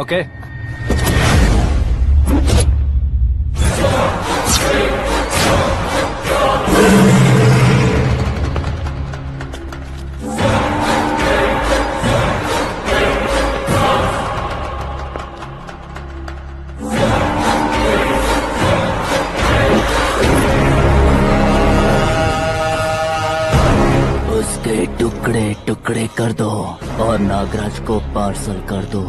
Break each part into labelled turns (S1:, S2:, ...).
S1: Okay.
S2: उसके टुकड़े टुकड़े कर दो और नागराज को पार्सल कर दो।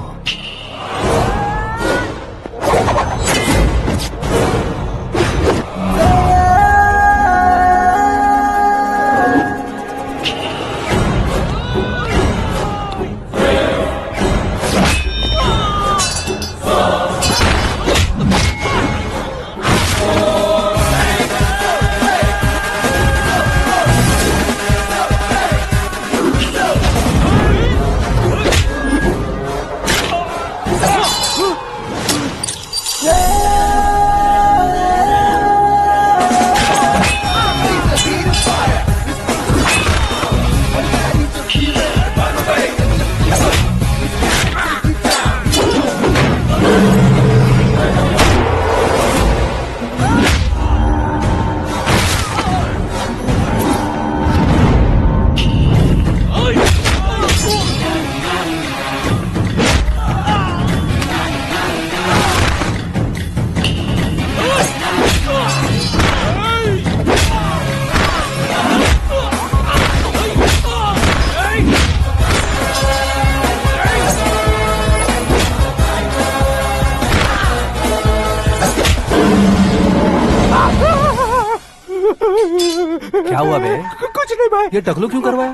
S1: क्या हुआ बे?
S3: कुछ नहीं भाई।
S1: ये टकलू क्यों करवाया?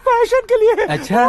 S3: फैशन के लिए।
S1: अच्छा।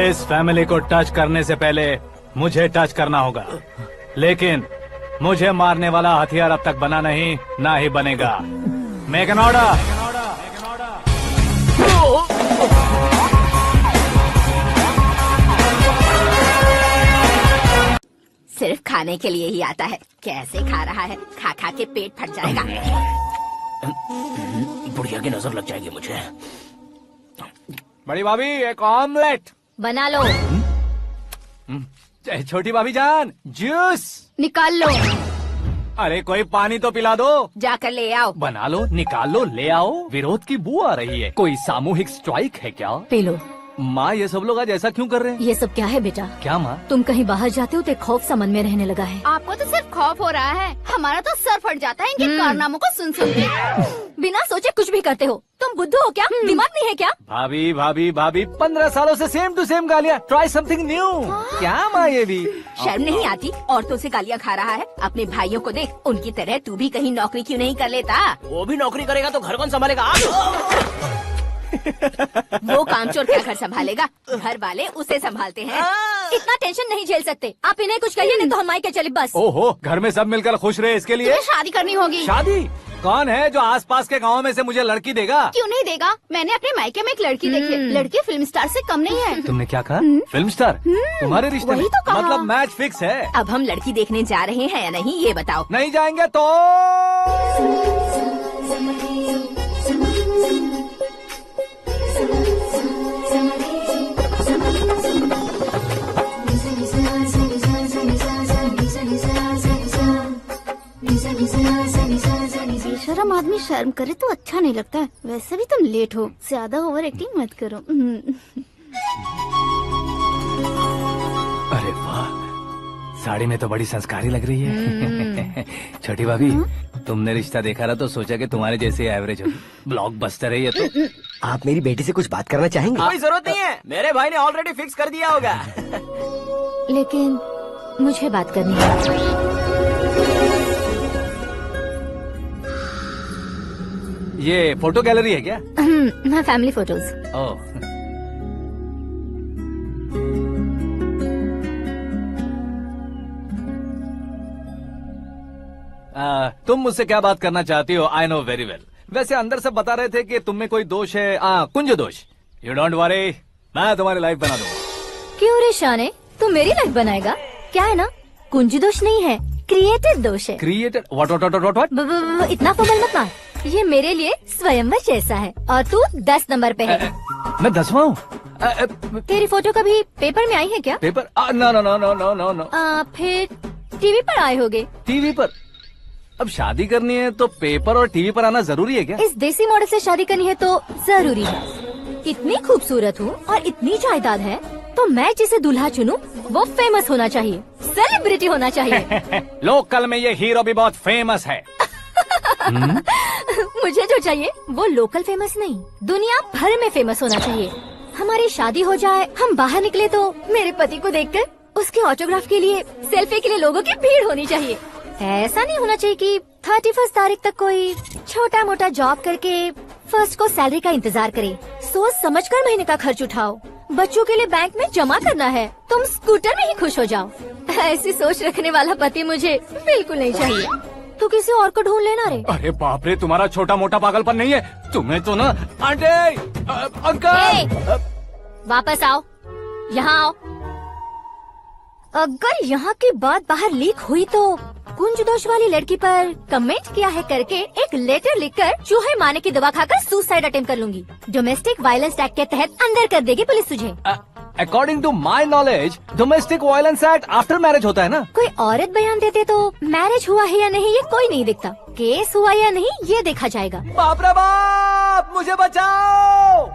S1: इस फैमिली को टच करने से पहले मुझे टच करना होगा, लेकिन मुझे मारने वाला हथियार अब तक बना नहीं, ना ही बनेगा। Make an order.
S4: सिर्फ खाने के लिए ही आता है। कैसे खा रहा है, खा खा के पेट फट जाएगा।
S2: बुढ़िया की नजर लग जाएगी मुझे।
S1: बड़ी भाभी एक ऑमलेट
S4: बना लो।
S1: छोटी भाभी जान जूस
S4: निकाल लो।
S1: अरे कोई पानी तो पिला दो।
S4: जाकर ले आओ।
S1: बना लो, निकाल लो, ले आओ। विरोध की बू आ रही है। कोई सामूहिक स्ट्राइक है क्या?
S4: P low.
S1: माँ ये सब लोग आज ऐसा क्यों कर रहे हैं?
S5: ये सब क्या है बेटा?
S1: क्या माँ?
S5: तुम कहीं बाहर जाते हो तो एक खौफ सा मन में रहने लगा है।
S4: आपको तो सिर्फ खौफ हो रहा है, हमारा तो सर फट जाता है इनके कारनामों को सुन सुन के।
S5: बिना सोचे कुछ भी करते हो। तुम बुद्धू हो क्या? दिमाग नहीं है क्या?
S1: भाभी भाभी भाभी 15 सालों से सेम टू सेम गालियाँ। Try something new. क्या माँ ये भी?
S4: शर्म नहीं आती? औरतों से गालियाँ खा रहा है। अपने भाइयों को देख, उनकी तरह तू भी कहीं नौकरी क्यों नहीं कर लेता?
S2: वो भी नौकरी करेगा तो घर कौन संभालेगा?
S4: वो कामचोर क्या घर संभालेगा? घर वाले उसे संभालते हैं।
S5: इतना टेंशन नहीं झेल सकते आप। इन्हें कुछ कहिए नहीं तो हम मायके चले बस।
S1: ओहो, घर में सब मिलकर खुश रहे इसके लिए।
S4: तुम्हें शादी करनी होगी।
S1: शादी? कौन है जो आसपास के गाँव में से मुझे लड़की देगा?
S4: क्यों नहीं देगा? मैंने अपने मायके में एक लड़की देखी है। लड़की फिल्म स्टार से कम नहीं है।
S1: तुमने क्या कहा? Film star? तुम्हारे रिश्ते में?
S4: वही तो कहा।
S1: मतलब मैच फिक्स है।
S4: अब हम लड़की देखने जा रहे हैं या नहीं, ये बताओ।
S1: नहीं जाएंगे तो?
S5: बेशरम आदमी शर्म करे तो अच्छा नहीं लगता है। वैसे भी तुम लेट हो, ज्यादा ओवर एक्टिंग मत करो।
S1: अरे वाह, साड़ी में तो बड़ी संस्कारी लग रही है। छोटी भाभी, तुमने रिश्ता देखा रहा तो सोचा कि तुम्हारे जैसे एवरेज होगी। ब्लॉकबस्टर है ये तो।
S6: आप मेरी बेटी से कुछ बात करना चाहेंगे?
S7: कोई जरूरत नहीं है, मेरे भाई ने ऑलरेडी फिक्स कर दिया होगा।
S5: लेकिन मुझे बात करनी है।
S1: ये फोटो गैलरी है क्या?
S5: मैं फैमिली फोटोज।
S1: ओह, तुम मुझसे क्या बात करना चाहती हो? I know very well. वैसे अंदर सब बता रहे थे कि तुम में कोई दोष है, कुंज दोष। यू डोंट वरी, मैं तुम्हारी लाइफ बना दूंगा।
S5: क्यों रे शाने, तू मेरी लाइफ बनाएगा? क्या है ना, कुंज दोष नहीं है, क्रिएटेड दोष है।
S1: क्रिएटेड? व्हाट?
S5: इतना फॉर्मल मत मार। ये मेरे लिए स्वयंवर जैसा है और तू 10 नंबर पे है।
S1: मैं 10वां हूँ?
S5: तेरी फोटो कभी पेपर में आई है क्या?
S1: Paper? No no no no no no no.
S5: फिर टीवी पर आए होगे।
S1: टीवी पर? अब शादी करनी है तो पेपर और टीवी पर आना जरूरी है क्या?
S5: इस देसी मॉडल से शादी करनी है तो जरूरी है। इतनी खूबसूरत हूँ और इतनी जायदाद है तो मैं जिसे दूल्हा चुनूं वो फेमस होना चाहिए, सेलिब्रिटी होना चाहिए।
S1: लोकल में ये हीरो भी बहुत फेमस है।
S5: मुझे जो चाहिए वो लोकल फेमस नहीं, दुनिया भर में फेमस होना चाहिए। हमारी शादी हो जाए, हम बाहर निकले तो मेरे पति को देखकर उसके ऑटोग्राफ के लिए, सेल्फी के लिए लोगों की भीड़ होनी चाहिए। ऐसा नहीं होना चाहिए कि 31 तारीख तक कोई छोटा मोटा जॉब करके फर्स्ट को सैलरी का इंतजार करे। सोच समझकर महीने का खर्च उठाओ। बच्चों के लिए बैंक में जमा करना है, तुम स्कूटर में ही खुश हो जाओ। ऐसी सोच रखने वाला पति मुझे बिल्कुल नहीं चाहिए। तू किसी और को ढूंढ लेना रे।
S1: अरे बाप रे, तुम्हारा छोटा मोटा पागलपन नहीं है। तुम्हें तो ना आंटी, अंकल।
S5: वापस आओ, यहाँ आओ। अगर यहाँ की बात बाहर लीक हुई तो कुंज दोष वाली लड़की पर कमेंट किया है करके एक लेटर लिखकर चूहे मारने की दवा खाकर सुसाइड अटेम्प्ट कर लूंगी। डोमेस्टिक वायलेंस एक्ट के तहत अंदर कर देगी पुलिस तुझे।
S1: According to my knowledge domestic violence act after marriage होता है ना?
S5: कोई औरत बयान देते तो मैरिज हुआ है या नहीं ये कोई नहीं दिखता, केस हुआ या नहीं ये देखा जाएगा।
S7: बाप रे बाप, मुझे बचाओ।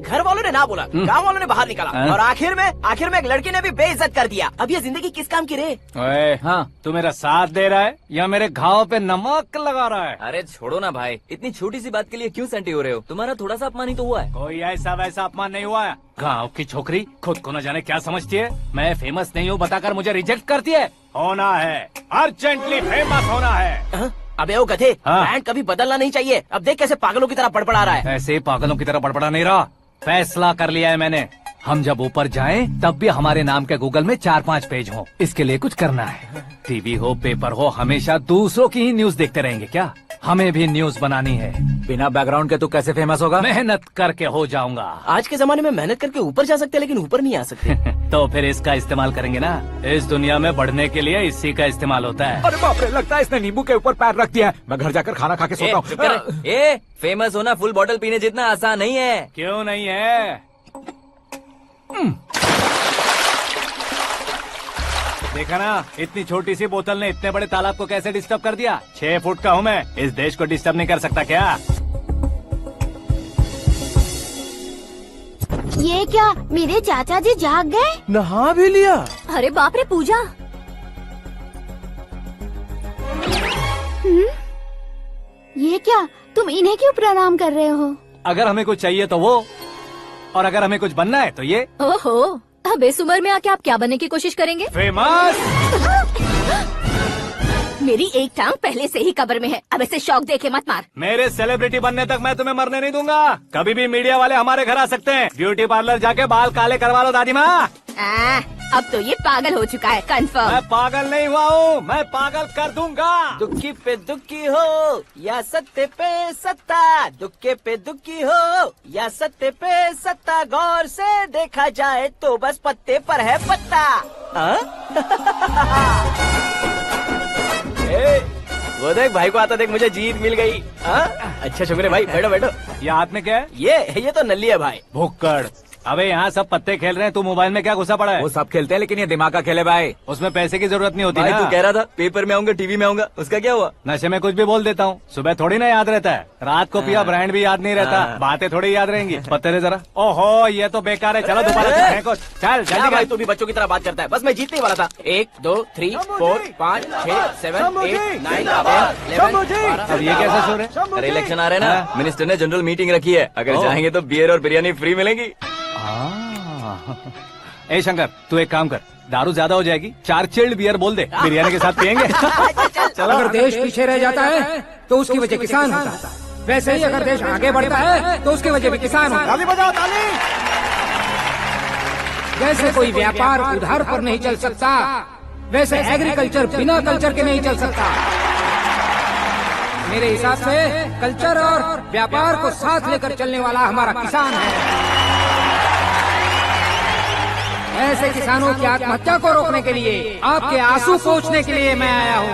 S7: घर वालों ने ना बोला, गांव वालों ने बाहर निकाला और आखिर में एक लड़की ने भी बेइज्जत कर दिया। अब ये जिंदगी किस काम की रे?
S1: ओए, हाँ, तू मेरा साथ दे रहा है या मेरे घाव पे नमक लगा रहा है?
S8: अरे छोड़ो ना भाई, इतनी छोटी सी बात के लिए क्यों सेंटी हो रहे हो? तुम्हारा थोड़ा सा अपमान ही तो हुआ है।
S1: कोई ऐसा वैसा अपमान नहीं हुआ है। गाँव की छोकरी खुद को न जाने क्या समझती है। मैं फेमस नहीं हूँ बताकर मुझे रिजेक्ट करती है। होना है, अर्जेंटली फेमस होना है।
S7: अबे ओ गधे,
S1: हाँ।
S7: ब्रांड कभी बदलना नहीं चाहिए। अब देख कैसे पागलों की तरह बड़बड़ा रहा है।
S1: ऐसे पागलों की तरह बड़बड़ा नहीं रहा। फैसला कर लिया है मैंने। हम जब ऊपर जाएं तब भी हमारे नाम के गूगल में 4-5 पेज हो। इसके लिए कुछ करना है। टीवी हो, पेपर हो, हमेशा दूसरों की ही न्यूज देखते रहेंगे क्या? हमें भी न्यूज बनानी है।
S2: बिना बैकग्राउंड के तू कैसे फेमस होगा?
S1: मेहनत करके हो जाऊंगा।
S7: आज के जमाने में मेहनत करके ऊपर जा सकते हैं लेकिन ऊपर नहीं आ सकते।
S1: तो फिर इसका इस्तेमाल करेंगे ना। इस दुनिया में बढ़ने के लिए इसी का इस्तेमाल होता है।
S2: अरे बाप रे, लगता है इसने नींबू के ऊपर पैर रख दिया है। मैं घर जाकर खाना खा के सोता
S8: चुप कर।
S2: हूँ।
S8: फेमस होना फुल बॉटल पीने जितना आसान नहीं है।
S1: क्यों नहीं है? देखा ना, इतनी छोटी सी बोतल ने इतने बड़े तालाब को कैसे डिस्टर्ब कर दिया। 6 फुट का हूँ मैं, इस देश को डिस्टर्ब नहीं कर सकता क्या?
S5: ये क्या, मेरे चाचा जी जाग गए?
S6: नहा भी लिया?
S5: अरे बाप रे पूजा। ये क्या, तुम इन्हें क्यों प्रणाम कर रहे हो?
S1: अगर हमें कुछ चाहिए तो वो, और अगर हमें कुछ बनना है तो ये।
S5: ओहो, अब इस उम्र में आके आप क्या बनने की कोशिश करेंगे?
S1: फेमस।
S4: मेरी एक टांग पहले से ही कब्र में है, अब ऐसे शौक देखे मत मार।
S1: मेरे सेलिब्रिटी बनने तक मैं तुम्हें मरने नहीं दूंगा। कभी भी मीडिया वाले हमारे घर आ सकते हैं। ब्यूटी पार्लर जाके बाल काले करवा लो दादी माँ।
S4: अब तो ये पागल हो चुका है, कंफर्म।
S1: मैं पागल नहीं हुआ हूँ, मैं पागल कर दूंगा।
S7: दुखी पे दुखी हो या सत्य पे सत्ता, दुखे पे दुखी हो या सत्य पे सत्ता, गौर से देखा जाए तो बस पत्ते पर है पत्ता। वो देख भाई को आता देख, मुझे जीत मिल गई। अच्छा शुक्र है भाई, बैठो बैठो।
S1: ये हाथ में क्या है?
S7: ये तो नल्ली है भाई।
S1: भुक्कड़, अबे यहाँ सब पत्ते खेल रहे हैं, तू मोबाइल में क्या घुसा पड़ा है?
S8: वो सब खेलते हैं लेकिन ये दिमाग का खेल है भाई।
S1: उसमें पैसे की जरूरत नहीं होती
S8: भाई
S1: ना।
S8: तू कह रहा था पेपर में आऊंगा, टीवी में आऊंगा, उसका क्या हुआ?
S1: नशे में कुछ भी बोल देता हूँ, सुबह थोड़ी ना याद रहता है। रात को पिया ब्रांड भी याद नहीं रहता, बातें थोड़ी याद रहेंगी। पत्ते दे जरा। ओहो ये तो बेकार है, चलो दोबारा से फेंको। चल
S7: क्या
S1: जल्दी
S7: भाई
S1: कर।
S7: तू भी बच्चों की तरह बात करता है। बस मैं जीतने ही वाला था। 1 2 3 4 5 6 7 8 9 10
S1: अब ये कैसे सो रहे?
S8: अरे इलेक्शन आ रहे हैं ना, मिनिस्टर ने जनरल मीटिंग रखी है, अगर जाएंगे तो बियर और बिरयानी फ्री मिलेगी।
S1: ए शंकर तू एक काम कर, दारू ज्यादा हो जाएगी, 4 चिल्ड बियर बोल दे, बिरयानी के साथ पियेंगे। चलो।
S3: अगर देश पीछे रह जाता है तो उसकी वजह किसान होता है, वैसे ही अगर देश आगे बढ़ता है तो उसकी वजह भी किसान होता है। ताली बजाओ ताली। जैसे कोई व्यापार उधार पर नहीं चल सकता, वैसे एग्रीकल्चर बिना कल्चर के नहीं चल सकता। मेरे हिसाब से कल्चर और व्यापार को साथ लेकर चलने वाला हमारा किसान है। ऐसे किसानों की आत्महत्या को रोकने के लिए, आपके आंसू पोंछने के लिए मैं आया हूँ।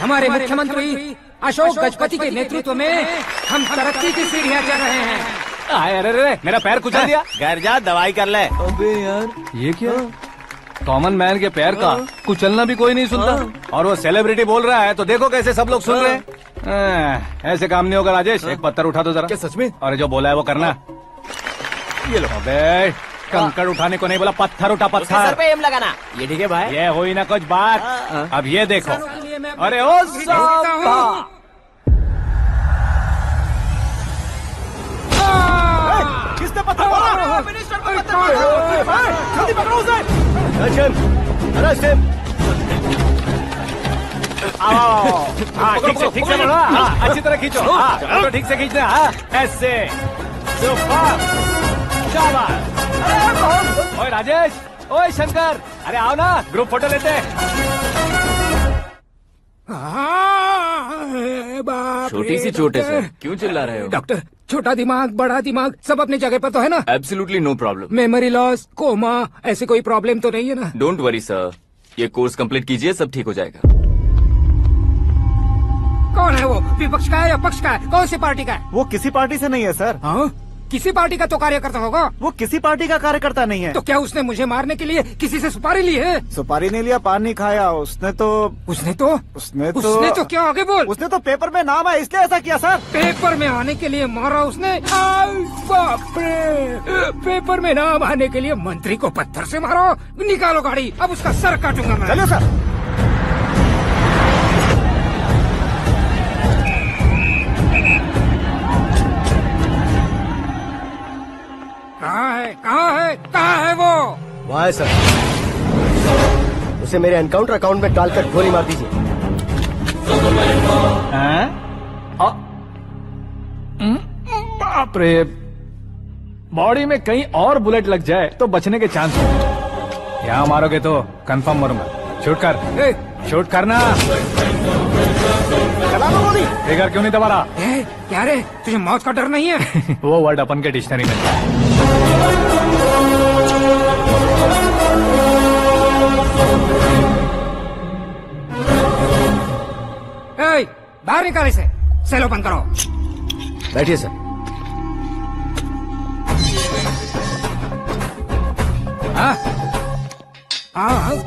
S3: हमारे मुख्यमंत्री अशोक गजपति के नेतृत्व में हम तरक्की की सीढ़ियाँ चढ़ रहे हैं।
S1: अरे अरे मेरा पैर कुचल दिया।
S7: घर जा दवाई कर ले।
S8: अबे यार
S1: ये क्या? कॉमन मैन के पैर का कुचलना भी कोई नहीं सुनता, और वो सेलिब्रिटी बोल रहा है तो देखो कैसे सब लोग सुन रहे हैं। ऐसे काम नहीं होगा राजेश, एक पत्थर उठा दो जरा।
S8: क्या सच में?
S1: और जो बोला है वो करना। ये लो। अबे कंकड़ उठाने को नहीं बोला, पत्थर उठा
S7: उसके सर
S1: पत्थर।
S7: पे एम लगाना। ये ठीक है भाई।
S1: ये हुई ना कुछ बात। अब ये देखो। अरे ओ साहब
S3: किसने पत्थर मारा? मिनिस्टर को पत्थर मारा। जल्दी पकड़ो उसे।
S1: हाँ ठीक से बढ़ो। हाँ अच्छी तरह खींचो। हाँ तो ठीक से खींचना। हाँ ऐसे सुपर शाबाश। ओए राजेश, ओए शंकर, अरे आओ ना ग्रुप फोटो लेते हैं।
S8: छोटी सी चोट है सर, क्यों चिल्ला रहे हो?
S3: डॉक्टर, छोटा दिमाग बड़ा दिमाग सब अपनी जगह पर तो है ना?
S8: Absolutely no problem.
S3: Memory loss, coma, ऐसी कोई प्रॉब्लम तो नहीं है ना?
S8: डोंट वरी सर, ये कोर्स कंप्लीट कीजिए, सब ठीक हो जाएगा।
S3: कौन है वो? विपक्ष का है या पक्ष का है? कौन सी पार्टी का है?
S9: वो किसी पार्टी से नहीं है सर।
S3: हाँ? किसी पार्टी का तो कार्यकर्ता होगा।
S9: वो किसी पार्टी का कार्यकर्ता नहीं है।
S3: तो क्या उसने मुझे मारने के लिए किसी से सुपारी ली है?
S9: सुपारी नहीं लिया, पान नहीं खाया। उसने तो
S3: क्या आगे बोल?
S9: उसने तो पेपर में नाम है इसलिए ऐसा किया सर।
S3: पेपर में आने के लिए मारा उसने? बाप रे! पेपर में नाम आने के लिए मंत्री को पत्थर से मारो? निकालो गाड़ी, अब उसका सर काटूंगा मैं।
S9: चलो सर।
S3: कहाँ है वो?
S6: वहाँ है सर। उसे मेरे एनकाउंटर अकाउंट में डालकर गोली मार दीजिए।
S1: बाप रे, बॉडी में कहीं और बुलेट लग जाए तो बचने के चांस हो। यहाँ मारोगे तो कंफर्म मरूंगा। शूट कर, शूट करना।
S9: चला दो गोली।
S1: ट्रिगर क्यों नहीं दबा रहा?
S3: क्या रे, तुझे मौत का डर नहीं है?
S1: वो वर्ड अपन के डिक्शनरी में है।
S3: बाहर निकाले से, सेलो बंद करो।
S6: बैठिए सर।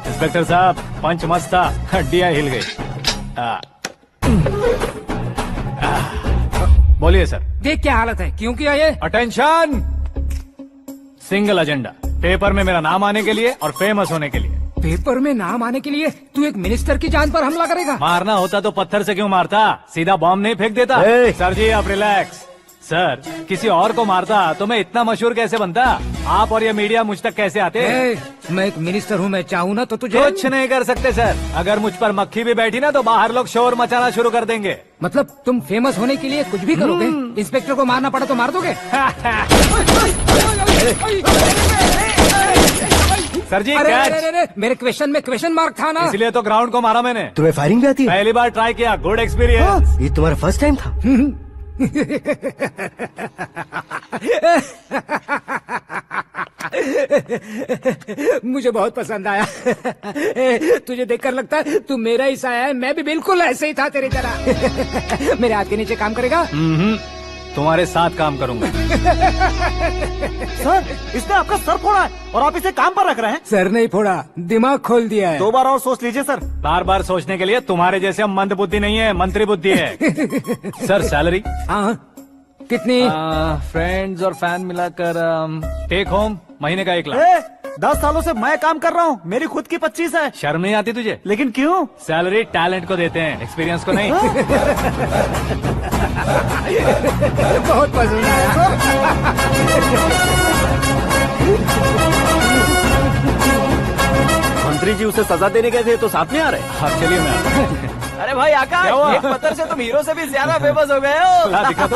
S1: इंस्पेक्टर साहब, पंच मस्त था, हड्डियां हिल गई। बोलिए सर।
S3: देख क्या हालत है, क्यों किया ये?
S1: अटेंशन, सिंगल एजेंडा, पेपर में मेरा नाम आने के लिए और फेमस होने के लिए।
S3: पेपर में नाम आने के लिए तू एक मिनिस्टर की जान पर हमला करेगा?
S1: मारना होता तो पत्थर से क्यों मारता, सीधा बॉम्ब नहीं फेंक देता। सर जी आप रिलैक्स। सर किसी और को मारता तो मैं इतना मशहूर कैसे बनता? आप और ये मीडिया मुझ तक कैसे आते?
S3: मैं एक मिनिस्टर हूँ, मैं चाहूँ ना तो तुझे
S1: कुछ नहीं कर सकते सर। अगर मुझ पर मक्खी भी बैठी ना तो बाहर लोग शोर मचाना शुरू कर देंगे।
S3: मतलब तुम फेमस होने के लिए कुछ भी करोगे? इंस्पेक्टर को मारना पड़ा तो मार दोगे?
S1: सर जी
S3: अरे, मेरे क्वेश्चन में क्वेश्चन मार्क था ना,
S1: इसलिए तो ग्राउंड को मारा मैंने।
S6: तुम्हें फायरिंग भी आती है?
S1: पहली बार ट्राई किया, गुड एक्सपीरियंस।
S6: ये तुम्हारा फर्स्ट टाइम था?
S3: मुझे बहुत पसंद आया। तुझे देखकर लगता है तू मेरा ही साया है। मैं भी बिल्कुल ऐसे ही था तेरी तरह। मेरे हाथ के नीचे काम करेगा?
S1: तुम्हारे साथ काम करूंगा।
S9: सर इसने आपका सर फोड़ा है और आप इसे काम पर रख रहे हैं।
S3: सर नहीं फोड़ा, दिमाग खोल दिया है।
S9: 2 बार और सोच लीजिए सर।
S1: बार बार सोचने के लिए तुम्हारे जैसे मंद बुद्धि नहीं है, मंत्री बुद्धि है। सर सैलरी
S3: हाँ कितनी?
S1: फ्रेंड्स और फैन मिलाकर टेक होम महीने का 1 लाख।
S9: 10 सालों से मैं काम कर रहा हूँ, मेरी खुद की 25 है।
S1: शर्म नहीं आती तुझे?
S9: लेकिन क्यों?
S1: सैलरी टैलेंट को देते हैं, एक्सपीरियंस को नहीं।
S3: बहुत पसंद आया।
S6: मंत्री जी उसे सजा देने गए थे तो साथ में आ रहे।
S1: हाँ चलिए मैं आता हूँ।
S7: अरे भाई आकाश,
S1: क्या हुआ?
S7: एक पत्थर से तुम हीरो से भी ज्यादा फेमस हो गए हो।
S1: ला, दिखा दो।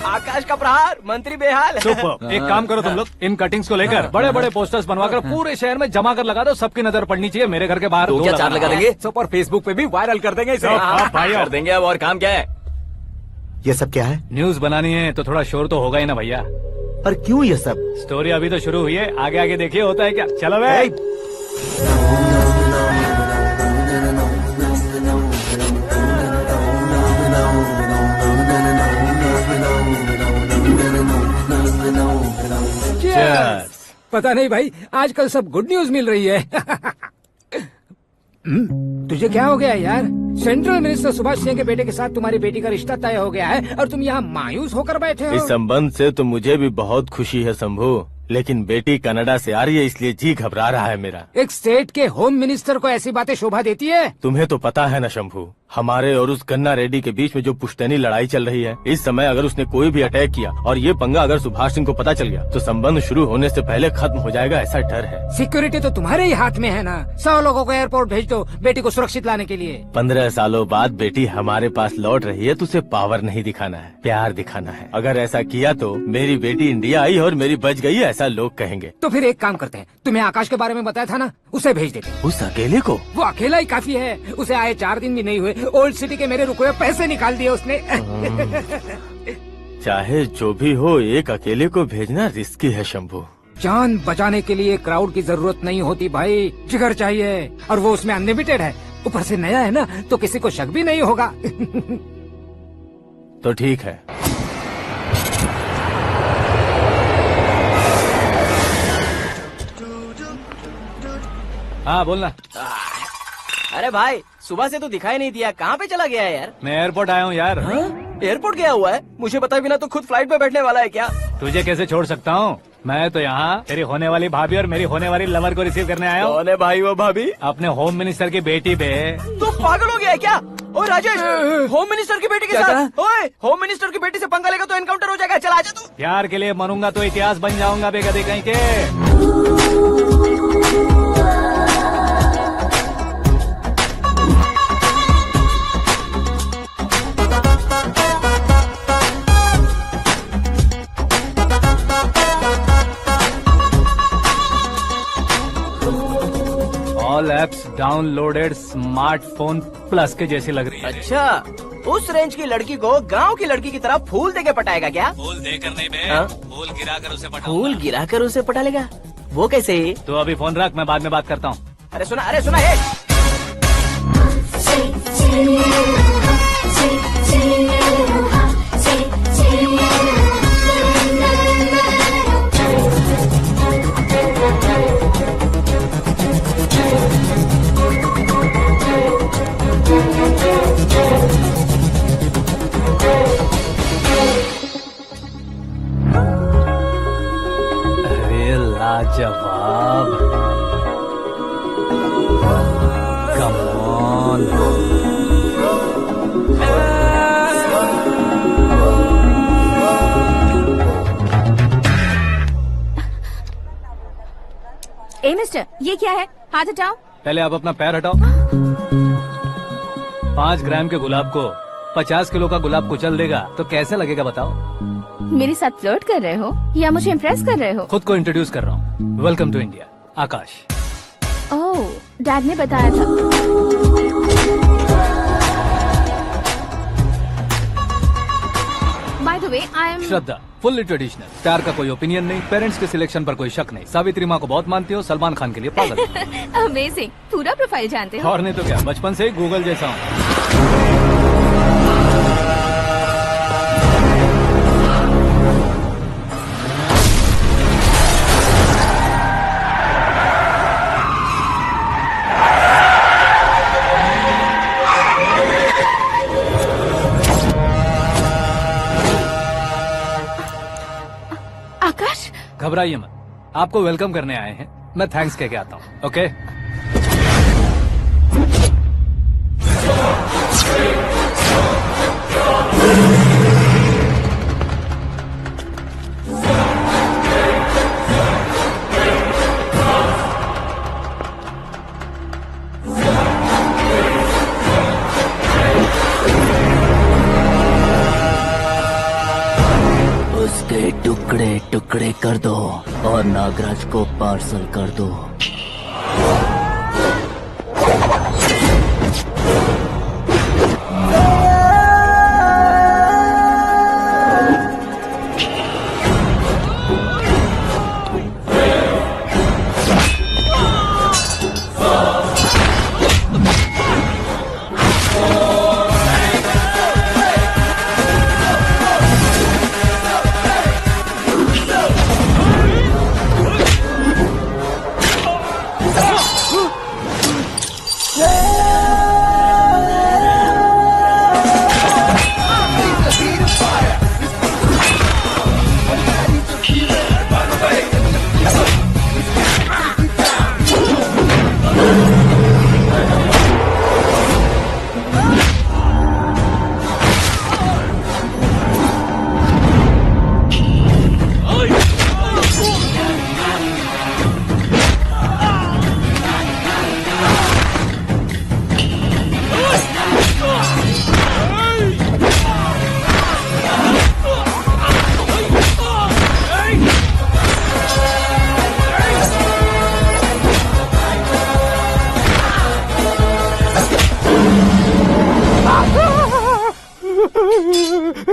S7: आकाश का प्रहार, मंत्री बेहाल।
S1: सुपर। एक काम करो तुम लोग, इन कटिंग्स को लेकर बड़े बड़े पोस्टर्स बनवाकर पूरे शहर में जमा कर लगा दो। सबकी नजर पड़नी चाहिए। मेरे घर के बाहर
S8: तो
S1: 2
S8: क्या 4 लगा देंगे?
S1: सुपर। फेसबुक पे भी वायरल कर देंगे इसे। भाई
S8: कर देंगे अब, और काम क्या है?
S6: ये सब क्या है?
S1: न्यूज बनानी है तो थोड़ा शोर तो होगा ही ना भैया।
S6: पर क्यों ये सब?
S1: स्टोरी अभी तो शुरू हुई है, आगे आगे देखिए होता है क्या। चलो भाई। Cheers.
S3: पता नहीं भाई, आजकल सब गुड न्यूज मिल रही है। तुझे क्या हो गया यार? सेंट्रल मिनिस्टर सुभाष सिंह के बेटे के साथ तुम्हारी बेटी का रिश्ता तय हो गया है और तुम यहाँ मायूस होकर बैठे हो।
S6: इस संबंध से तो मुझे भी बहुत खुशी है शंभू, लेकिन बेटी कनाडा से आ रही है इसलिए जी घबरा रहा है मेरा।
S3: एक स्टेट के होम मिनिस्टर को ऐसी बातें शोभा देती है?
S6: तुम्हें तो पता है ना शंभू, हमारे और उस गन्ना रेड्डी के बीच में जो पुश्तैनी लड़ाई चल रही है। इस समय अगर उसने कोई भी अटैक किया और ये पंगा अगर सुभाष सिंह को पता चल गया तो संबंध शुरू होने से पहले खत्म हो जाएगा, ऐसा डर है।
S3: सिक्योरिटी तो तुम्हारे ही हाथ में है ना। 100 लोगों को एयरपोर्ट भेज दो बेटी को सुरक्षित लाने के लिए।
S6: 15 सालों बाद बेटी हमारे पास लौट रही है तो उसे पावर नहीं दिखाना है, प्यार दिखाना है। अगर ऐसा किया तो मेरी बेटी इंडिया आई और मेरी बच गई, ऐसा लोग कहेंगे।
S3: तो फिर एक काम करते हैं, तुम्हें आकाश के बारे में बताया था ना, उसे भेज देते हैं।
S6: उस अकेले को?
S3: वो अकेला ही काफी है। उसे आए 4 दिन भी नहीं हुए, ओल्ड सिटी के मेरे रुके हुए पैसे निकाल दिए उसने।
S6: चाहे जो भी हो, एक अकेले को भेजना रिस्की है शंभू।
S3: जान बचाने के लिए क्राउड की जरूरत नहीं होती भाई, जिगर चाहिए, और वो उसमें अनलिमिटेड है। ऊपर से नया है ना, तो किसी को शक भी नहीं होगा।
S6: तो ठीक है।
S1: हाँ बोलना।
S7: अरे भाई, सुबह से तो दिखाई नहीं दिया, कहाँ पे चला गया है यार?
S1: मैं एयरपोर्ट आया हूँ यार।
S7: एयरपोर्ट गया हुआ है? मुझे बताए बिना तो खुद फ्लाइट पे बैठने वाला है क्या?
S1: तुझे कैसे छोड़ सकता हूँ? मैं तो यहाँ तेरी होने वाली भाभी और मेरी होने वाली लवर को रिसीव करने आया हूँ।
S7: कौन है भाई वो भाभी?
S1: अपने होम मिनिस्टर की बेटी पे।
S7: तो पागल हो गया है क्या? ओए राजेश, होम मिनिस्टर की बेटी के साथ? ओए, होम मिनिस्टर की बेटी से पंगा लेगा तो एनकाउंटर हो जाएगा। चल आजा तू।
S1: प्यार के लिए मरूंगा तो इतिहास बन जाऊंगा बेगदे कहीं के। All apps downloaded smartphone plus के जैसी लग रही है।
S7: अच्छा, उस रेंज की लड़की को गांव की लड़की की तरह फूल देके पटाएगा क्या?
S1: फूल देकर नहीं बे,
S7: हाँ?
S1: फूल गिराकर उसे पटाऊंगा।
S7: फूल गिराकर उसे पटा लेगा? वो कैसे?
S1: तो अभी फोन रख, मैं बाद में बात करता हूँ।
S7: अरे सुना ये।
S1: अरे लाजवाब, कम ऑन।
S4: ए मिस्टर, ये क्या है? हाथ हटाओ।
S1: पहले आप अपना पैर हटाओ। 5 ग्राम के गुलाब को 50 किलो का गुलाब कुचल देगा तो कैसे लगेगा बताओ?
S4: मेरे साथ फ्लर्ट कर रहे हो या मुझे इम्प्रेस कर रहे हो?
S1: खुद को इंट्रोड्यूस कर रहा हूँ। Welcome to India, Akash.
S4: Oh, dad ने बताया था। By the way, I am
S1: Shraddha, fully traditional. प्यार का कोई ओपिनियन नहीं, पेरेंट्स के सिलेक्शन पर कोई शक नहीं। सावित्री माँ को बहुत मानती हो, सलमान खान के लिए पागल हो।
S4: अमेजिंग, पूरा प्रोफाइल जानते हो।
S1: और नहीं तो क्या, बचपन से ही गूगल जैसा हूँ। घबराइए मत, आपको वेलकम करने आए हैं। मैं थैंक्स कह के आता हूँ। ओके
S2: उसके टुकड़े टुकड़े कर दो और नागराज को पार्सल कर दो।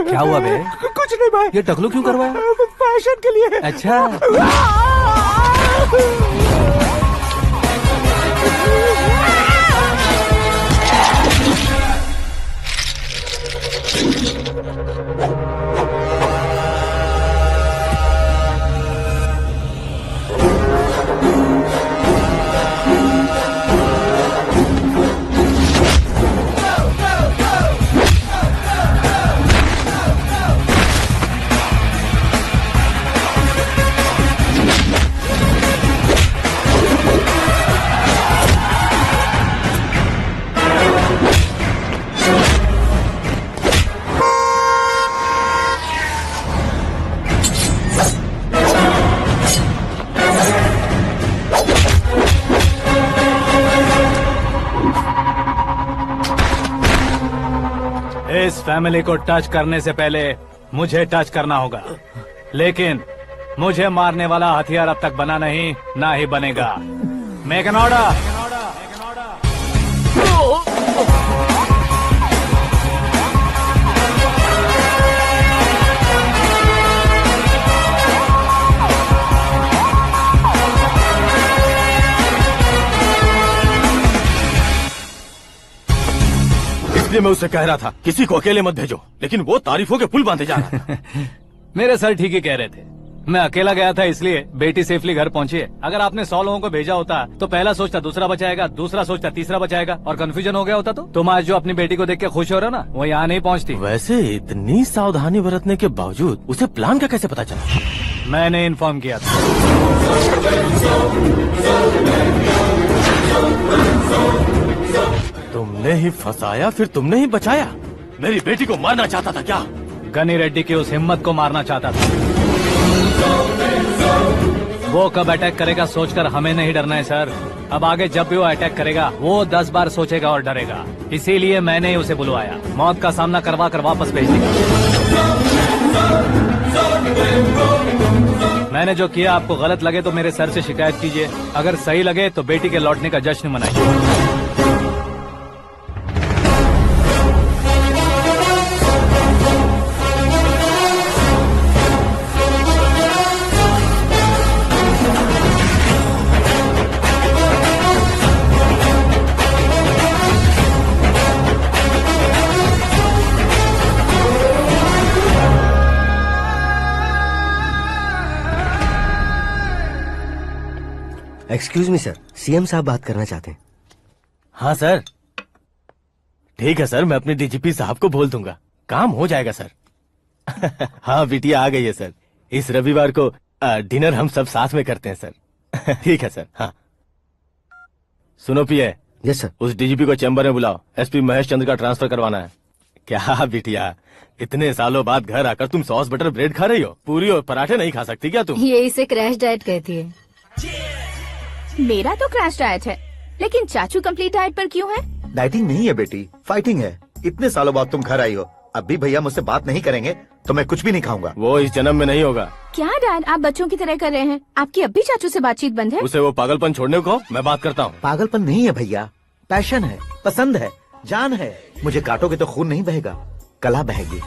S2: क्या हुआ बे?
S3: कुछ नहीं भाई।
S1: ये टकलू क्यों करवाया?
S3: फैशन के लिए।
S1: अच्छा इस फैमिली को टच करने से पहले मुझे टच करना होगा, लेकिन मुझे मारने वाला हथियार अब तक बना नहीं, ना ही बनेगा। Make an order.
S6: इसलिए मैं उससे कह रहा था किसी को अकेले मत भेजो, लेकिन वो तारीफों के पुल बांधे जा रहा था।
S1: मेरे सर ठीक ही कह रहे थे। मैं अकेला गया था इसलिए बेटी सेफली घर पहुंची है। अगर आपने 100 लोगों को भेजा होता तो पहला सोचता दूसरा बचाएगा, दूसरा सोचता तीसरा बचाएगा, और कंफ्यूजन हो गया होता तो तुम आज जो अपनी बेटी को देख के खुश हो रहे हो ना, वो यहाँ नहीं पहुँचती।
S6: वैसे इतनी सावधानी बरतने के बावजूद उसे प्लान का कैसे पता चला?
S1: मैंने इन्फॉर्म किया था।
S6: तुमने ही फंसाया, फिर तुमने ही बचाया। मेरी बेटी को मारना चाहता था क्या?
S1: गनी रेड्डी की उस हिम्मत को मारना चाहता था। वो कब अटैक करेगा सोचकर हमें नहीं डरना है सर। अब आगे जब भी वो अटैक करेगा वो 10 बार सोचेगा और डरेगा। इसीलिए मैंने ही उसे बुलवाया। मौत का सामना करवा कर वापस भेज दिया। मैंने जो किया आपको गलत लगे तो मेरे सर से शिकायत कीजिए, अगर सही लगे तो बेटी के लौटने का जश्न मनाइए।
S10: एक्सक्यूज मी सर, सीएम साहब बात करना चाहते हैं।
S6: हाँ सर, ठीक है सर, मैं अपने डीजीपी साहब को बोल दूंगा, काम हो जाएगा सर। हाँ बिटिया आ गई है सर। इस रविवार को डिनर हम सब साथ में करते हैं सर। ठीक है सर। हाँ सुनो पिए।
S10: Yes sir.
S6: उस डीजीपी को चैम्बर में बुलाओ, एसपी महेश चंद्र का ट्रांसफर करवाना है। क्या बिटिया, इतने सालों बाद घर आकर तुम सॉस बटर ब्रेड खा रही हो? पूरी और पराठे नहीं खा सकती क्या तुम?
S5: ये इसे क्रैश डाइट कहती है।
S4: मेरा तो क्रैश डाइट है, लेकिन चाचू कंप्लीट डाइट पर क्यों है?
S11: डाइटिंग नहीं है बेटी, फाइटिंग है। इतने सालों बाद तुम घर आई हो, अब भी भैया मुझसे बात नहीं करेंगे तो मैं कुछ भी नहीं खाऊंगा।
S6: वो इस जन्म में नहीं होगा।
S4: क्या डैड, आप बच्चों की तरह कर रहे हैं? आपकी अब भी चाचू से बातचीत बंद है?
S6: उसे वो पागलपन छोड़ने को मैं बात करता हूँ।
S11: पागलपन नहीं है भैया, पैशन है, पसंद है, जान है। मुझे काटोगे तो खून नहीं बहेगा, कला बहेगी।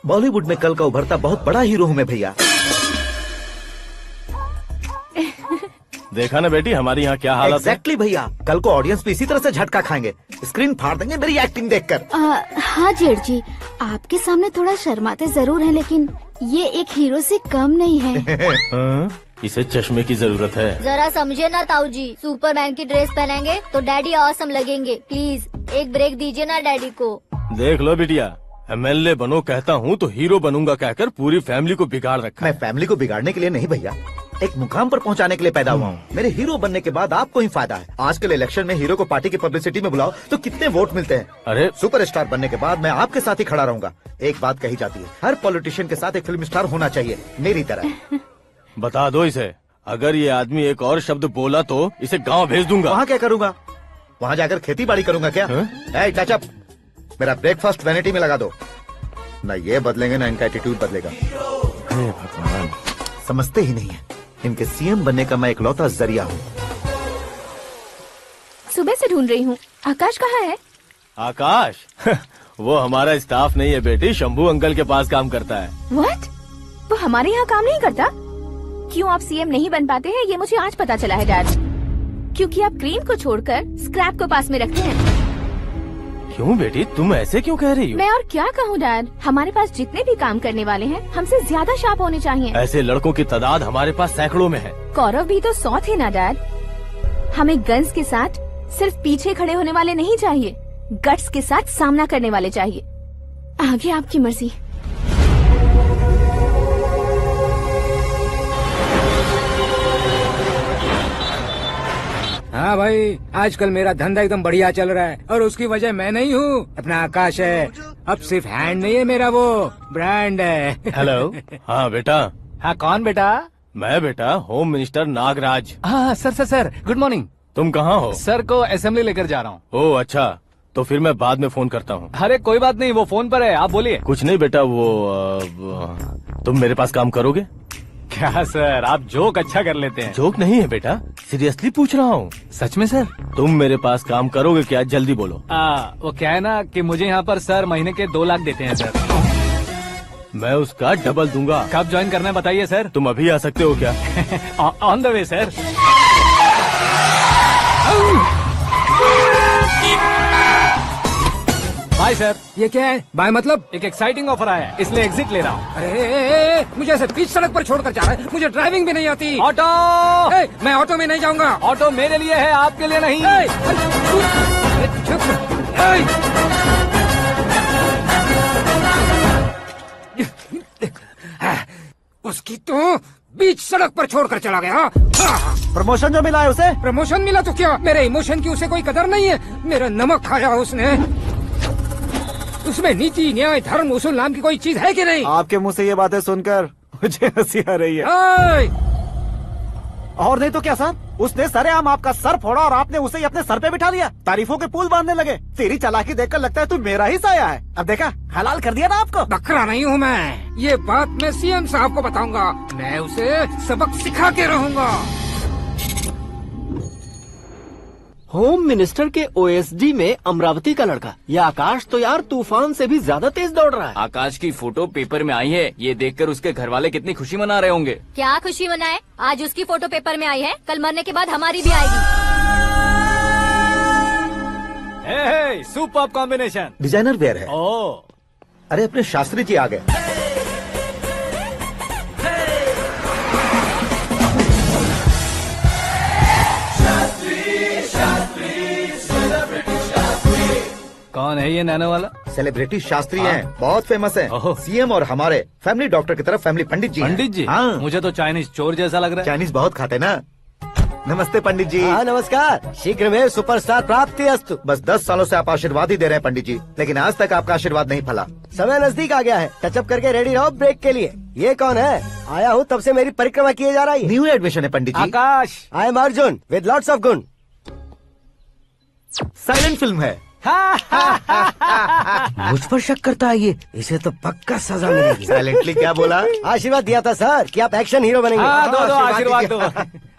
S11: बॉलीवुड में कल का उभरता बहुत बड़ा हीरो हूँ मैं भैया।
S6: देखा ना बेटी हमारी यहाँ क्या हालत है।
S11: एग्जैक्टली भैया, कल को ऑडियंस भी इसी तरह से झटका खाएंगे, स्क्रीन फाड़ देंगे मेरी एक्टिंग देखकर।
S5: हाँ जेठ जी, आपके सामने थोड़ा शर्माते जरूर हैं, लेकिन ये एक हीरो से कम नहीं है।
S6: हाँ? इसे चश्मे की जरूरत है।
S5: जरा समझे ना ताऊ जी, सुपरमैन की ड्रेस पहनेंगे तो डैडी ऑसम लगेंगे। प्लीज एक ब्रेक दीजिए ना डैडी को।
S6: देख लो बिटिया, एमएलए बनो कहता हूँ तो हीरो बनूंगा कहकर पूरी फैमिली को बिगाड़ रखा।
S11: मैं फैमिली को बिगाड़ने के लिए नहीं भैया, एक मुकाम पर पहुंचाने के लिए पैदा हुआ हूँ। मेरे हीरो बनने के बाद आपको ही फायदा है। आजकल इलेक्शन में हीरो को पार्टी की पब्लिसिटी में बुलाओ तो कितने वोट मिलते हैं।
S6: अरे
S11: सुपरस्टार बनने के बाद मैं आपके साथ ही खड़ा रहूंगा। एक बात कही जाती है, हर पॉलिटिशियन के साथ एक फिल्म स्टार होना चाहिए, मेरी तरह।
S6: बता दो इसे, अगर ये आदमी एक और शब्द बोला तो इसे गाँव भेज दूंगा।
S11: वहाँ क्या करूँगा? वहाँ जाकर खेती बाड़ी करूँगा क्या? टच अप, मेरा ब्रेकफास्ट वैनिटी में लगा दो। न ये बदलेंगे ना इनका एटीट्यूड बदलेगा।
S6: भगवान,
S11: समझते ही नहीं है, इनके सीएम बनने का मैं इकलौता जरिया हूँ।
S4: सुबह से ढूंढ रही हूँ, आकाश कहाँ है?
S6: आकाश? वो हमारा स्टाफ नहीं है बेटी, शंभू अंकल के पास काम करता है।
S4: व्हाट? वो हमारे यहाँ काम नहीं करता? क्यों आप सीएम नहीं बन पाते हैं ये मुझे आज पता चला है डैड। क्योंकि आप क्रीम को छोड़कर स्क्रैप को पास में रखते हैं।
S6: क्यों बेटी, तुम ऐसे क्यों कह रही हो?
S4: मैं और क्या कहूँ डैड, हमारे पास जितने भी काम करने वाले हैं हमसे ज्यादा शार्प होने चाहिए।
S6: ऐसे लड़कों की तादाद हमारे पास सैकड़ों में है।
S4: कौरव भी तो 100 थे ना डैड। हमें गन्स के साथ सिर्फ पीछे खड़े होने वाले नहीं चाहिए, गट्स के साथ सामना करने वाले चाहिए। आगे आपकी मर्जी।
S3: हाँ भाई, आजकल मेरा धंधा एकदम बढ़िया चल रहा है और उसकी वजह मैं नहीं हूँ, अपना आकाश है। अब सिर्फ हैंड नहीं है मेरा, वो ब्रांड है।
S6: हेलो। हाँ बेटा।
S1: हाँ कौन बेटा?
S6: मैं बेटा होम मिनिस्टर नागराज।
S1: हाँ sir sir sir, good morning.
S6: तुम कहाँ हो?
S1: सर को असेंबली लेकर जा रहा हूँ।
S6: ओह अच्छा, तो फिर मैं बाद में फोन करता हूँ।
S1: अरे कोई बात नहीं, वो फोन पर है, आप बोलिए।
S6: कुछ नहीं बेटा, तुम मेरे पास काम करोगे?
S1: क्या सर, आप जोक अच्छा कर लेते हैं।
S6: जोक नहीं है बेटा, सीरियसली पूछ रहा हूँ।
S1: सच में सर?
S6: तुम मेरे पास काम करोगे क्या? जल्दी बोलो।
S1: वो क्या है ना कि मुझे यहाँ पर सर महीने के 2 लाख देते हैं सर।
S6: मैं उसका डबल दूंगा।
S1: कब ज्वाइन करना है बताइए सर।
S6: तुम अभी आ सकते हो क्या?
S1: On the way sir. Bye sir.
S3: ये क्या है? बाय मतलब?
S1: एक एक्साइटिंग ऑफर आया है, इसलिए एग्जिट ले रहा हूँ।
S3: अरे मुझे ऐसे बीच सड़क पर छोड़कर जा रहा है, मुझे ड्राइविंग भी नहीं आती।
S1: ऑटो!
S3: मैं ऑटो में नहीं जाऊंगा।
S1: ऑटो मेरे लिए है, आपके लिए नहीं।
S3: उसकी तो बीच सड़क पर छोड़कर चला गया।
S9: प्रमोशन जो मिला है उसे?
S3: प्रमोशन मिला तो क्या, मेरे इमोशन की उसे कोई कदर नहीं है। मेरा नमक खाया उसने। उसमें नीति न्याय धर्म उसूल नाम की कोई चीज है कि नहीं?
S9: आपके मुंह से ये बातें सुनकर मुझे हंसी आ रही है। और नहीं तो क्या सर, उसने सरेआम आपका सर फोड़ा और आपने उसे ही अपने सर पे बिठा लिया। तारीफों के पुल बांधने लगे। तेरी चालाकी देखकर लगता है तू मेरा ही साया है। अब देखा, हलाल कर दिया ना आपको।
S3: बकरा नहीं हूँ मैं, ये बात मैं सीएम साहब को बताऊंगा। मैं उसे सबक सिखा के रहूंगा।
S7: होम मिनिस्टर के ओएसडी में अमरावती का लड़का, ये आकाश तो यार तूफान से भी ज्यादा तेज दौड़ रहा है।
S8: आकाश की फोटो पेपर में आई है, ये देखकर उसके घर वाले कितनी खुशी मना रहे होंगे।
S5: क्या खुशी मनाए? आज उसकी फोटो पेपर में आई है, कल मरने के बाद हमारी भी आएगी।
S1: Superb combination.
S11: डिजाइनर वेयर है।
S1: ओह,
S11: अरे अपने शास्त्री जी आ गए।
S1: कौन है ये नैनो वाला?
S11: सेलिब्रिटी शास्त्री हैं, बहुत फेमस हैं। सीएम और हमारे फैमिली डॉक्टर की तरफ फैमिली पंडित जी हैं।
S1: पंडित जी?
S11: हाँ।
S1: मुझे तो चाइनीज चोर जैसा लग रहा है।
S11: चाइनीज बहुत खाते ना। नमस्ते पंडित जी।
S10: हाँ नमस्कार, शीघ्र में सुपरस्टार प्राप्ति अस्तु।
S11: बस 10 सालों से आप आशीर्वाद ही दे रहे हैं पंडित जी, लेकिन आज तक आपका आशीर्वाद नहीं फला।
S10: समय नजदीक आ गया है, टचअप करके रेडी रहो ब्रेक के लिए। ये कौन है? आया हूँ तब से मेरी परिक्रमा किए जा रही है।
S11: न्यू एडमिशन है Pandit ji.
S1: Akash.
S10: I am Arjun with lots of गुण।
S11: साइलेंट फिल्म है।
S10: मुझ पर शक करता है ये, इसे तो पक्का सजा मिलेगी।
S11: साइलेंटली क्या बोला?
S10: आशीर्वाद दिया था सर कि आप एक्शन हीरो बनेंगे।
S1: हाँ, दो आशीर्वाद दो।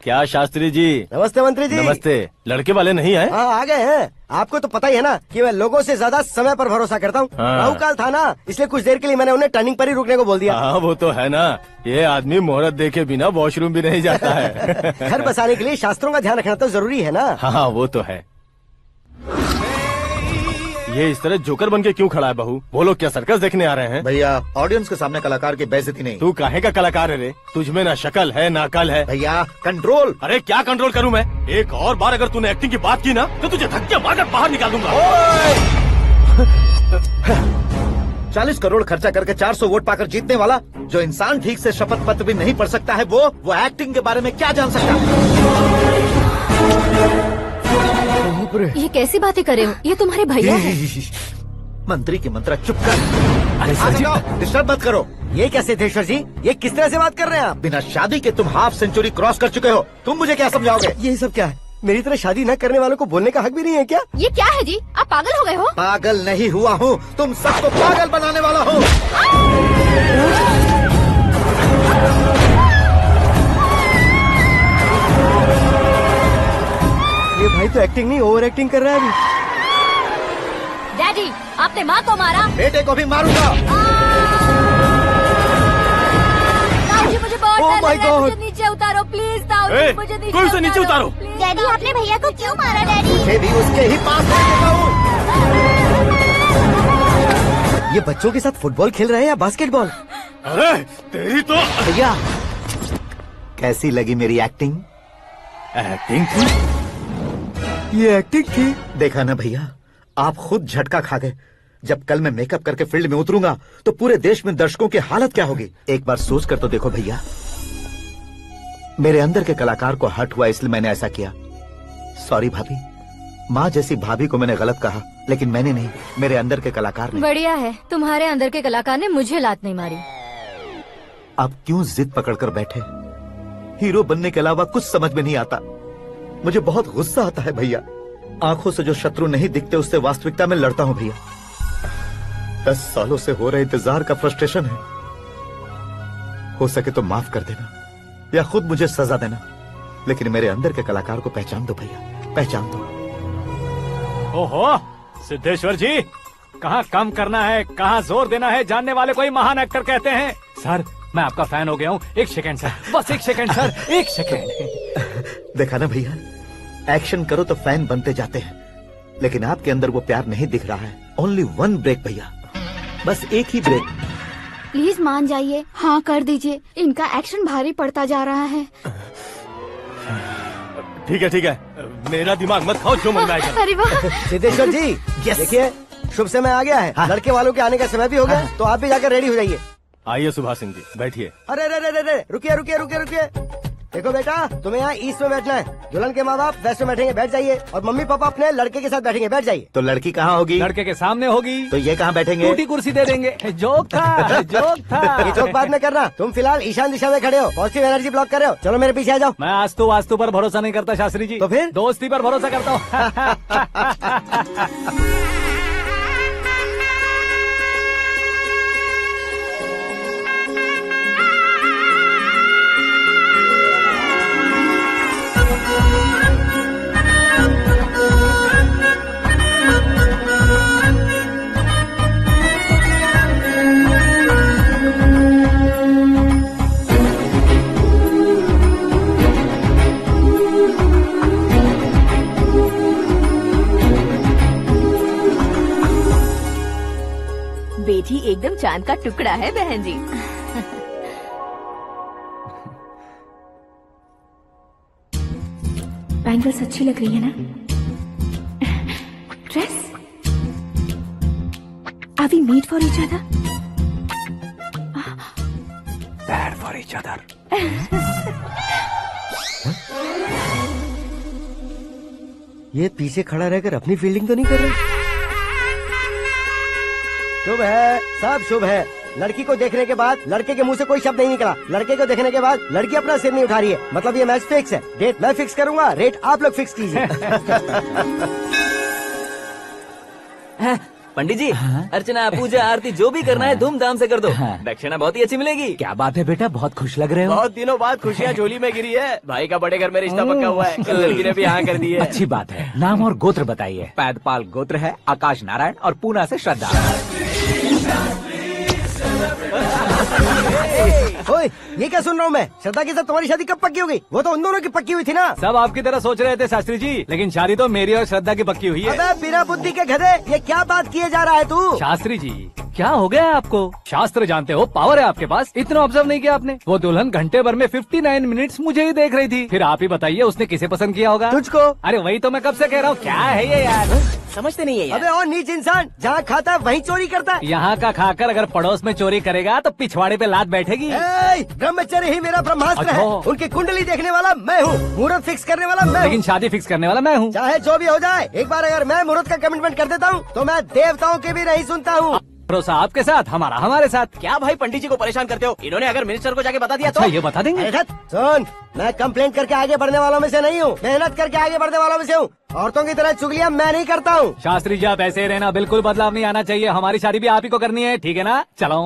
S6: क्या शास्त्री जी?
S10: नमस्ते मंत्री जी।
S6: नमस्ते। लड़के वाले नहीं आए?
S10: हाँ आ गए हैं। आपको तो पता ही है ना कि मैं लोगों से ज्यादा समय पर भरोसा करता हूँ।
S6: हाँ।
S10: राहु काल था ना, इसलिए कुछ देर के लिए मैंने उन्हें टर्निंग पर ही रुकने को बोल दिया।
S6: हाँ वो तो है ना, ये आदमी मुहूर्त देखे बिना वॉशरूम भी नहीं जाता है।
S10: घर बसाने के लिए शास्त्रों का ध्यान रखना तो जरूरी है ना।
S6: हाँ वो तो है। ये इस तरह जोकर बन के क्यों खड़ा है बहू? वो लोग क्या सर्कस देखने आ रहे हैं?
S11: भैया ऑडियंस के सामने कलाकार की बेइज्जती नहीं।
S6: तू काहे का कलाकार है रे? तुझमें ना शक्ल है ना अकल है।
S11: भैया कंट्रोल।
S6: अरे क्या कंट्रोल करूं मैं? एक और बार अगर तूने एक्टिंग की बात की ना तो तुझे धक्के मारकर बाहर निकाल दूंगा।
S11: 40 करोड़ खर्चा करके 400 वोट पाकर जीतने वाला जो इंसान ठीक से शपथ पत्र भी नहीं पढ़ सकता है, वो एक्टिंग के बारे में क्या जान सकता है?
S5: ये कैसी बातें कर रहे हो? ये तुम्हारे भैया हैं।
S11: मंत्री की मंत्रा चुप कर। डिस्टर्ब मत करो।
S10: ये क्या सिद्धेश्वर जी, ये किस तरह से बात कर रहे हैं आप?
S11: बिना शादी के तुम हाफ सेंचुरी क्रॉस कर चुके हो, तुम मुझे क्या समझाओगे?
S10: ये सब क्या है? मेरी तरह शादी न करने वालों को बोलने का हक भी नहीं है क्या?
S5: ये क्या है जी? आप पागल हो गए हो?
S11: पागल नहीं हुआ हूँ, तुम सबको पागल बनाने वाला हूँ।
S10: ये भाई तो एक्टिंग नहीं ओवर एक्टिंग कर रहा है अभी।
S5: डैडी, आपने माँ को मारा।
S11: बेटे को भी मारूंगा।
S5: ताऊजी मुझे बहुत
S10: Oh
S5: डर
S10: my
S5: लग रहा है,
S10: God.
S5: मुझे नीचे उतारो प्लीज। ताऊजी मुझे नीचे
S6: कोई उसे नीचे उतारो।
S5: डैडी आपने भैया को क्यों मारा? डैडी
S11: मुझे भी उसके ही पास लेके जाऊं।
S10: ये बच्चों के साथ फुटबॉल खेल रहे हैं या बास्केटबॉल?
S6: अरे तेरी तो
S11: भैया कैसी लगी मेरी एक्टिंग?
S6: एक्टिंग थी।
S10: ये एक्टिंग थी।
S11: देखा ना भैया, आप खुद झटका खा गए। जब कल मैं मेकअप करके फील्ड में उतरूंगा तो पूरे देश में दर्शकों की हालत क्या होगी? एक बार सोच कर तो देखो भैया। मेरे अंदर के कलाकार को हर्ट हुआ इसलिए मैंने ऐसा किया। सॉरी भाभी। माँ जैसी भाभी को मैंने गलत कहा, लेकिन मैंने नहीं, मेरे अंदर के कलाकार ने।
S5: बढ़िया है, तुम्हारे अंदर के कलाकार ने मुझे लात नहीं मारी।
S11: आप क्यों जिद पकड़कर बैठे? हीरो बनने के अलावा कुछ समझ में नहीं आता। मुझे बहुत गुस्सा आता है भैया। आंखों से जो शत्रु नहीं दिखते उससे वास्तविकता में लड़ता हूँ भैया। 10 सालों से हो रहे इंतजार का फ्रस्ट्रेशन है। हो सके तो माफ कर देना या खुद मुझे सजा देना, लेकिन मेरे अंदर के कलाकार को पहचान दो भैया, पहचान दो।
S1: ओहो सिद्धेश्वर जी, कहाँ कम करना है कहाँ जोर देना है, जानने वाले को ही महान एक्टर कहते हैं। सर मैं आपका फैन हो गया हूँ। एक सेकंड सर, बस एक सेकंड सर, एक सेकंड।
S11: देखा ना भैया, एक्शन करो तो फैन बनते जाते हैं, लेकिन आपके अंदर वो प्यार नहीं दिख रहा है। ओनली वन ब्रेक भैया, बस एक ही ब्रेक।
S4: प्लीज मान जाइए, हाँ कर दीजिए। इनका एक्शन भारी पड़ता जा रहा है।
S6: ठीक है, मेरा दिमाग मत खाओ, जो मन में आएगा।
S5: अरे वाह।
S10: सिद्धेश्वर जी देखिए, शुभ समय आ गया है। लड़के वालों के आने का समय भी हो गया, तो आप भी जाकर रेडी हो जाइए।
S6: आइए सुभाष सिंह जी, बैठिए।
S10: अरे रुकिए। देखो बेटा, तुम्हें यहाँ ईस्ट में बैठना है। दुल्हन के माँ बाप वेस्ट में बैठेंगे, बैठ जाइए। और मम्मी पापा अपने लड़के के साथ बैठेंगे, बैठ जाइए।
S11: तो लड़की कहाँ होगी?
S1: लड़के के सामने होगी।
S11: तो ये कहाँ बैठेंगे?
S1: टूटी कुर्सी दे देंगे। जोक था, जोक था।
S10: ये जोक बाद में करना। तुम फिलहाल ईशान दिशा में खड़े हो, पॉजिटिव एनर्जी ब्लॉक कर रहे हो। चलो मेरे पीछे आ जाओ।
S1: मैं वास्तु पर भरोसा नहीं करता शास्त्री जी।
S10: तो फिर?
S1: दोस्ती पर भरोसा करता हूँ।
S4: बेटी एकदम चांद का टुकड़ा है बहन जी। बैंगल्स अच्छी लग रही है ना? Dress Are we made for each other?
S1: Bad for each other.
S10: ये पीछे खड़ा रहकर अपनी फील्डिंग तो नहीं कर रहा? शुभ है, सब शुभ है। लड़की को देखने के बाद लड़के के मुंह से कोई शब्द नहीं निकला। लड़के को देखने के बाद लड़की अपना सिर नहीं उठा रही है। मतलब ये मैच फिक्स है। डेट मैं फिक्स करूंगा, रेट आप लोग फिक्स कीजिए।
S8: पंडित जी, अर्चना, पूजा, आरती जो भी करना है धूमधाम से कर दो। दक्षिणा बहुत ही अच्छी मिलेगी।
S1: क्या बात है बेटा, बहुत खुश लग रहे हो।
S7: बहुत दिनों बाद खुशियाँ झोली में गिरी है। भाई का बड़े घर में रिश्ता पक्का हुआ है। लड़की ने भी हाँ कर दी है।
S1: अच्छी बात है। नाम और गोत्र बताइए। पैदपाल गोत्र है, आकाश नारायण, और पूना से श्रद्धा।
S10: ओए, ये क्या सुन रहा हूँ मैं? श्रद्धा के साथ तुम्हारी शादी कब पक्की हो गई? वो तो उन दोनों की पक्की हुई थी ना।
S1: सब आपकी तरह सोच रहे थे शास्त्री जी, लेकिन शादी तो मेरी और श्रद्धा की पक्की हुई है।
S10: अबे बिना बुद्धि के गधे, ये क्या बात किए जा रहा है तू?
S1: शास्त्री जी, क्या हो गया है आपको? शास्त्र जानते हो, पावर है आपके पास। इतना ऑब्जर्व नहीं किया आपने? वो दुल्हन घंटे भर में 59 मिनट्स मुझे ही देख रही थी। फिर आप ही बताइए उसने किसे पसंद किया होगा?
S10: तुझको।
S1: अरे वही तो मैं कब से कह रहा हूँ, क्या है ये यार?
S7: समझते नहीं है यार।
S10: अबे और नीच इंसान, जहाँ खाता है वहीं चोरी करता है।
S1: यहाँ का खाकर अगर पड़ोस में चोरी करेगा तो पिछवाड़े पे लात बैठेगी।
S10: ब्रह्मचर्य ही मेरा ब्रह्मास्त्र है।
S1: अच्छा।
S10: उनकी कुंडली देखने वाला मैं हूँ, मुहूर्त फिक्स करने वाला मैं
S1: लेकिन
S10: हूँ।
S1: शादी फिक्स करने वाला मैं हूँ।
S10: चाहे जो भी हो जाए, एक बार अगर मैं मुहूर्त का कमिटमेंट कर देता हूँ तो मैं देवताओं के भी नहीं सुनता हूँ।
S1: भरोसा आपके साथ, हमारा हमारे साथ।
S7: क्या भाई पंडित जी को परेशान करते हो? इन्होंने अगर मिनिस्टर को जाके बता दिया तो?
S1: अच्छा, ये बता देंगे।
S10: अरे सुन, मैं कंप्लेंट करके आगे बढ़ने वालों में से नहीं हूँ, मेहनत करके आगे बढ़ने वालों में से हूँ। औरतों की तरह चुगलियाँ मैं नहीं करता हूँ।
S1: शास्त्री जी, आप ऐसे ही रहना, बिल्कुल बदलाव नहीं आना चाहिए। हमारी शादी भी आप ही को करनी है, ठीक है ना? चलो।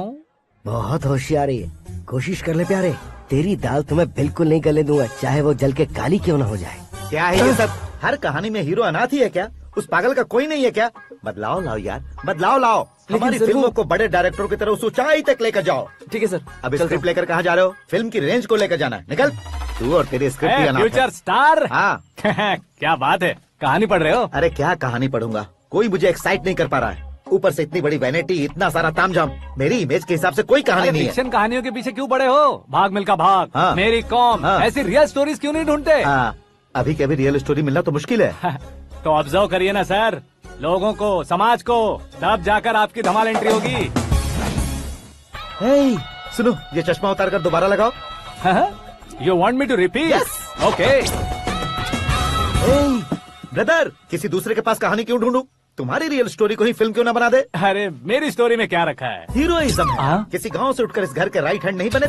S10: बहुत होशियारी है, कोशिश कर ले प्यारे। तेरी दाल तुम्हें बिल्कुल नहीं गले दूंगा, चाहे वो जल के काली क्यों न हो जाए।
S11: क्या है ये सब? हर कहानी में हीरो अनाथ ही है क्या? उस पागल का कोई नहीं है क्या? बदलाव लाओ यार, बदलाव लाओ। हमारी फिल्मों को बड़े डायरेक्टरों की तरह उस ऊंचाई तक लेकर जाओ।
S8: ठीक है सर।
S11: अब स्क्रिप्ट लेकर कहाँ जा रहे हो? फिल्म की रेंज को लेकर जाना है। निकल तू और तेरे स्क्रिप्ट ही अनाथ है।
S1: Future star.
S11: हाँ।
S1: क्या बात है, कहानी पढ़ रहे हो?
S11: अरे क्या कहानी पढ़ूंगा, कोई मुझे एक्साइट नहीं कर पा रहा है। ऊपर से इतनी बड़ी वैनिटी, इतना सारा तामझाम। मेरी इमेज के हिसाब से कोई कहानी नहीं है।
S1: फिक्शन कहानियों के पीछे क्यों पड़े हो? भाग मिल्खा भाग,
S11: हाँ।
S1: मेरी कॉम,
S11: हाँ।
S1: ऐसी रियल स्टोरीज क्यों नहीं ढूंढते?
S11: हाँ, अभी के अभी रियल स्टोरी मिलना तो मुश्किल है।
S1: तो ऑब्जर्व करिए ना सर, लोगों को, समाज को, तब जाकर आपकी धमाल एंट्री होगी।
S11: सुनो, ये चश्मा उतार कर दोबारा लगाओ।
S1: You want me to repeat? Okay.
S11: Brother, किसी दूसरे के पास कहानी क्यों ढूंढूं? तुम्हारी रियल स्टोरी को ही फिल्म क्यों ना बना दे?
S1: अरे मेरी स्टोरी में क्या रखा है?
S11: हीरोइज्म है। किसी गांव से उठकर इस घर के राइट हैंड नहीं बने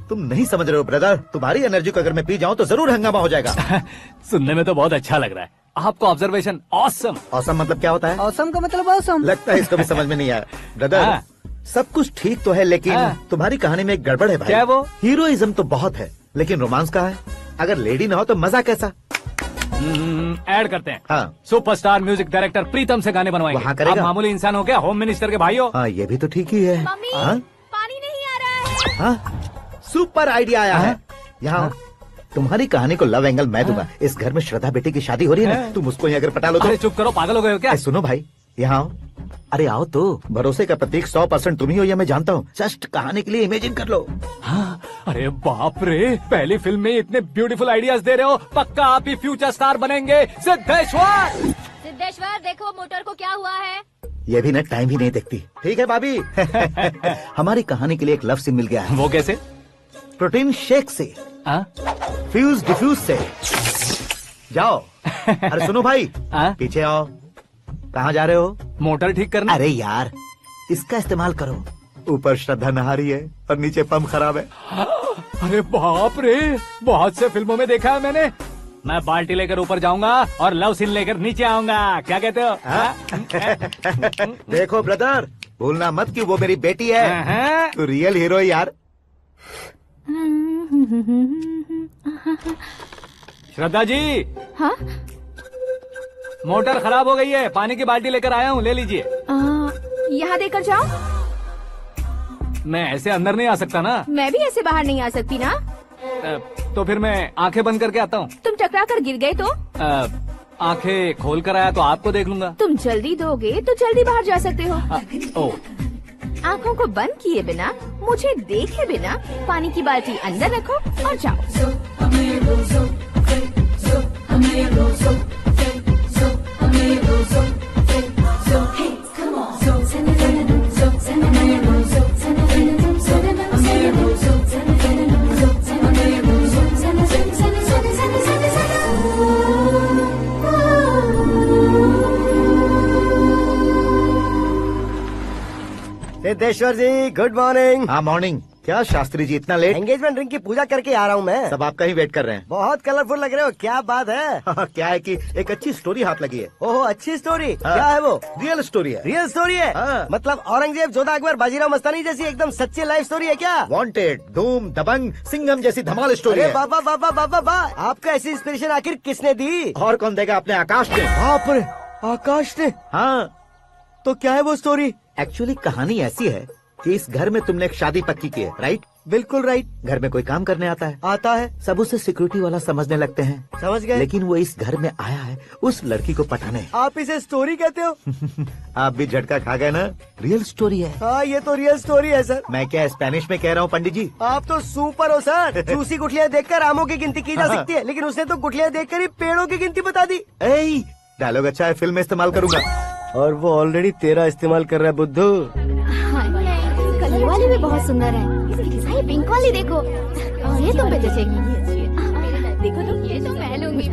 S11: तुम नहीं समझ रहे हो ब्रदर। तुम्हारी एनर्जी को अगर मैं पी जाऊं तो जरूर हंगामा हो जाएगा।
S1: सुनने में तो बहुत अच्छा लग रहा है आपको। Observation awesome.
S11: ऑसम मतलब क्या होता है?
S10: औसम का मतलब औसम।
S11: लगता है इसको भी समझ में नहीं आया। ब्रदर, सब कुछ ठीक तो है, लेकिन तुम्हारी कहानी में एक गड़बड़ है भाई।
S1: क्या वो?
S11: हीरोइज्म तो बहुत है, लेकिन रोमांस कहाँ है? अगर लेडी ना हो तो मजा कैसा?
S1: ऐड करते हैं।
S11: हाँ।
S1: सुपरस्टार म्यूजिक डायरेक्टर प्रीतम से गाने बनवाएंगे।
S11: वहाँ करेगा?
S1: आप मामूली इंसान हो क्या, होम मिनिस्टर के भाई हो?
S11: हाँ, ये भी तो ठीक ही है।
S5: मम्मी,
S11: हाँ?
S5: पानी नहीं आ रहा है।
S11: हाँ? सुपर आइडिया आया है। यहाँ तुम्हारी कहानी को लव एंगल मैं दूंगा। इस घर में श्रद्धा बेटी की शादी हो रही है ना, तुम उसको ही अगर पटा लो तो।
S1: अरे चुप करो, पागल हो गए हो क्या?
S11: सुनो भाई, यहाँ आओ। अरे आओ तो। भरोसे का प्रतीक 100% तुम ही हो, यह मैं जानता हूँ। जस्ट कहानी के लिए इमेजिन कर लो।
S1: हाँ, अरे बाप रे, पहली फिल्म में इतने ब्यूटीफुल आइडियाज दे रहे हो। पक्का आप ही फ्यूचर स्टार बनेंगे। सिद्धेश्वर,
S5: सिद्धेश्वर देखो मोटर को क्या हुआ है।
S11: ये भी ना टाइम ही नहीं देखती। ठीक है भाभी। हमारी कहानी के लिए एक लव सीन मिल गया है।
S1: वो कैसे?
S11: प्रोटीन शेक से, फ्यूज डिफ्यूज से। जाओ। अरे सुनो भाई, पीछे आओ। कहाँ जा रहे हो?
S1: मोटर ठीक करना।
S11: अरे यार, इसका इस्तेमाल करो। ऊपर श्रद्धा नहा रही है और नीचे पंप खराब है।
S1: अरे बाप रे, बहुत से फिल्मों में देखा है मैंने। मैं बाल्टी लेकर ऊपर जाऊंगा और लव सीन लेकर नीचे आऊंगा। क्या कहते हो?
S11: देखो ब्रदर, भूलना मत कि वो मेरी बेटी है। तू रियल हीरो यार।
S1: श्रद्धा जी।
S4: हाँ?
S1: मोटर खराब हो गई है, पानी की बाल्टी लेकर आया हूँ, ले लीजिए।
S4: यहाँ देकर जाओ।
S1: मैं ऐसे अंदर नहीं आ सकता ना।
S4: मैं भी ऐसे बाहर नहीं आ सकती ना।
S1: तो फिर मैं आंखें बंद करके आता हूँ।
S4: तुम टकरा कर गिर गए तो?
S1: आंखें खोल कर आया तो आपको देख लूंगा।
S4: तुम जल्दी दोगे तो जल्दी बाहर जा सकते हो।
S1: ओ।
S4: आँखों को बंद किए बिना, मुझे देखे बिना पानी की बाल्टी अंदर रखो और जाओ।
S10: सिद्धेश्वर जी, गुड मॉर्निंग।
S11: हाँ मॉर्निंग। क्या शास्त्री जी इतना लेट?
S10: एंगेजमेंट रिंग की पूजा करके आ रहा हूँ मैं।
S11: सब आपका ही वेट कर रहे हैं।
S10: बहुत कलरफुल लग रहे हो, क्या बात है?
S11: क्या है कि एक अच्छी स्टोरी हाथ लगी है।
S10: ओहो, अच्छी स्टोरी।
S11: हाँ।
S10: क्या है वो?
S11: रियल स्टोरी है।
S10: रियल स्टोरी है?
S11: हाँ।
S10: मतलब औरंगजेब, जोधा अकबर, बाजीराव मस्तानी जैसी एकदम सच्ची लाइफ स्टोरी है क्या?
S11: वांटेड, धूम, दबंग, सिंघम जैसी धमाल स्टोरी
S10: अरे
S11: है।
S10: बाबा बाबा बाबा बा, आपका ऐसी इंस्पिरेशन आखिर किसने दी?
S11: और कौन देगा? अपने आकाश ने।
S10: बाप रे, आकाश ने?
S11: हाँ,
S10: तो क्या है वो स्टोरी?
S11: एक्चुअली कहानी ऐसी है कि इस घर में तुमने एक शादी पक्की की है, राइट?
S10: बिल्कुल राइट।
S11: घर में कोई काम करने आता है,
S10: आता है,
S11: सब उसे सिक्योरिटी वाला समझने लगते हैं।
S10: समझ गए।
S11: लेकिन वो इस घर में आया है उस लड़की को पटाने।
S10: आप इसे स्टोरी कहते हो?
S11: आप भी झटका खा गए ना? रियल स्टोरी है।
S10: हाँ, ये तो रियल स्टोरी है सर।
S11: मैं क्या स्पेनिश में कह रहा हूँ पंडित जी?
S10: आप तो सुपर हो सर। चूसी गुठलियाँ देखकर आमों की गिनती की जा सकती है, लेकिन उसने तो गुठलियाँ देखकर ही पेड़ों की गिनती बता दी।
S11: डायलॉग अच्छा है, फिल्म में इस्तेमाल करूंगा।
S10: और वो ऑलरेडी तेरा इस्तेमाल कर रहा है बुद्धू।
S5: कल ये वाली भी बहुत सुंदर है। ये पिंक वाली देखो, और ये तुम पे जचेगी। देखो तो ये तो मैं लूंगी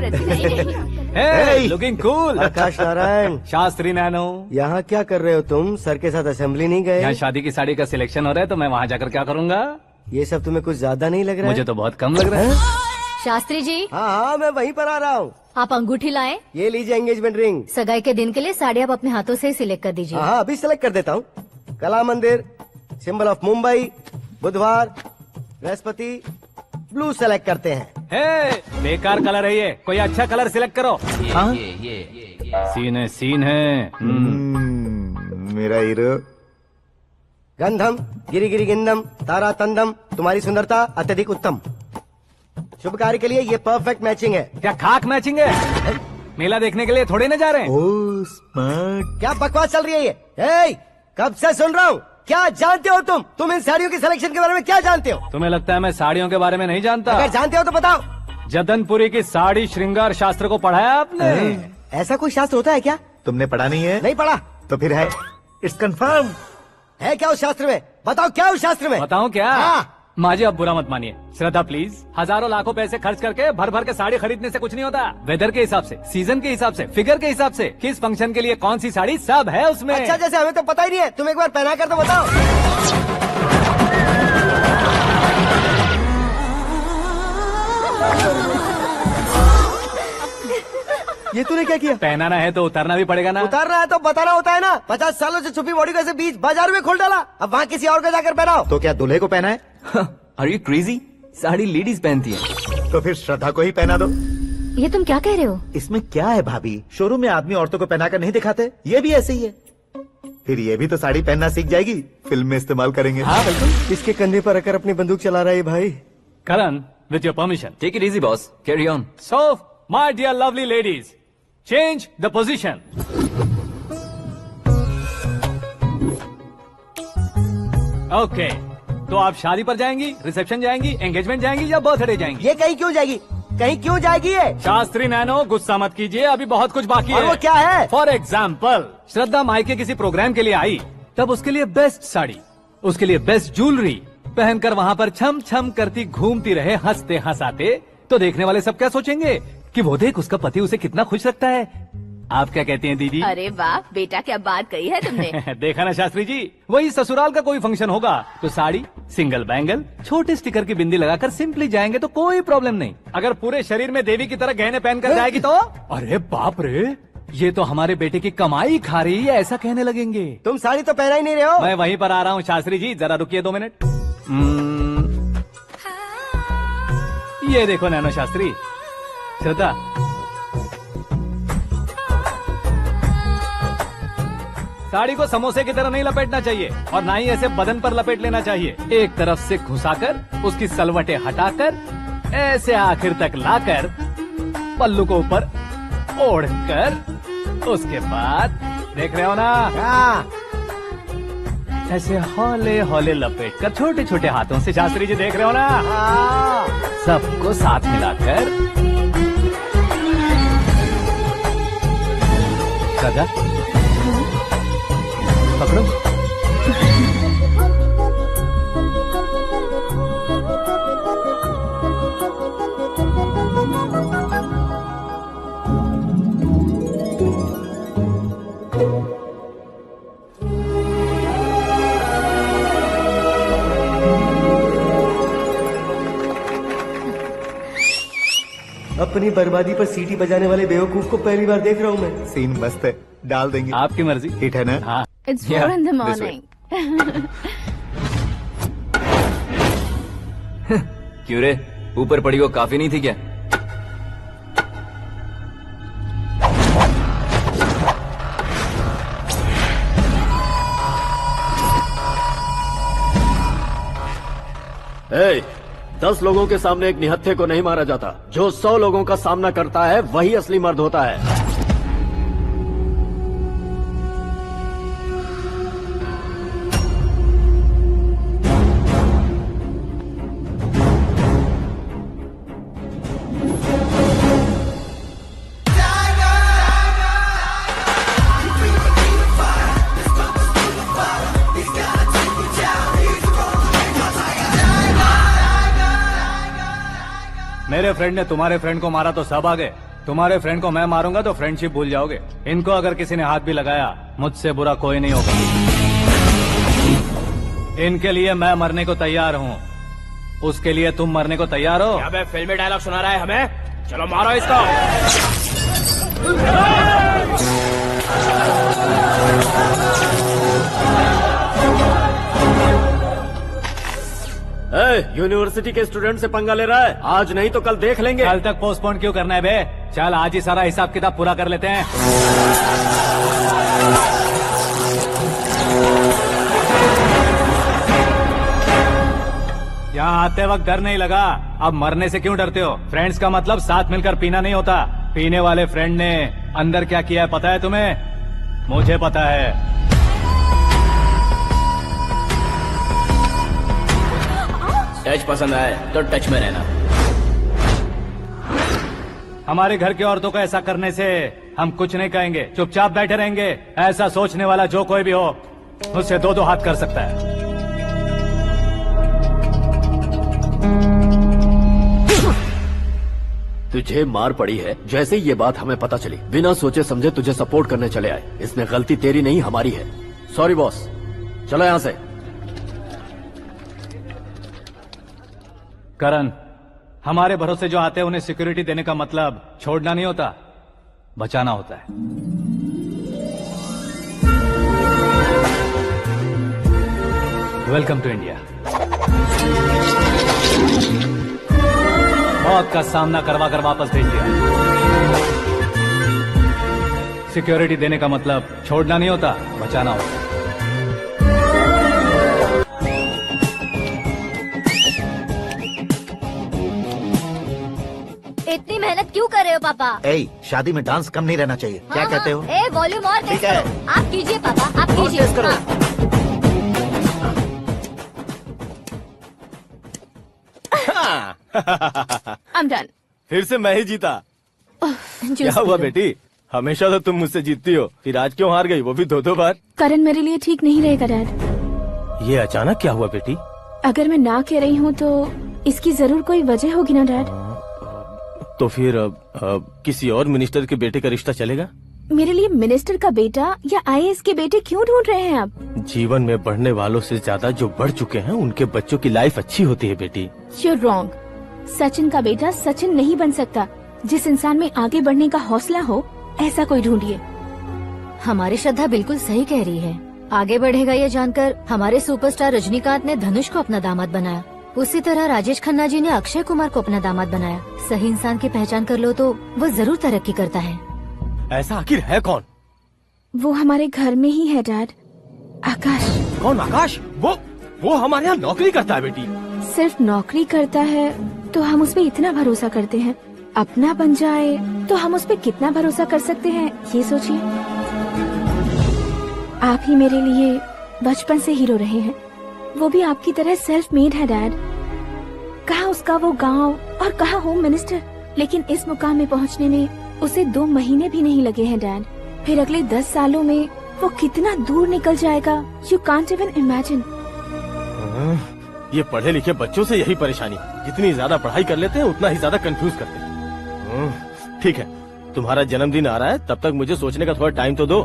S1: Hey, looking cool.
S10: आकाश नारायण,
S1: शास्त्री नैनो,
S10: यहाँ क्या कर रहे हो तुम? सर के साथ असेंबली नहीं
S1: यहाँ
S10: गए?
S1: शादी की साड़ी का सिलेक्शन हो रहा है तो मैं वहाँ जाकर क्या करूँगा?
S10: ये सब तुम्हें कुछ ज्यादा नहीं लग रहा
S1: मुझे
S10: है?
S1: तो बहुत कम लग रहा है।
S5: शास्त्री जी,
S10: हाँ हाँ, मैं वहीं पर आ रहा हूँ।
S5: आप अंगूठी लाएं।
S10: ये लीजिए एंगेजमेंट रिंग।
S5: सगाई के दिन के लिए साड़ी आप अपने हाथों से सिलेक्ट कर दीजिए।
S10: हाँ, अभी सेलेक्ट कर देता हूँ। कला मंदिर, सिंबल ऑफ मुंबई, बुधवार, बृहस्पति, ब्लू सेलेक्ट करते हैं।
S1: हे, बेकार कलर है ये, कोई अच्छा कलर सिलेक्ट करो। हाँ? सीन है, सीन है।
S11: मेरा हीरो।
S10: गंधम, गिरी गिरी गिंदम, तारा तंदम, तुम्हारी सुंदरता अत्यधिक उत्तम। शुभ कार्य के लिए ये परफेक्ट मैचिंग है।
S1: क्या खाक मैचिंग है? मेला देखने के लिए थोड़े न जा रहे हैं।
S11: Oh smart.
S10: क्या बकवास चल रही है ये? ए, कब से सुन रहा हूँ। क्या जानते हो तुम इन साड़ियों की सिलेक्शन के बारे में क्या जानते हो?
S1: तुम्हें लगता है मैं साड़ियों के बारे में नहीं जानता?
S10: अगर जानते हो तो बताओ।
S1: जदनपुरी की साड़ी श्रृंगार शास्त्र को पढ़ा है आपने?
S10: ऐसा कोई शास्त्र होता है क्या?
S11: तुमने पढ़ा नहीं है?
S10: नहीं पढ़ा।
S11: तो फिर है, इट्स कंफर्म।
S10: है क्या उस शास्त्र में? बताओ क्या उस शास्त्र में?
S1: बताऊं क्या?
S10: हाँ।
S1: माजी अब बुरा मत मानिए, श्रद्धा प्लीज। हजारों लाखों पैसे खर्च करके भर भर के साड़ी खरीदने से कुछ नहीं होता। वेदर के हिसाब से, सीजन के हिसाब से, फिगर के हिसाब से, किस फंक्शन के लिए कौन सी साड़ी, सब है उसमें।
S10: अच्छा, जैसे हमें तो पता ही नहीं है, तुम एक बार पहना कर तो बताओ। ये तूने क्या किया?
S1: पहनाना है तो उतारना भी पड़ेगा ना।
S10: उतारना है तो बताना होता है ना। 50 सालों से छुपी बॉडी को ऐसे बीच बाजार में खोल डाला, अब वहाँ किसी और को जाकर पहनाओ।
S11: तो क्या दूल्हे को पहना है?
S8: Are you crazy? Sari ladies पहनती है।
S11: तो फिर श्रद्धा को ही पहना दो।
S5: ये तुम क्या कह रहे हो?
S11: इसमें क्या है भाभी, शोरूम में आदमी औरतों को पहनाकर नहीं दिखाते, ये भी ऐसे ही है। फिर ये भी तो साड़ी पहनना सीख जाएगी, फिल्म में इस्तेमाल करेंगे।
S1: हाँ बिल्कुल।
S10: इसके कंधे पर रखकर अपनी बंदूक चला रहा है भाई।
S1: Karan, with your permission.
S8: Take it easy boss, carry on.
S1: So my dear lovely ladies, change the position. Okay, तो आप शादी पर जाएंगी, रिसेप्शन जाएंगी, एंगेजमेंट जाएंगी या बर्थडे जाएंगी?
S10: ये कहीं क्यों जाएगी? कहीं क्यों जाएगी ये?
S1: शास्त्री नैनो, गुस्सा मत कीजिए, अभी बहुत कुछ बाकी
S10: और
S1: है।
S10: वो क्या है?
S1: फॉर एग्जाम्पल, श्रद्धा मायके किसी प्रोग्राम के लिए आई, तब उसके लिए बेस्ट साड़ी, उसके लिए बेस्ट ज्वेलरी पहनकर वहाँ पर छम छम करती घूमती रहे हंसते हंसाते, तो देखने वाले सब क्या सोचेंगे कि वो देख उसका पति उसे कितना खुश रखता है। आप क्या कहती हैं दीदी?
S4: अरे वाह बेटा, क्या बात कही है तुमने।
S1: देखा ना शास्त्री जी, वही ससुराल का कोई फंक्शन होगा तो साड़ी, सिंगल बैंगल, छोटे स्टिकर की बिंदी लगाकर सिंपली जाएंगे तो कोई प्रॉब्लम नहीं। अगर पूरे शरीर में देवी की तरह गहने पहनकर जाएगी तो अरे बाप रे, ये तो हमारे बेटे की कमाई खा रही है, ऐसा कहने लगेंगे।
S10: तुम साड़ी तो पहना ही नहीं रहे हो।
S1: मैं वहीं पर आ रहा हूँ शास्त्री जी, जरा रुकिए 2 मिनट। ये देखो नैनो शास्त्री, श्रद्धा, साड़ी को समोसे की तरह नहीं लपेटना चाहिए और ना ही ऐसे बदन पर लपेट लेना चाहिए। एक तरफ से घुसाकर उसकी सलवटें हटाकर ऐसे आखिर तक लाकर पल्लू को ऊपर ओढ़कर, उसके बाद देख रहे हो ना, ऐसे हौले हौले लपेट कर छोटे छोटे हाथों से, शास्त्री जी देख रहे हो ना, सबको साथ मिलाकर, श्रद्धा पकड़ो।
S10: अपनी बर्बादी पर सीटी बजाने वाले बेवकूफ को पहली बार देख रहा हूँ मैं।
S11: सीन मस्त है, डाल देंगे।
S1: आपकी मर्जी।
S11: हिट है ना?
S1: हाँ।
S4: It's 4 in the morning.
S8: क्यों रे, ऊपर पड़ी वो काफी नहीं थी क्या?
S12: ए, 10 लोगों के सामने एक निहत्थे को नहीं मारा जाता। जो 100 लोगों का सामना करता है वही असली मर्द होता है।
S1: मेरे फ्रेंड ने तुम्हारे फ्रेंड को मारा तो सब आ गए, तुम्हारे फ्रेंड को मैं मारूंगा तो फ्रेंडशिप भूल जाओगे। इनको अगर किसी ने हाथ भी लगाया, मुझसे बुरा कोई नहीं होगा। इनके लिए मैं मरने को तैयार हूँ, उसके लिए तुम मरने को तैयार हो?
S6: अबे फिल्मी डायलॉग सुना रहा है हमें? चलो मारो इसको।
S12: यूनिवर्सिटी के स्टूडेंट से पंगा ले रहा है? आज नहीं तो कल देख लेंगे।
S1: कल तक पोस्टपोन क्यों करना है बे? चल आज ही सारा हिसाब किताब पूरा कर लेते हैं। यहाँ आते वक्त डर नहीं लगा, अब मरने से क्यों डरते हो? फ्रेंड्स का मतलब साथ मिलकर पीना नहीं होता। पीने वाले फ्रेंड ने अंदर क्या किया है पता है तुम्हें? मुझे पता है।
S6: टच पसंद आए तो टच में रहना।
S1: हमारे घर की औरतों को ऐसा करने से हम कुछ नहीं कहेंगे, चुपचाप बैठे रहेंगे। ऐसा सोचने वाला जो कोई भी हो, उससे 2-2 हाथ कर सकता है।
S12: तुझे मार पड़ी है। जैसे ही ये बात हमें पता चली, बिना सोचे समझे तुझे सपोर्ट करने चले आए। इसमें गलती तेरी नहीं हमारी है। सॉरी बॉस, चलो यहाँ से।
S1: करण, हमारे भरोसे जो आते हैं उन्हें सिक्योरिटी देने का मतलब छोड़ना नहीं होता, बचाना होता है। Welcome to India. मौत का सामना करवा कर वापस भेज दिया। सिक्योरिटी देने का मतलब छोड़ना नहीं होता, बचाना होता है।
S5: इतनी मेहनत क्यों कर रहे हो पापा?
S11: ए, शादी में डांस कम नहीं रहना चाहिए। क्या कहते हो?
S5: ए, वॉल्यूम और तेज
S11: ठीक है।
S5: करो। आप कीजिए पापा, आप कीजिए।
S11: तेज करो।
S4: I'm done.
S6: फिर से मैं ही जीता। क्या हुआ बेटी? हमेशा तो तुम मुझसे जीतती हो, फिर आज क्यों हार गई, वो भी 2-2 बार?
S4: करण मेरे लिए ठीक नहीं रहेगा डैड।
S6: ये अचानक क्या हुआ बेटी?
S4: अगर मैं ना कह रही हूँ तो इसकी जरूर कोई वजह होगी ना डैड।
S6: तो फिर किसी और मिनिस्टर के बेटे का रिश्ता चलेगा?
S4: मेरे लिए मिनिस्टर का बेटा या IAS के बेटे क्यों ढूंढ रहे हैं आप?
S6: जीवन में बढ़ने वालों से ज्यादा जो बढ़ चुके हैं उनके बच्चों की लाइफ अच्छी होती है बेटी।
S4: You're wrong. सचिन का बेटा सचिन नहीं बन सकता। जिस इंसान में आगे बढ़ने का हौसला हो, ऐसा कोई ढूंढिए।
S5: हमारी श्रद्धा बिल्कुल सही कह रही है। आगे बढ़ेगा ये जानकर हमारे सुपरस्टार रजनीकांत ने धनुष को अपना दामाद बनाया। उसी तरह राजेश खन्ना जी ने अक्षय कुमार को अपना दामाद बनाया। सही इंसान की पहचान कर लो तो वो जरूर तरक्की करता है।
S6: ऐसा आखिर है कौन?
S4: वो हमारे घर में ही है डैड, आकाश।
S6: कौन आकाश? वो हमारे यहाँ नौकरी करता है बेटी।
S4: सिर्फ नौकरी करता है तो हम उस पे इतना भरोसा करते हैं, अपना बन जाए तो हम उस पे कितना भरोसा कर सकते हैं, ये सोचिए। आप ही मेरे लिए बचपन से हीरो रहे हैं, वो भी आपकी तरह सेल्फ मेड है डैड। कहाँ उसका वो गांव और कहाँ होम मिनिस्टर, लेकिन इस मुकाम में पहुँचने में उसे 2 महीने भी नहीं लगे हैं डैड। फिर अगले 10 सालों में वो कितना दूर निकल जाएगा, यू कांट इवन इमेजिन।
S6: ये पढ़े लिखे बच्चों से यही परेशानी, जितनी ज्यादा पढ़ाई कर लेते हैं उतना ही ज्यादा कंफ्यूज करते हैं। ठीक है, तुम्हारा जन्मदिन आ रहा है, तब तक मुझे सोचने का थोड़ा टाइम तो दो।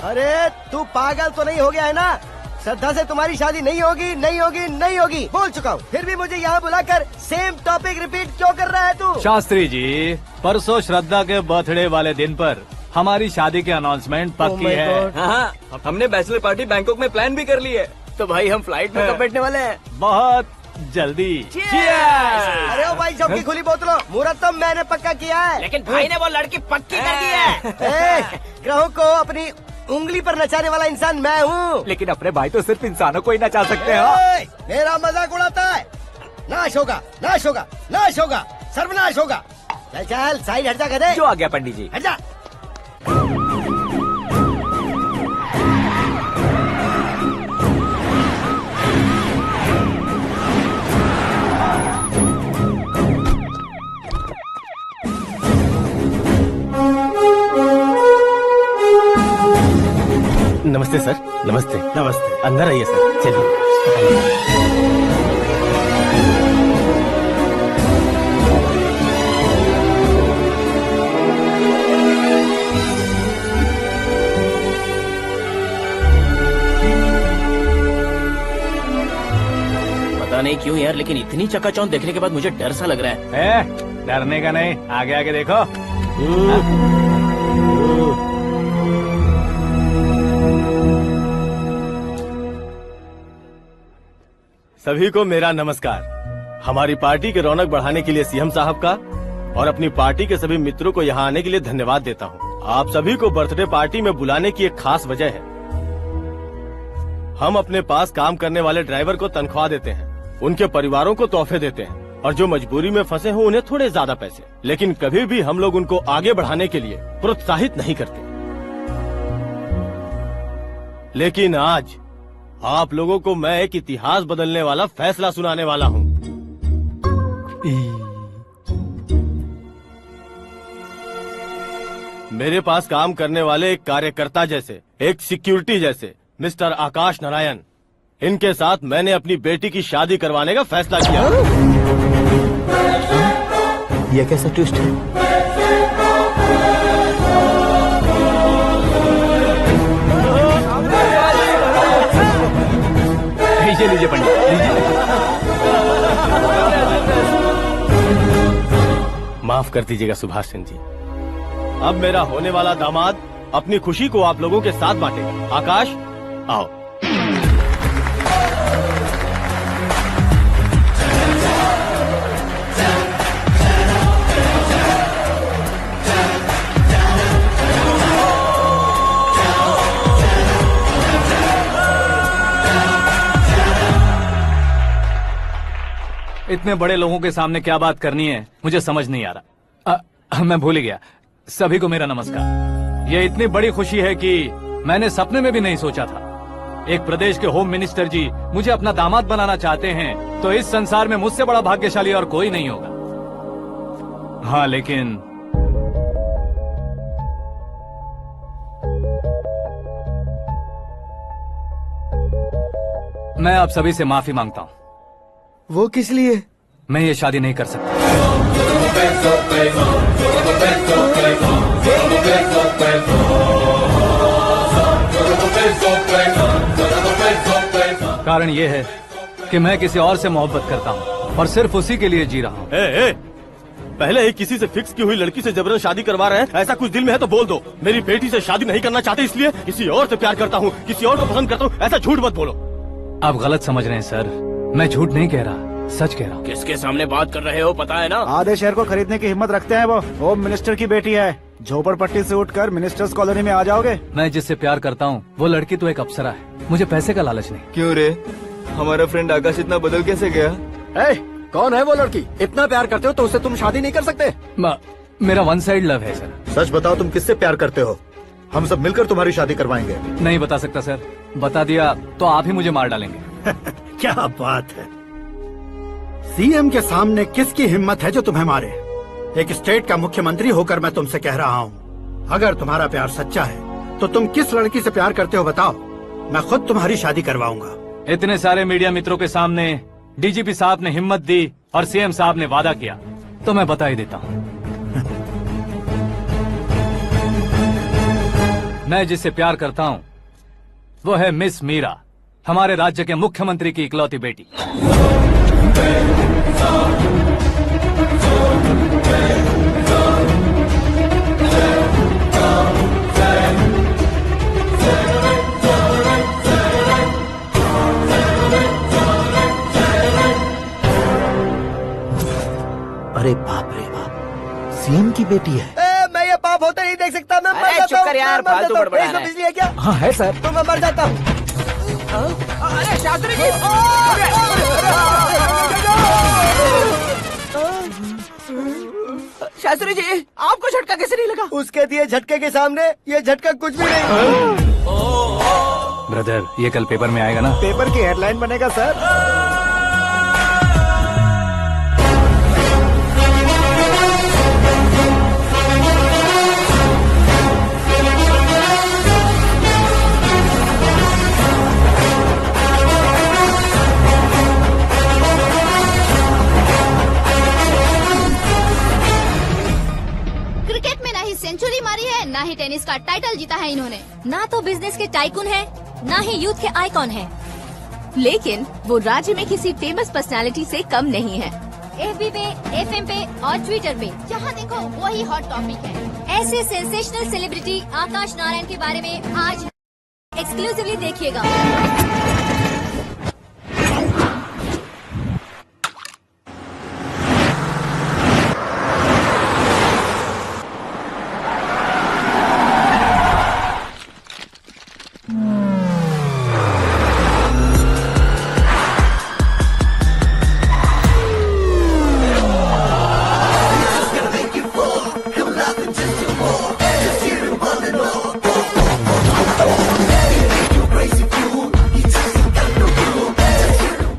S10: अरे तू पागल तो नहीं हो गया है ना? श्रद्धा से तुम्हारी शादी नहीं होगी, नहीं होगी, नहीं होगी, बोल चुका हूँ। फिर भी मुझे यहाँ बुलाकर सेम टॉपिक रिपीट क्यों कर रहा है तू?
S1: शास्त्री जी, परसों श्रद्धा के बर्थडे वाले दिन पर हमारी शादी की अनाउंसमेंट पक्की है।
S8: हाँ, हमने बैचलर पार्टी बैंकॉक में प्लान भी कर ली है। तो भाई हम फ्लाइट में कब बैठने वाले हैं?
S1: बहुत जल्दी।
S10: अरे ओ भाई साहब की खुली बोतलों, मुहूर्त तो मैंने पक्का किया है।
S7: लेकिन भाई ने वो लड़की पक्की कर दी है।
S10: ग्रहों को अपनी उंगली पर नचाने वाला इंसान मैं हूँ।
S1: लेकिन अपने भाई तो सिर्फ इंसानों को ही नचा सकते हैं।
S10: मेरा मजाक उड़ाता है। नाश होगा, नाश होगा, नाश होगा, सर्वनाश होगा। चल चल साइड हट जा गधे।
S8: जो आ गया पंडित जी।
S10: हट जा।
S6: नमस्ते सर। नमस्ते।
S9: नमस्ते।
S6: अंदर आइए सर। चलिए।
S12: पता नहीं क्यों यार, लेकिन इतनी चकाचौंध देखने के बाद मुझे डर सा लग रहा है।
S1: डरने का नहीं, आगे आगे देखो।
S6: सभी को मेरा नमस्कार। हमारी पार्टी की रौनक बढ़ाने के लिए सीएम साहब का और अपनी पार्टी के सभी मित्रों को यहाँ आने के लिए धन्यवाद देता हूँ। आप सभी को बर्थडे पार्टी में बुलाने की एक खास वजह है। हम अपने पास काम करने वाले ड्राइवर को तनख्वाह देते हैं, उनके परिवारों को तोहफे देते हैं और जो मजबूरी में फंसे हो उन्हें थोड़े ज्यादा पैसे। लेकिन कभी भी हम लोग उनको आगे बढ़ाने के लिए प्रोत्साहित नहीं करते। लेकिन आज आप लोगों को मैं एक इतिहास बदलने वाला फैसला सुनाने वाला हूँ। मेरे पास काम करने वाले एक कार्यकर्ता जैसे, एक सिक्योरिटी जैसे मिस्टर आकाश नारायण, इनके साथ मैंने अपनी बेटी की शादी करवाने का फैसला किया।
S11: यह कैसा ट्विस्ट है?
S1: लीजिए पंडित, लीजिए।
S6: माफ कर दीजिएगा सुभाष सिंह जी। अब मेरा होने वाला दामाद अपनी खुशी को आप लोगों के साथ बांटेगा। आकाश, आओ।
S1: इतने बड़े लोगों के सामने क्या बात करनी है मुझे समझ नहीं आ रहा। मैं भूल ही गया। सभी को मेरा नमस्कार। ये इतनी बड़ी खुशी है कि मैंने सपने में भी नहीं सोचा था। एक प्रदेश के होम मिनिस्टर जी मुझे अपना दामाद बनाना चाहते हैं तो इस संसार में मुझसे बड़ा भाग्यशाली और कोई नहीं होगा। हाँ, लेकिन मैं आप सभी से माफी मांगता हूँ।
S10: वो किस लिए?
S1: मैं ये शादी नहीं कर सकता। कारण ये है कि मैं किसी और से मोहब्बत करता हूँ और सिर्फ उसी के लिए जी रहा हूँ।
S6: पहले ही किसी से फिक्स की हुई लड़की से जबरन शादी करवा रहे हैं। ऐसा कुछ दिल में है तो बोल दो। मेरी बेटी से शादी नहीं करना चाहते इसलिए किसी और से प्यार करता हूँ, किसी और को पसंद करता हूँ, ऐसा झूठ मत बोलो।
S1: आप गलत समझ रहे हैं सर। मैं झूठ नहीं कह रहा, सच कह रहा हूँ।
S12: किसके सामने बात कर रहे हो पता है ना?
S9: आधे शहर को खरीदने की हिम्मत रखते हैं वो। होम मिनिस्टर की बेटी है। झोपड़पट्टी से उठकर मिनिस्टर्स कॉलोनी में आ जाओगे।
S1: मैं जिससे प्यार करता हूँ वो लड़की तो एक अप्सरा है। मुझे पैसे का लालच नहीं।
S8: क्यों रे, हमारा फ्रेंड आकाश इतना बदल कैसे गया?
S12: कौन है वो लड़की? इतना प्यार करते हो तो उससे तुम शादी नहीं कर सकते?
S1: मेरा वन साइड लव है सर।
S11: सच बताओ, तुम किससे प्यार करते हो? हम सब मिलकर तुम्हारी शादी करवाएंगे।
S1: नहीं बता सकता सर। बता दिया तो आप ही मुझे मार डालेंगे।
S13: क्या बात है। सीएम के सामने किसकी हिम्मत है जो तुम्हें मारे? एक स्टेट का मुख्यमंत्री होकर मैं तुमसे कह रहा हूँ, अगर तुम्हारा प्यार सच्चा है तो तुम किस लड़की से प्यार करते हो बताओ। मैं खुद तुम्हारी शादी करवाऊंगा।
S1: इतने सारे मीडिया मित्रों के सामने डीजीपी साहब ने हिम्मत दी और सीएम साहब ने वादा किया तो मैं बता ही देता हूँ। मैं जिससे प्यार करता हूँ वो है मिस मीरा, हमारे राज्य के मुख्यमंत्री की इकलौती बेटी।
S11: अरे बाप रे बाप, सीएम की बेटी है।
S10: मैं ये पाप होते नहीं देख सकता। मैं मर
S7: अरे
S10: जाता
S7: चुप कर
S10: हूँ,
S7: यार,
S10: मैं मर
S7: फालतू
S10: जाता हूँ।
S7: बड़बड़ा
S10: इसमें
S7: रहा है।
S10: बिजली है क्या?
S9: हाँ है सर।
S10: तो मैं मर जाता हूँ।
S7: अरे शास्त्री जी, शास्त्री जी, आपको झटका कैसे नहीं लगा?
S10: उसके दिए झटके के सामने ये झटका कुछ भी नहीं।
S1: ब्रदर, ये कल पेपर में आएगा ना?
S9: पेपर की हेडलाइन बनेगा सर।
S5: क्रिकेट में ना ही सेंचुरी मारी है, ना ही टेनिस का टाइटल जीता है इन्होंने। ना तो बिजनेस के टाइकून है, ना ही यूथ के आइकॉन है।
S4: लेकिन वो राज्य में किसी फेमस पर्सनालिटी से कम नहीं है।
S5: FB पे, FM पे और ट्विटर पे जहाँ देखो वही हॉट टॉपिक है। ऐसे सेंसेशनल सेलिब्रिटी आकाश नारायण के बारे में आज एक्सक्लूसिवली देखिएगा।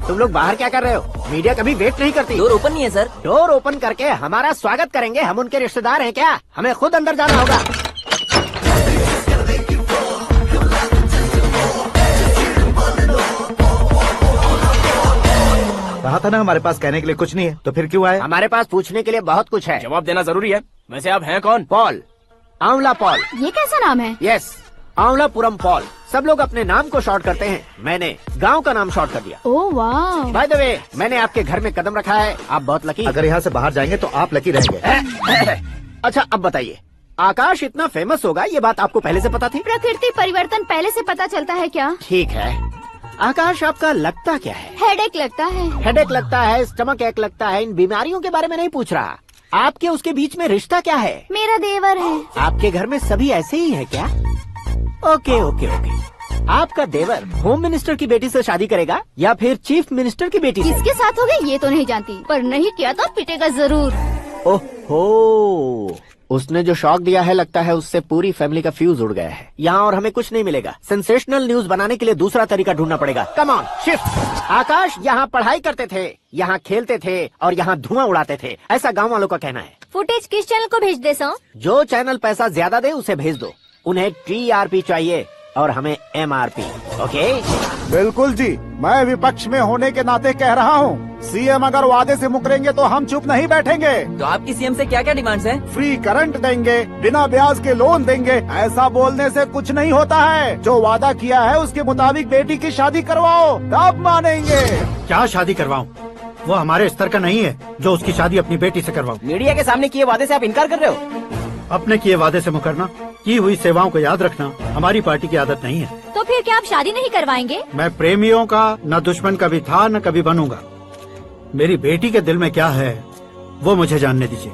S10: तुम लोग बाहर क्या कर रहे हो? मीडिया कभी वेट नहीं करती।
S8: डोर ओपन नहीं है सर।
S10: डोर ओपन करके हमारा स्वागत करेंगे? हम उनके रिश्तेदार हैं क्या? हमें खुद अंदर जाना होगा।
S11: कहा था ना हमारे पास कहने के लिए कुछ नहीं है, तो फिर क्यों आए?
S10: हमारे पास पूछने के लिए बहुत कुछ है।
S6: जवाब देना जरूरी है। वैसे आप हैं कौन?
S10: पॉल, आंवला पॉल।
S5: ये कैसा नाम है?
S10: Yes, Aanwalapuram Paul. सब लोग अपने नाम को शॉर्ट करते हैं, मैंने गांव का नाम शॉर्ट कर दिया।
S5: ओह वाह।
S10: बाय द वे, मैंने आपके घर में कदम रखा है, आप बहुत लकी।
S11: अगर यहाँ से बाहर जाएंगे तो आप लकी रहेंगे।
S10: अच्छा अब बताइए, आकाश इतना फेमस होगा ये बात आपको पहले से पता थी?
S5: प्रकृति परिवर्तन पहले से पता चलता है क्या?
S10: ठीक है, आकाश आपका लगता क्या है?
S5: हेडेक लगता है।
S10: हेडेक लगता है, स्टमक एक लगता है, इन बीमारियों के बारे में नहीं पूछ रहा। आपके उसके बीच में रिश्ता क्या है?
S5: मेरा देवर है।
S10: आपके घर में सभी ऐसे ही है क्या? Okay okay okay. आपका देवर होम मिनिस्टर की बेटी से शादी करेगा या फिर चीफ मिनिस्टर की बेटी से?
S5: किसके साथ होगा ये तो नहीं जानती, पर नहीं किया तो पिटेगा जरूर।
S10: ओहो, उसने जो शॉक दिया है लगता है उससे पूरी फैमिली का फ्यूज उड़ गया है। यहाँ और हमें कुछ नहीं मिलेगा। सेंसेशनल न्यूज बनाने के लिए दूसरा तरीका ढूंढना पड़ेगा। Come on shift. आकाश यहाँ पढ़ाई करते थे, यहाँ खेलते थे और यहाँ धुआं उड़ाते थे, ऐसा गाँव वालों का कहना है।
S5: फुटेज किस चैनल को भेज दे सो?
S10: जो चैनल पैसा ज्यादा दे उसे भेज दो। उन्हें TRP चाहिए और हमें MRP। ओके?
S9: बिल्कुल जी, मैं विपक्ष में होने के नाते कह रहा हूँ, सीएम अगर वादे से मुकरेंगे तो हम चुप नहीं बैठेंगे।
S8: तो आपकी सीएम से क्या क्या डिमांड्स हैं?
S9: फ्री करंट देंगे, बिना ब्याज के लोन देंगे। ऐसा बोलने से कुछ नहीं होता है। जो वादा किया है उसके मुताबिक बेटी की शादी करवाओ, तब मानेंगे।
S13: क्या शादी करवाऊं? वो हमारे स्तर का नहीं है जो उसकी शादी अपनी बेटी से करवाऊं।
S7: मीडिया के सामने किए वादे से आप इनकार कर रहे हो?
S13: अपने किए वादे से मुकरना, की हुई सेवाओं को याद रखना हमारी पार्टी की आदत नहीं है।
S5: तो फिर क्या आप शादी नहीं करवाएंगे?
S13: मैं प्रेमियों का न दुश्मन कभी था न कभी बनूंगा। मेरी बेटी के दिल में क्या है वो मुझे जानने दीजिए।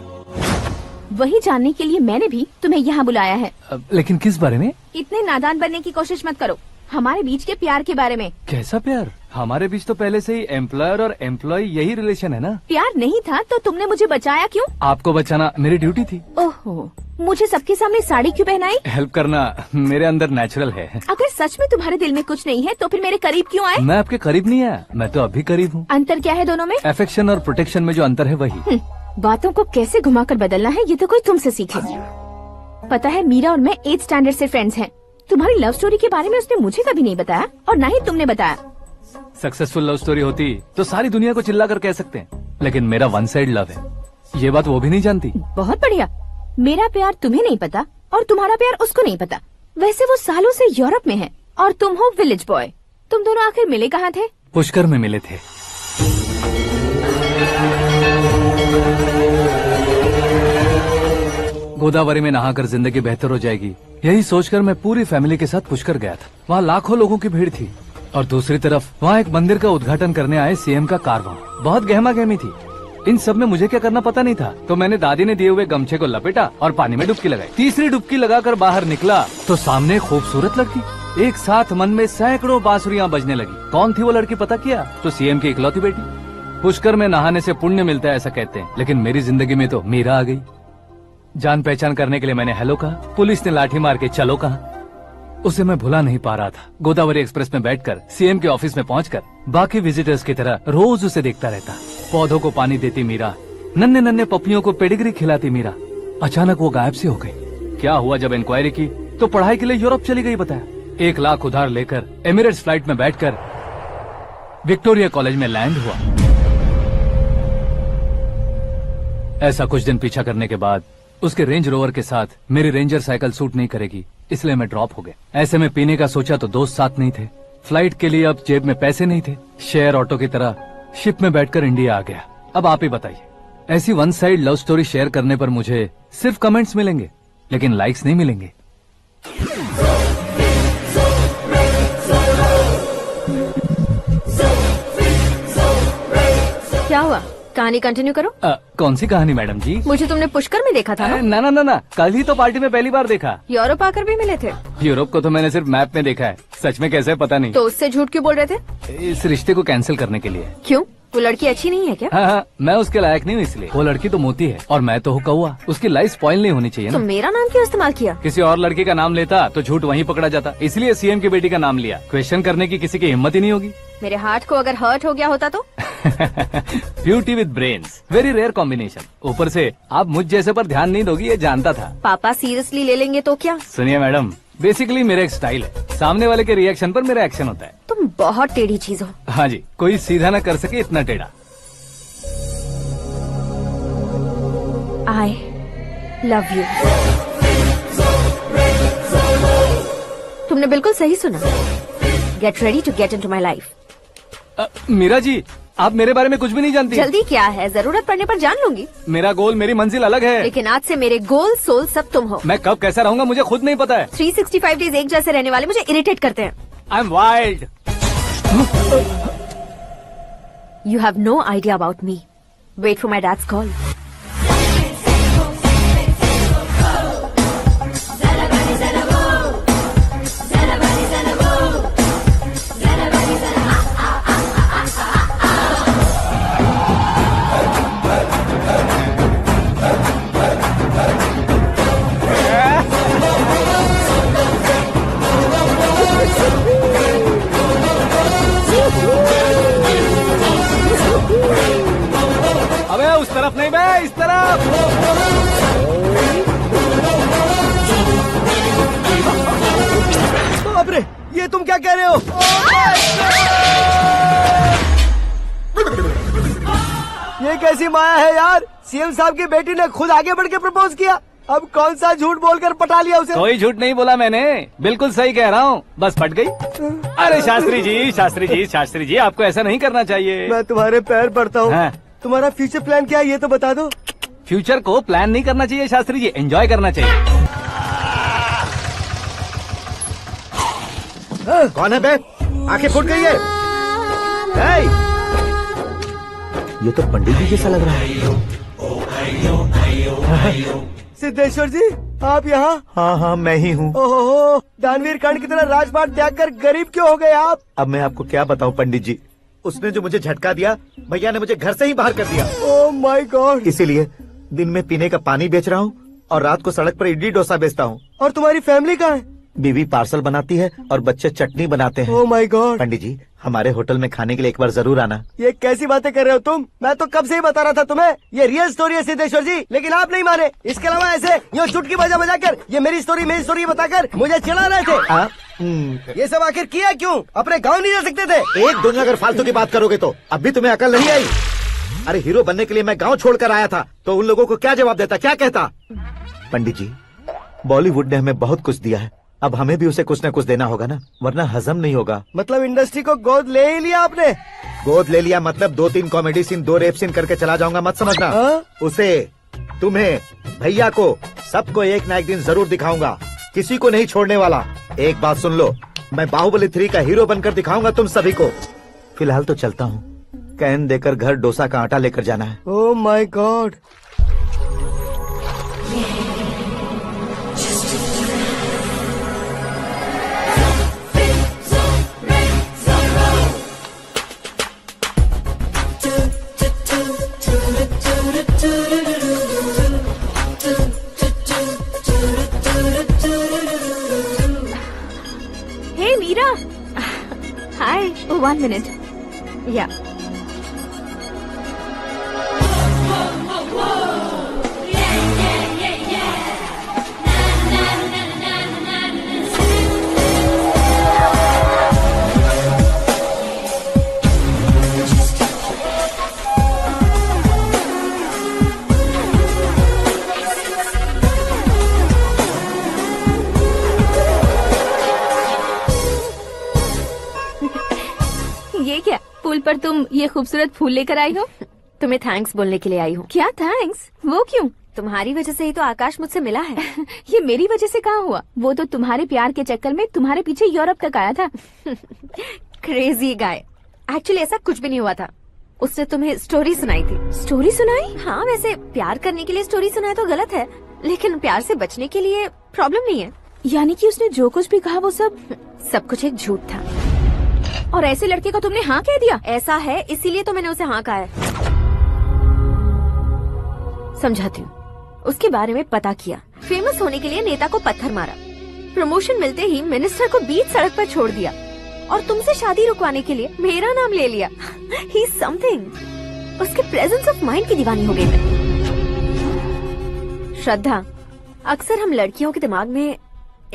S4: वही जानने के लिए मैंने भी तुम्हें यहाँ बुलाया है।
S1: लेकिन किस बारे में?
S4: इतने नादान बनने की कोशिश मत करो। हमारे बीच के प्यार के बारे में।
S1: कैसा प्यार? हमारे बीच तो पहले से ही एम्प्लॉयर और एम्प्लॉय यही रिलेशन है ना।
S4: प्यार नहीं था तो तुमने मुझे बचाया क्यों?
S1: आपको बचाना मेरी ड्यूटी थी।
S4: ओहो, मुझे सबके सामने साड़ी क्यों पहनाई?
S1: हेल्प करना मेरे अंदर नेचुरल है।
S4: अगर सच में तुम्हारे दिल में कुछ नहीं है तो फिर मेरे करीब क्यों आए?
S1: मैं आपके करीब नहीं आया, मैं तो अभी करीब हूँ।
S4: अंतर क्या है दोनों में?
S1: अफेक्शन और प्रोटेक्शन में जो अंतर है वही।
S4: बातों को कैसे घुमाकर बदलना है ये तो कोई तुमसे सीखे। पता है, मीरा और मैं 8th स्टैंडर्ड से फ्रेंड्स हैं। तुम्हारी लव स्टोरी के बारे में उसने मुझे कभी नहीं बताया और ना ही तुमने बताया।
S1: सक्सेसफुल लव स्टोरी होती तो सारी दुनिया को चिल्ला कर कह सकते हैं, लेकिन मेरा वन साइड लव है, ये बात वो भी नहीं जानती।
S4: बहुत बढ़िया। मेरा प्यार तुम्हें नहीं पता और तुम्हारा प्यार उसको नहीं पता। वैसे वो सालों से यूरोप में है और तुम हो विलेज बॉय। तुम दोनों आखिर मिले कहाँ थे?
S1: पुष्कर में मिले थे। गोदावरी में नहाकर जिंदगी बेहतर हो जाएगी, यही सोचकर मैं पूरी फैमिली के साथ पुष्कर गया था। वहाँ लाखों लोगों की भीड़ थी और दूसरी तरफ वहाँ एक मंदिर का उद्घाटन करने आए सीएम का कारवां। बहुत गहमा गहमी थी। इन सब में मुझे क्या करना पता नहीं था, तो मैंने दादी ने दिए हुए गमछे को लपेटा और पानी में डुबकी लगाई। तीसरी डुबकी लगाकर बाहर निकला तो सामने खूबसूरत लड़की। एक साथ मन में सैकड़ों बांसुरियां बजने लगी। कौन थी वो लड़की पता किया? तो सीएम की इकलौती बेटी। पुष्कर में नहाने से पुण्य मिलता है ऐसा कहते हैं, लेकिन मेरी जिंदगी में तो मीरा आ गई। जान पहचान करने के लिए मैंने हेलो कहा, पुलिस ने लाठी मार के चलो कहा। उसे मैं भुला नहीं पा रहा था। गोदावरी एक्सप्रेस में बैठकर सीएम के ऑफिस में पहुंचकर बाकी विजिटर्स की तरह रोज उसे देखता रहता। पौधों को पानी देती मीरा, नन्हे नन्हे पपियों को पेडिग्री खिलाती मीरा। अचानक वो गायब सी हो गई। क्या हुआ? जब इंक्वायरी की तो पढ़ाई के लिए यूरोप चली गई बताया। 1 लाख उधार लेकर एमिरेट्स फ्लाइट में बैठकर विक्टोरिया कॉलेज में लैंड हुआ। ऐसा कुछ दिन पीछा करने के बाद उसके रेंज रोवर के साथ मेरी रेंजर साइकिल सूट नहीं करेगी, इसलिए मैं ड्रॉप हो गया। ऐसे में पीने का सोचा तो दोस्त साथ नहीं थे। फ्लाइट के लिए अब जेब में पैसे नहीं थे। शेयर ऑटो की तरह शिप में बैठकर इंडिया आ गया। अब आप ही बताइए, ऐसी one side love story share करने पर मुझे सिर्फ कमेंट्स मिलेंगे, लेकिन लाइक्स नहीं मिलेंगे।
S5: क्या हुआ? कहानी कंटिन्यू करो।
S1: कौन सी कहानी मैडम जी?
S5: मुझे तुमने पुष्कर में देखा था ना?
S1: ना ना ना, कल ही तो पार्टी में पहली बार देखा।
S5: यूरोप आकर भी मिले थे?
S1: यूरोप को तो मैंने सिर्फ मैप में देखा है, सच में कैसे पता नहीं।
S5: तो उससे झूठ क्यों बोल रहे थे?
S1: इस रिश्ते को कैंसिल करने के लिए।
S5: क्यों? वो लड़की अच्छी नहीं है क्या?
S1: हाँ, मैं उसके लायक नहीं हूँ इसलिए। वो लड़की तो मोती है और मैं तो हूँ कौवा। उसकी लाइफ स्पॉइल नहीं होनी चाहिए
S5: तो
S1: ना।
S5: मेरा नाम क्यों इस्तेमाल किया?
S1: किसी और लड़की का नाम लेता तो झूठ वहीं पकड़ा जाता, इसलिए सीएम की बेटी का नाम लिया। क्वेश्चन करने की किसी की हिम्मत ही नहीं होगी।
S5: मेरे हार्ट को अगर हर्ट हो गया होता तो?
S1: Beauty with brains, very rare combination. ऊपर से आप मुझ जैसे पर ध्यान नहीं दोगी ये जानता था।
S5: पापा सीरियसली ले लेंगे तो क्या?
S1: सुनिए मैडम, बेसिकली मेरा एक स्टाइल है, सामने वाले के रिएक्शन पर मेरा एक्शन होता है।
S5: तुम बहुत टेढ़ी चीज हो।
S1: हाँ जी, कोई सीधा न कर सके इतना टेढ़ा।
S5: I love you। तुमने बिल्कुल सही सुना। Get ready to get into my life।
S1: Meera ji, आप मेरे बारे में कुछ भी नहीं जानती।
S5: जल्दी क्या है, जरूरत पड़ने पर जान लूंगी।
S1: मेरा गोल, मेरी मंजिल अलग है।
S5: लेकिन आज से मेरे गोल सोल सब तुम हो।
S1: मैं कब कैसा रहूंगा मुझे खुद नहीं पता है।
S5: 365 डेज एक जैसे रहने वाले मुझे इरिटेट करते हैं।
S1: I am wild.
S5: You have no idea about me। Wait for my dad's call।
S1: अबे उस तरफ नहीं बे, इस तरफ।
S14: बाप रे, ये तुम क्या कह रहे हो? ये कैसी माया है यार? सीएम साहब की बेटी ने खुद आगे बढ़ के प्रपोज किया। अब कौन सा झूठ बोलकर पटा लिया उसे?
S1: कोई झूठ नहीं बोला मैंने, बिल्कुल सही कह रहा हूँ, बस पट गई। अरे शास्त्री जी, शास्त्री जी, शास्त्री जी, आपको ऐसा नहीं करना चाहिए।
S14: मैं तुम्हारे पैर पड़ता हूँ।
S1: हाँ।
S14: तुम्हारा फ्यूचर प्लान क्या है ये तो बता दो।
S1: फ्यूचर को प्लान नहीं करना चाहिए शास्त्री जी, एंजॉय करना चाहिए।
S11: कौन है बे? आंखें फूट गई है। ये तो पंडित जी जैसा लग रहा है।
S14: सिद्धेश्वर जी, आप यहाँ?
S11: हाँ हाँ, मैं ही हूँ।
S14: ओहो, दानवीर कर्ण की तरह राजपाट त्याग कर गरीब क्यों हो गए आप?
S11: अब मैं आपको क्या बताऊँ पंडित जी, उसने जो मुझे झटका दिया, भैया ने मुझे घर से ही बाहर कर दिया।
S14: ओह माय गॉड।
S11: इसीलिए दिन में पीने का पानी बेच रहा हूँ और रात को सड़क पर इडली डोसा बेचता हूँ।
S14: और तुम्हारी फैमिली कहाँ है?
S11: बीवी पार्सल बनाती है और बच्चे चटनी बनाते हैं।
S14: ओह माय गॉड।
S11: पंडित जी, हमारे होटल में खाने के लिए एक बार जरूर आना।
S14: ये कैसी बातें कर रहे हो तुम? मैं तो कब से ही बता रहा था तुम्हें, ये रियल स्टोरी है सिद्धेश्वर जी, लेकिन आप नहीं माने। इसके अलावा ऐसे ये चुटकी बजा बजा कर ये मेरी स्टोरी बताकर मुझे चिढ़ा रहे थे। ये सब आखिर किया क्यों? अपने गाँव नहीं जा सकते थे?
S11: एक दिन अगर फालतू की बात करोगे तो अब भी तुम्हें अकल नहीं आई। अरे हीरो बनने के लिए मैं गाँव छोड़कर आया था, तो उन लोगों को क्या जवाब देता, क्या कहता? पंडित जी, बॉलीवुड ने हमें बहुत कुछ दिया है, अब हमें भी उसे कुछ न कुछ देना होगा ना, वरना हजम नहीं होगा।
S14: मतलब इंडस्ट्री को गोद ले ही लिया आपने?
S11: गोद ले लिया मतलब 2-3 कॉमेडी सीन 2 रेप सीन करके चला जाऊंगा मत समझना। उसे, तुम्हें, भैया को, सबको एक ना एक दिन जरूर दिखाऊंगा, किसी को नहीं छोड़ने वाला। एक बात सुन लो, मैं बाहुबली 3 का हीरो बनकर दिखाऊंगा तुम सभी को। फिलहाल तो चलता हूँ, कैन देकर घर डोसा का आटा लेकर जाना है।
S14: Oh my god.
S4: Hey Meera, hi. 1 minute. या ये क्या, पुल पर तुम ये खूबसूरत फूल लेकर आई हो?
S5: तुम्हें थैंक्स बोलने के लिए आई हूँ।
S4: क्या थैंक्स? वो क्यों?
S5: तुम्हारी वजह से ही तो आकाश मुझसे मिला है।
S4: ये मेरी वजह से कहाँ हुआ? वो तो तुम्हारे प्यार के चक्कर में तुम्हारे पीछे यूरोप तक आया था।
S5: Crazy guy. एक्चुअली ऐसा कुछ भी नहीं हुआ था। उसने तुम्हें स्टोरी सुनाई थी।
S4: स्टोरी सुनाई?
S5: हाँ, वैसे प्यार करने के लिए स्टोरी सुनाए तो गलत है, लेकिन प्यार से बचने के लिए प्रॉब्लम नहीं है।
S4: यानी कि उसने जो कुछ भी कहा वो सब
S5: कुछ एक झूठ था।
S4: और ऐसे लड़के को तुमने हाँ कह दिया?
S5: ऐसा है, इसीलिए तो मैंने उसे हाँ कहा है। समझाती हूँ। उसके बारे में पता किया, फेमस होने के लिए नेता को पत्थर मारा, प्रमोशन मिलते ही मिनिस्टर को बीच सड़क पर छोड़ दिया, और तुमसे शादी रुकवाने के लिए मेरा नाम ले लिया। He is something. उसके प्रेजेंस ऑफ माइंड की दीवानी हो गई मैं। श्रद्धा, अक्सर हम लड़कियों के दिमाग में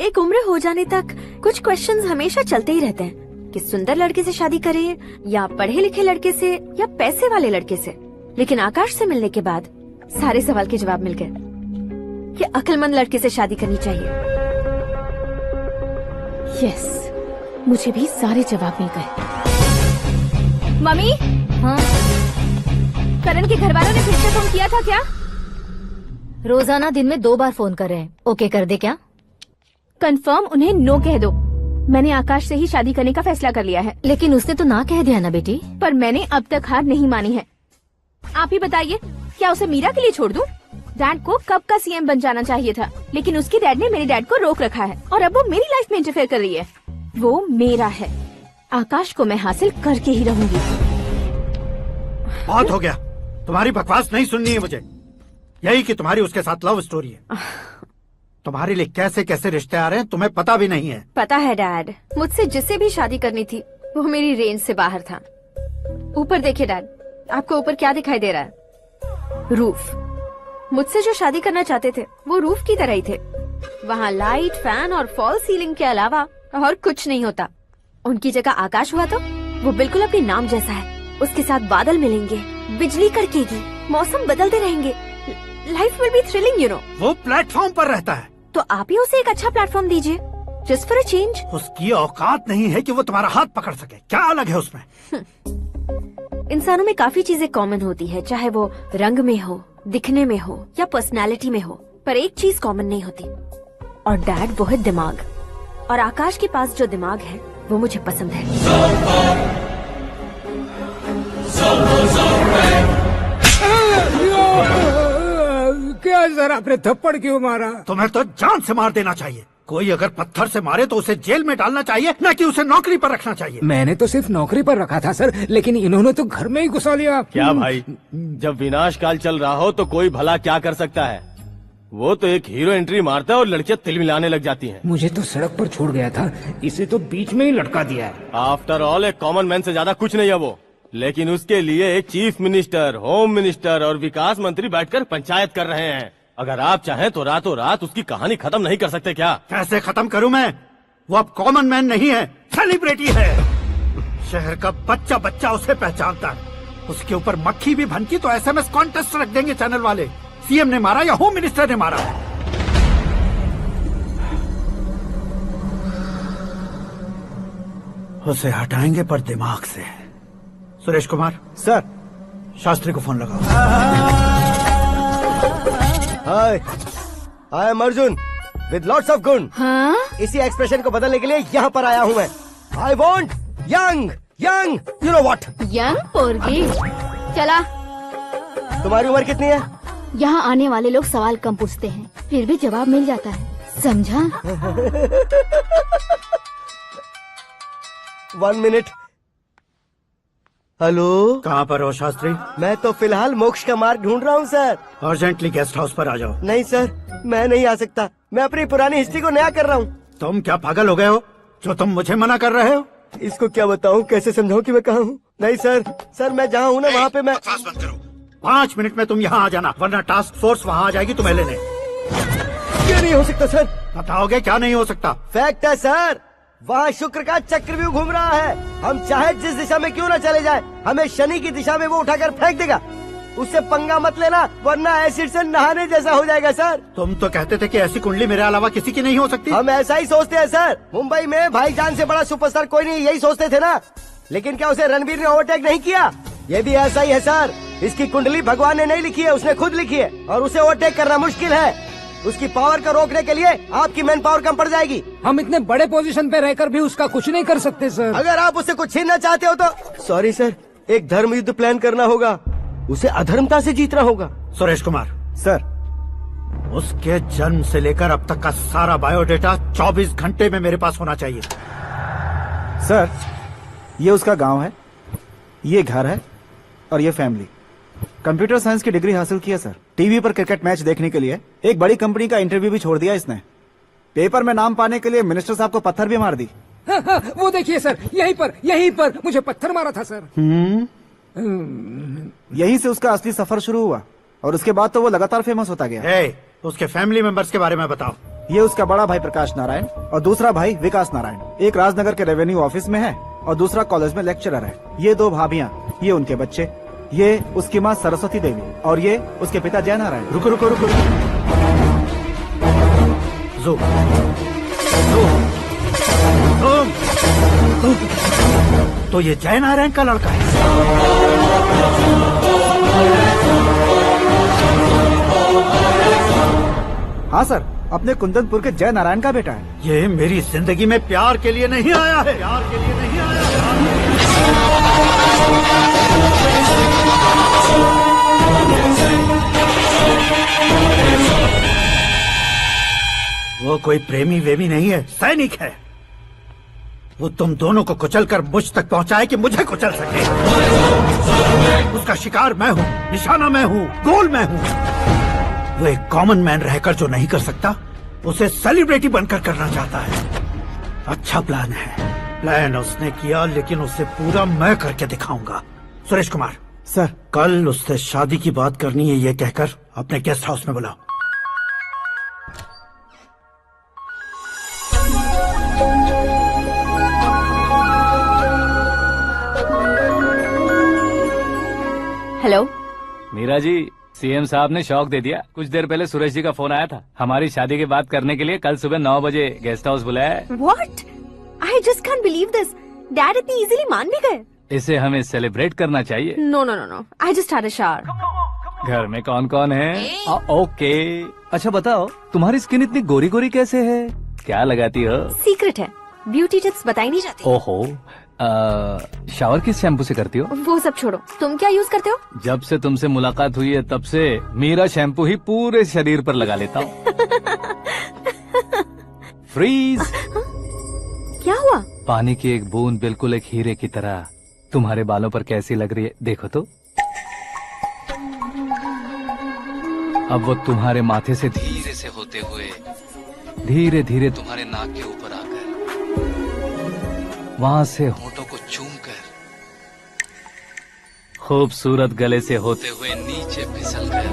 S5: एक उम्र हो जाने तक कुछ क्वेश्चंस हमेशा चलते ही रहते हैं कि सुंदर लड़के से शादी करें या पढ़े लिखे लड़के से या पैसे वाले लड़के से। लेकिन आकाश से मिलने के बाद सारे सवाल के जवाब मिल गए कि अक्लमंद लड़के से शादी करनी चाहिए।
S4: यस, मुझे भी सारे जवाब मिल गए। मम्मी,
S5: हाँ?
S4: करण के घर वालों ने फिर से फोन किया था क्या?
S5: रोजाना दिन में 2 बार फोन कर रहे हैं। ओके कर दे क्या?
S4: कंफर्म उन्हें नो कह दो। मैंने आकाश से ही शादी करने का फैसला कर लिया है।
S5: लेकिन उसने तो ना कह दिया ना बेटी।
S4: पर मैंने अब तक हार नहीं मानी है। आप ही बताइए, क्या उसे मीरा के लिए छोड़ दूं? डैड को कब का सीएम बन जाना चाहिए था, लेकिन उसके डैड ने मेरे डैड को रोक रखा है और अब वो मेरी लाइफ में इंटरफेयर कर रही है। वो मेरा है, आकाश को मैं हासिल करके ही रहूंगी।
S13: बहुत हो गया, तुम्हारी बकवास नहीं सुननी है मुझे। यही कि तुम्हारी उसके साथ लव स्टोरी है। तुम्हारे लिए कैसे कैसे रिश्ते आ रहे हैं तुम्हें पता भी नहीं है।
S5: पता है डैड, मुझसे जिससे भी शादी करनी थी वो मेरी रेंज से बाहर था। ऊपर देखिए डैड, आपको ऊपर क्या दिखाई दे रहा है? रूफ। मुझसे जो शादी करना चाहते थे वो रूफ की तरह ही थे। वहाँ लाइट, फैन और फॉल सीलिंग के अलावा और कुछ नहीं होता। उनकी जगह आकाश हुआ तो वो बिल्कुल अपने नाम जैसा है। उसके साथ बादल मिलेंगे, बिजली कड़केगी, मौसम बदलते रहेंगे, life will be thrilling you know.
S13: वो प्लेटफॉर्म पर रहता है
S5: तो आप ही उसे एक अच्छा प्लेटफॉर्म दीजिए, जस्ट फॉर अ चेंज।
S13: उसकी औकात नहीं है कि वो तुम्हारा हाथ पकड़ सके। क्या अलग है उसमें?
S5: इंसानों में काफी चीजें कॉमन होती है, चाहे वो रंग में हो, दिखने में हो या पर्सनालिटी में हो, पर एक चीज कॉमन नहीं होती, और डैड वो है दिमाग। और आकाश के पास जो दिमाग है वो मुझे पसंद है।
S3: क्या सर, आपने थप्पड़ क्यों मारा?
S13: तुम्हें तो जान से मार देना चाहिए। कोई अगर पत्थर से मारे तो उसे जेल में डालना चाहिए, न कि उसे नौकरी पर रखना चाहिए।
S3: मैंने तो सिर्फ नौकरी पर रखा था सर, लेकिन इन्होंने तो घर में ही घुसा लिया।
S6: क्या भाई, जब विनाश काल चल रहा हो तो कोई भला क्या कर सकता है? वो तो एक हीरो एंट्री मारता है और लड़कियां तिल मिलाने लग जाती हैं।
S3: मुझे तो सड़क पर छोड़ गया था, इसे तो बीच में ही लटका दिया है।
S6: आफ्टर ऑल एक कॉमन मैन से ज्यादा कुछ नहीं है वो, लेकिन उसके लिए एक चीफ मिनिस्टर, होम मिनिस्टर और विकास मंत्री बैठकर पंचायत कर रहे हैं। अगर आप चाहें तो रातों रात उसकी कहानी खत्म नहीं कर सकते क्या?
S13: कैसे खत्म करूं मैं? वो अब कॉमन मैन नहीं है, सेलिब्रिटी है। शहर का बच्चा बच्चा उसे पहचानता है। उसके ऊपर मक्खी भी भनकी तो एसएमएस कॉन्टेस्ट रख देंगे चैनल वाले। सीएम ने मारा या होम मिनिस्टर ने मारा। उसे हटाएंगे पर दिमाग से। सुरेश कुमार
S9: सर,
S13: शास्त्री को फोन लगाओ।
S14: Hi, I am Arjun with lots of गुण।
S5: हाँ?
S14: इसी एक्सप्रेशन को बदलने के लिए यहाँ पर आया हूँ मैं। I want young young, you know what.
S5: Young पोरगी। चला।
S14: तुम्हारी उम्र कितनी है?
S5: यहाँ आने वाले लोग सवाल कम पूछते हैं, फिर भी जवाब मिल जाता है, समझा?
S14: 1 मिनट। हेलो,
S13: कहाँ पर हो शास्त्री?
S14: मैं तो फिलहाल मोक्ष का मार्ग ढूंढ रहा हूँ सर।
S13: अर्जेंटली गेस्ट हाउस पर आ जाओ।
S14: नहीं सर, मैं नहीं आ सकता। मैं अपनी पुरानी हिस्ट्री को नया कर रहा हूँ।
S13: तुम क्या पागल हो गए हो जो तुम मुझे मना कर रहे हो?
S14: इसको क्या बताऊँ, कैसे समझाऊँ कि मैं कहाँ हूँ? नहीं सर, सर मैं जहाँ हूँ ना वहाँ पे मैं।
S13: 5 मिनट में तुम यहाँ आ जाना, वरना टास्क फोर्स वहाँ आ जाएगी तुम्हें लेने।
S14: क्या नहीं हो सकता सर?
S13: बताओगे क्या नहीं हो सकता?
S14: फैक्ट है सर, वहाँ शुक्र का चक्रव्यूह घूम रहा है। हम चाहे जिस दिशा में क्यों न चले जाए, हमें शनि की दिशा में वो उठाकर फेंक देगा। उससे पंगा मत लेना, वरना एसिड से नहाने जैसा हो जाएगा सर।
S13: तुम तो कहते थे कि ऐसी कुंडली मेरे अलावा किसी की नहीं हो सकती।
S14: हम ऐसा ही सोचते हैं सर। मुंबई में भाईजान से बड़ा सुपरस्टार कोई नहीं, यही सोचते थे ना। लेकिन क्या उसे रणवीर ने ओवरटेक नहीं किया? ये भी ऐसा ही है सर। इसकी कुंडली भगवान ने नहीं लिखी है, उसने खुद लिखी है, और उसे ओवरटेक करना मुश्किल है। उसकी पावर को रोकने के लिए आपकी मैन पावर कम पड़ जाएगी।
S3: हम इतने बड़े पोजीशन पे रहकर भी उसका कुछ नहीं कर सकते सर।
S14: अगर आप उससे कुछ छीनना चाहते हो तो सॉरी सर, एक धर्म युद्ध प्लान करना होगा। उसे अधर्मता से जीतना होगा।
S13: सुरेश कुमार
S9: सर,
S13: उसके जन्म से लेकर अब तक का सारा बायोडेटा 24 घंटे में मेरे पास होना चाहिए।
S9: सर, ये उसका गांव है, ये घर है, और ये फैमिली। कंप्यूटर साइंस की डिग्री हासिल की है सर। टीवी पर क्रिकेट मैच देखने के लिए एक बड़ी कंपनी का इंटरव्यू भी छोड़ दिया इसने। पेपर में नाम पाने के लिए मिनिस्टर साहब को पत्थर भी मार दी।
S3: वो देखिए सर, यहीं पर मुझे पत्थर मारा था सर।
S9: यहीं से उसका असली सफर शुरू हुआ, और उसके बाद तो वो लगातार फेमस होता गया।
S13: उसके फैमिली मेंबर्स के बारे में बताओ।
S9: ये उसका बड़ा भाई प्रकाश नारायण और दूसरा भाई विकास नारायण। एक राजनगर के रेवेन्यू ऑफिस में है और दूसरा कॉलेज में लेक्चरर है। ये 2 भाभियां, ये उनके बच्चे, ये उसकी माँ सरस्वती देवी और ये उसके पिता जय नारायण।
S13: रुको रुको रुको, तो ये जय नारायण का लड़का है।
S9: हाँ सर, अपने कुंदनपुर के जय नारायण का बेटा है।
S13: ये मेरी जिंदगी में प्यार के लिए नहीं आया है। प्यार के लिए नहीं आया वो कोई प्रेमी वेमी नहीं है, सैनिक है। वो तुम दोनों को कुचलकर मुझ तक पहुंचाए कि मुझे कुचल सके। उसका शिकार मैं हूँ, निशाना मैं हूँ, गोल मैं हूँ। वो एक कॉमन मैन रहकर जो नहीं कर सकता, उसे सेलिब्रिटी बनकर करना चाहता है। अच्छा प्लान है। प्लान उसने किया, लेकिन उसे पूरा मैं करके दिखाऊंगा। सुरेश कुमार
S9: सर,
S13: कल उससे शादी की बात करनी है, ये कहकर अपने गेस्ट हाउस में बुलाओ।
S5: हेलो
S1: मीरा जी, सीएम साहब ने शौक दे दिया। कुछ देर पहले सुरेश जी का फोन आया था, हमारी शादी की बात करने के लिए कल सुबह 9 बजे गेस्ट हाउस बुलाया है।
S5: What? I just can't believe this. Dad इतनी इजीली मान भी गए।
S1: इसे हमें सेलिब्रेट करना चाहिए।
S5: No no no no. I just had a shower.
S1: घर में कौन कौन है? ओके। अच्छा बताओ, तुम्हारी स्किन इतनी गोरी गोरी कैसे है? क्या लगाती हो?
S5: सीक्रेट है, ब्यूटी टिप्स बताई नहीं जाती।
S1: ओहो, शावर किस शैम्पू से करती हो?
S5: वो सब छोड़ो, तुम क्या यूज करते हो?
S1: जब से तुमसे मुलाकात हुई है तब से मीरा शैम्पू ही पूरे शरीर पर लगा लेता हूँ। फ्रीज।
S5: क्या हुआ?
S1: पानी की एक बूंद बिल्कुल एक हीरे की तरह तुम्हारे बालों पर कैसी लग रही है, देखो तो। अब वो तुम्हारे माथे से धीरे से होते हुए धीरे धीरे तुम्हारे नाक के ऊपर आकर वहां से होठों को चूमकर खूबसूरत गले से होते हुए नीचे फिसलकर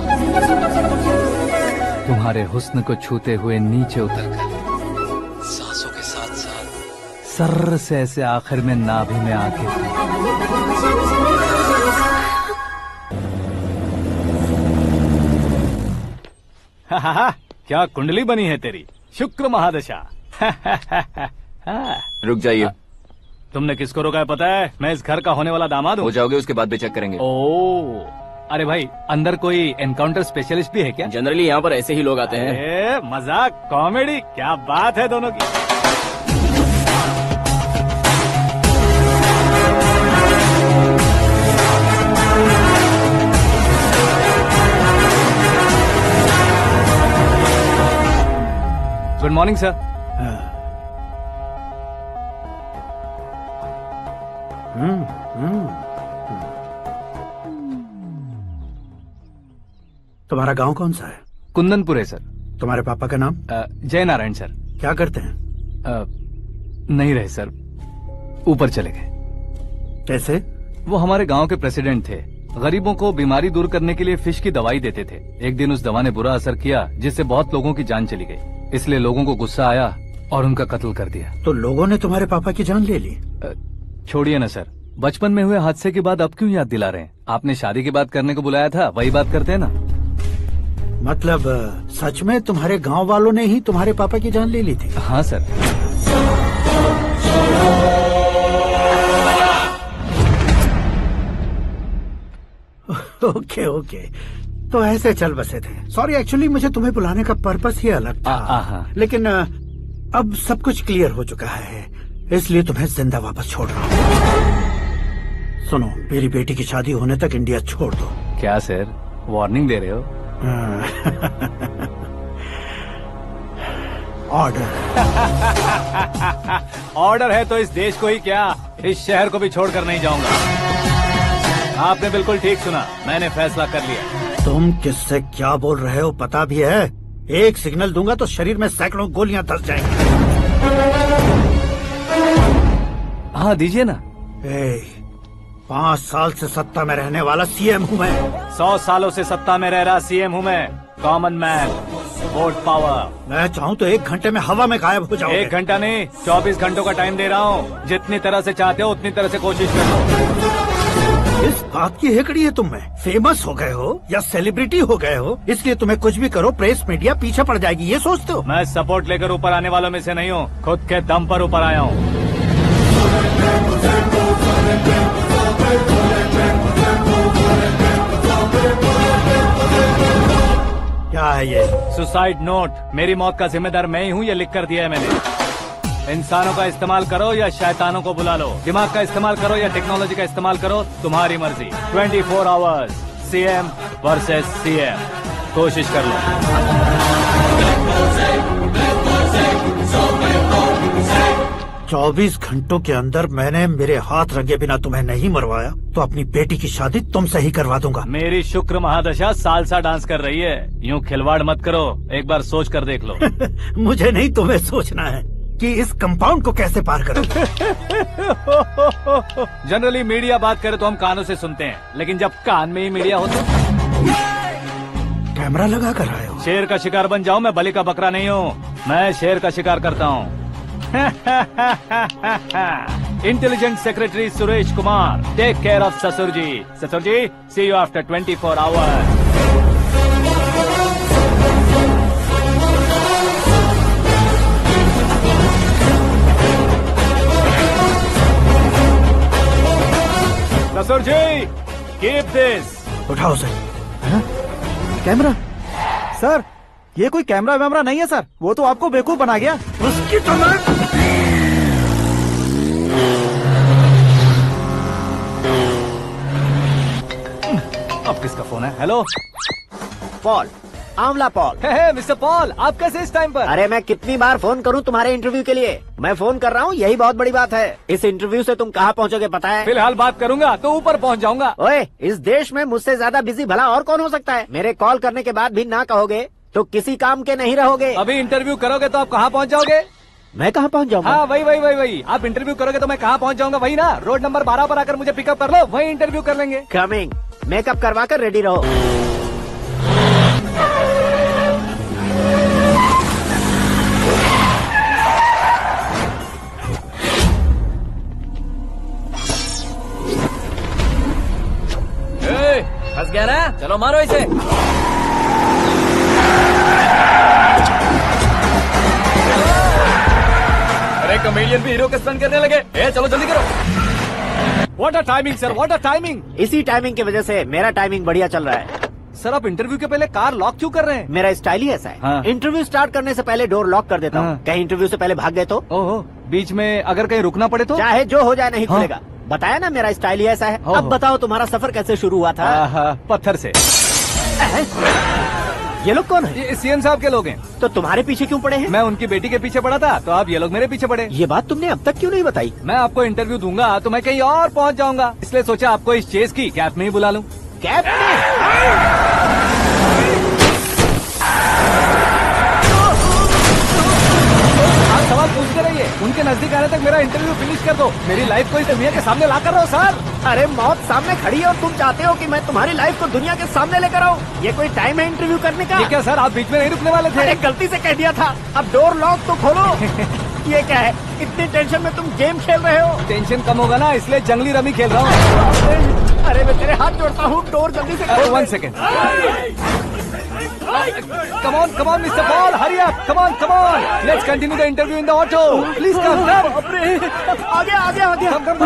S1: तुम्हारे हुस्न को छूते हुए नीचे उतरकर सांसों के साथ साथ सर्र से ऐसे आखिर में नाभि में आके क्या कुंडली बनी है तेरी, शुक्र महादशा।
S8: रुक जाइए।
S1: तुमने किसको रोका है पता है? मैं इस घर का होने वाला दामाद हूँ।
S8: हो जाओगे उसके बाद भी चेक करेंगे।
S1: ओ, अरे भाई अंदर कोई एनकाउंटर स्पेशलिस्ट भी है क्या?
S8: जनरली यहाँ पर ऐसे ही लोग आते हैं।
S1: अरे मजाक, कॉमेडी, क्या बात है दोनों की। Good morning sir.
S13: तुम्हारा गांव कौन सा है?
S1: कुंदनपुर है सर।
S13: तुम्हारे पापा का नाम?
S1: जय नारायण सर।
S13: क्या करते हैं?
S1: नहीं रहे सर, ऊपर चले गए।
S13: कैसे?
S1: वो हमारे गांव के प्रेसिडेंट थे। गरीबों को बीमारी दूर करने के लिए फिश की दवाई देते थे। एक दिन उस दवा ने बुरा असर किया जिससे बहुत लोगों की जान चली गई। इसलिए लोगों को गुस्सा आया और उनका कत्ल कर दिया।
S13: तो लोगों ने तुम्हारे पापा की जान ले ली?
S1: छोड़िए ना सर, बचपन में हुए हादसे के बाद अब क्यों याद दिला रहे हैं? आपने शादी की बात करने को बुलाया था, वही बात करते हैं ना।
S13: मतलब सच में तुम्हारे गांव वालों ने ही तुम्हारे पापा की जान ले ली थी?
S1: हाँ सर।
S13: ओके ओके, तो ऐसे चल बसे थे। सॉरी, एक्चुअली मुझे तुम्हें बुलाने का पर्पस ही अलग था। लेकिन अब सब कुछ क्लियर हो चुका है, इसलिए तुम्हें जिंदा वापस छोड़ रहा हूँ। सुनो, मेरी बेटी की शादी होने तक इंडिया छोड़ दो।
S1: क्या सर, वार्निंग दे रहे हो?
S13: ऑर्डर।
S1: ऑर्डर है तो इस देश को ही क्या, इस शहर को भी छोड़कर नहीं जाऊंगा। आपने बिल्कुल ठीक सुना, मैंने फैसला कर लिया।
S13: तुम किससे क्या बोल रहे हो पता भी है? एक सिग्नल दूंगा तो शरीर में सैकड़ों गोलियां धस जाएंगी।
S1: हाँ दीजिए ना।
S13: 5 साल से सत्ता में रहने वाला सीएम हूँ मैं।
S1: 100 सालों से सत्ता में रह रहा सीएम हूँ मैं। Common man, vote power.
S13: मैं चाहूँ तो 1 घंटे में हवा में गायब हो जाऊँ।
S1: 1 घंटा नहीं, 24 घंटों का टाइम दे रहा हूँ। जितनी तरह से चाहते हो उतनी तरह से कोशिश कर लो।
S13: इस बात की हेकड़ी है तुम में? फेमस हो गए हो या सेलिब्रिटी हो गए हो, इसलिए तुम्हें कुछ भी करो प्रेस मीडिया पीछे पड़ जाएगी, ये सोचते हो?
S1: मैं सपोर्ट लेकर ऊपर आने वालों में से नहीं हूँ, खुद के दम पर ऊपर आया हूँ।
S13: क्या है ये?
S1: Suicide note. मेरी मौत का जिम्मेदार मैं ही हूँ, ये लिख कर दिया है मैंने। इंसानों का इस्तेमाल करो या शैतानों को बुला लो, दिमाग का इस्तेमाल करो या टेक्नोलॉजी का इस्तेमाल करो, तुम्हारी मर्जी। 24 आवर्स, सीएम वर्सेस सीएम, कोशिश कर लो।
S13: 24 घंटों के अंदर मैंने मेरे हाथ रंगे बिना तुम्हें नहीं मरवाया तो अपनी बेटी की शादी तुमसे ही करवा दूंगा।
S1: मेरी शुक्र महादशा सालसा डांस कर रही है, यूँ खिलवाड़ मत करो, एक बार सोच कर देख लो।
S13: मुझे नहीं, तुम्हें सोचना है कि इस कंपाउंड को कैसे पार करो।
S1: जनरली मीडिया बात करे तो हम कानों से सुनते हैं, लेकिन जब कान में ही मीडिया हो तो
S13: कैमरा लगा कर आए हो।
S1: शेर का शिकार बन जाऊं, मैं बलि का बकरा नहीं हूँ, मैं शेर का शिकार करता हूँ। Intelligent secretary Suresh Kumar, take care of ससुर जी। ससुर जी, सी यू आफ्टर 24 आवर्स। ससुर जी, कीप दिस।
S13: उठाओ सर।
S9: कैमरा? सर, ये कोई कैमरा वैमरा नहीं है सर, वो तो आपको बेवकूफ बना गया।
S13: उसकी तो मैं...
S1: अब किसका फोन है? हेलो
S10: पॉल, आंवला पॉल।
S1: मिस्टर पॉल, आप कैसे इस टाइम पर?
S10: अरे मैं कितनी बार फोन करूं तुम्हारे इंटरव्यू के लिए? मैं फोन कर रहा हूं, यही बहुत बड़ी बात है। इस इंटरव्यू से तुम कहां पहुंचोगे पता है?
S1: फिलहाल बात करूंगा तो ऊपर पहुंच जाऊंगा।
S10: ओए, इस देश में मुझसे ज्यादा बिजी भला और कौन हो सकता है? मेरे कॉल करने के बाद भी ना कहोगे तो किसी काम के नहीं रहोगे।
S1: अभी इंटरव्यू करोगे तो आप कहाँ पहुँच जाओगे?
S10: मैं कहाँ पहुँच जाऊंगा?
S1: हाँ वही। आप इंटरव्यू करोगे तो मैं कहाँ पहुँच जाऊंगा? वही ना, रोड नंबर 12 पर आकर मुझे पिकअप कर लो, वही इंटरव्यू कर लेंगे।
S10: कमिंग। मेकअप करवा कर रेडी रहो।
S8: फंस गया ना, चलो मारो इसे।
S1: अरे
S8: कॉमेडियन भी हीरो के स्टंट करने लगे। चलो जल्दी करो।
S1: What a timing sir, what a timing.
S10: इसी टाइमिंग की वजह से मेरा टाइमिंग बढ़िया चल रहा है।
S1: सर आप इंटरव्यू के पहले कार लॉक क्यों कर रहे हैं?
S10: मेरा स्टाइल ही ऐसा है।
S1: हाँ।
S10: इंटरव्यू स्टार्ट करने से पहले डोर लॉक कर देता हूँ।
S1: हाँ।
S10: कहीं इंटरव्यू से पहले भाग गए तो?
S1: ओहो, बीच में अगर कहीं रुकना पड़े तो?
S10: चाहे जो हो जाए नहीं
S1: हाँ।
S10: खुलेगा। बताया ना मेरा स्टाइल ही ऐसा है।
S1: ओहो।
S10: अब बताओ तुम्हारा सफर कैसे शुरू हुआ था?
S1: पत्थर से।
S10: ये लोग कौन है?
S1: ये सीएम साहब के लोग हैं।
S10: तो तुम्हारे पीछे क्यों पड़े हैं?
S1: मैं उनकी बेटी के पीछे पड़ा था, तो आप ये लोग मेरे पीछे पड़े।
S10: ये बात तुमने अब तक क्यों नहीं बताई?
S1: मैं आपको इंटरव्यू दूंगा तो मैं कहीं और पहुंच जाऊंगा, इसलिए सोचा आपको इस चेस की कैब में ही बुला लूं।
S10: कैब में?
S1: आप सवाल पूछते रहिए, उनके नजदीक आने तक मेरा इंटरव्यू फिनिश कर दो। मेरी लाइफ को इस दुनिया के सामने ला कर रहो सर।
S10: अरे मौत सामने खड़ी है और तुम चाहते हो कि मैं तुम्हारी लाइफ को दुनिया के सामने लेकर आऊं? ये कोई टाइम है इंटरव्यू करने का?
S1: ये क्या सर, आप बीच में नहीं रुकने वाले थे?
S10: अरे गलती से कह दिया था। अब डोर लॉक तो खोलो। ये क्या है? इतनी टेंशन में तुम गेम खेल रहे हो?
S1: टेंशन कम होगा ना, इसलिए जंगली रमी खेल रहा हूँ।
S10: अरे मैं तेरे हाथ जोड़ता हूँ, डोर जल्दी से खोलो।
S1: 1 second. Come on, Mr. Paul, hurry up! Come on. Let's continue the interview in the auto. Please come.
S10: आगे।
S1: Come.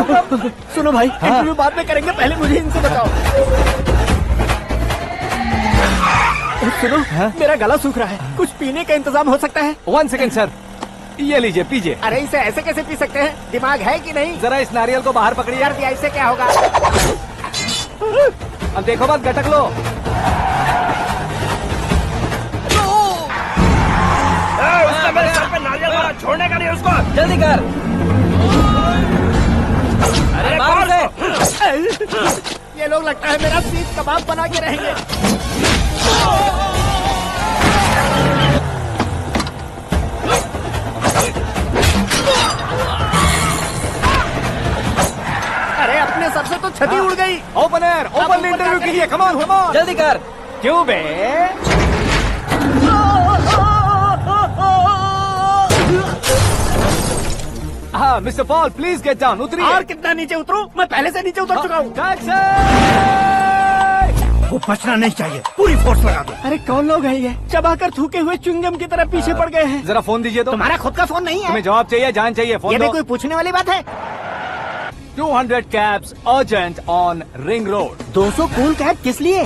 S10: सुनो भाई, इंटरव्यू बाद में करेंगे, पहले मुझे इनसे बताओ। सुनो, मेरा गला सूख रहा है, कुछ पीने का इंतजाम हो सकता है?
S1: 1 सेकेंड सर, ये लीजिए पीजिए।
S10: अरे इसे ऐसे कैसे पी सकते हैं? दिमाग है कि नहीं?
S1: जरा इस नारियल को बाहर पकड़िए।
S10: कर दिया, इससे क्या होगा?
S1: अब देखो मत, गटक लो।
S8: मेरे सर पे नारियल मारा, छोड़ने का नहीं उसको। जल्दी कर। अरे मार दे।
S10: ये लोग लगता है मेरा सीख कबाब बना के रहेंगे। अरे अपने सर से तो छती उड़ गई।
S1: ओपन एयर, ओपन इंटरव्यू कीजिए। कम ऑन,
S8: जल्दी कर।
S1: क्यों बे? हाँ mister Paul, please get down. उतरिए।
S10: और कितना नीचे उतरूं? मैं पहले से नीचे उतर चुका हूँ।
S13: वो बचना नहीं चाहिए, पूरी फोर्स लगा दो।
S10: अरे कौन लोग हैं ये? चबाकर थूके हुए च्युइंगम की तरह पीछे पड़ गए हैं।
S1: जरा फोन दीजिए तो।
S10: तुम्हारा खुद का फोन नहीं है?
S1: तुम्हें जवाब चाहिए, जान चाहिए, फोन
S10: ये भी
S1: दो।
S10: कोई पूछने वाली बात है?
S1: 200 cabs urgent on Ring Road.
S10: 200 cool cab किस लिए?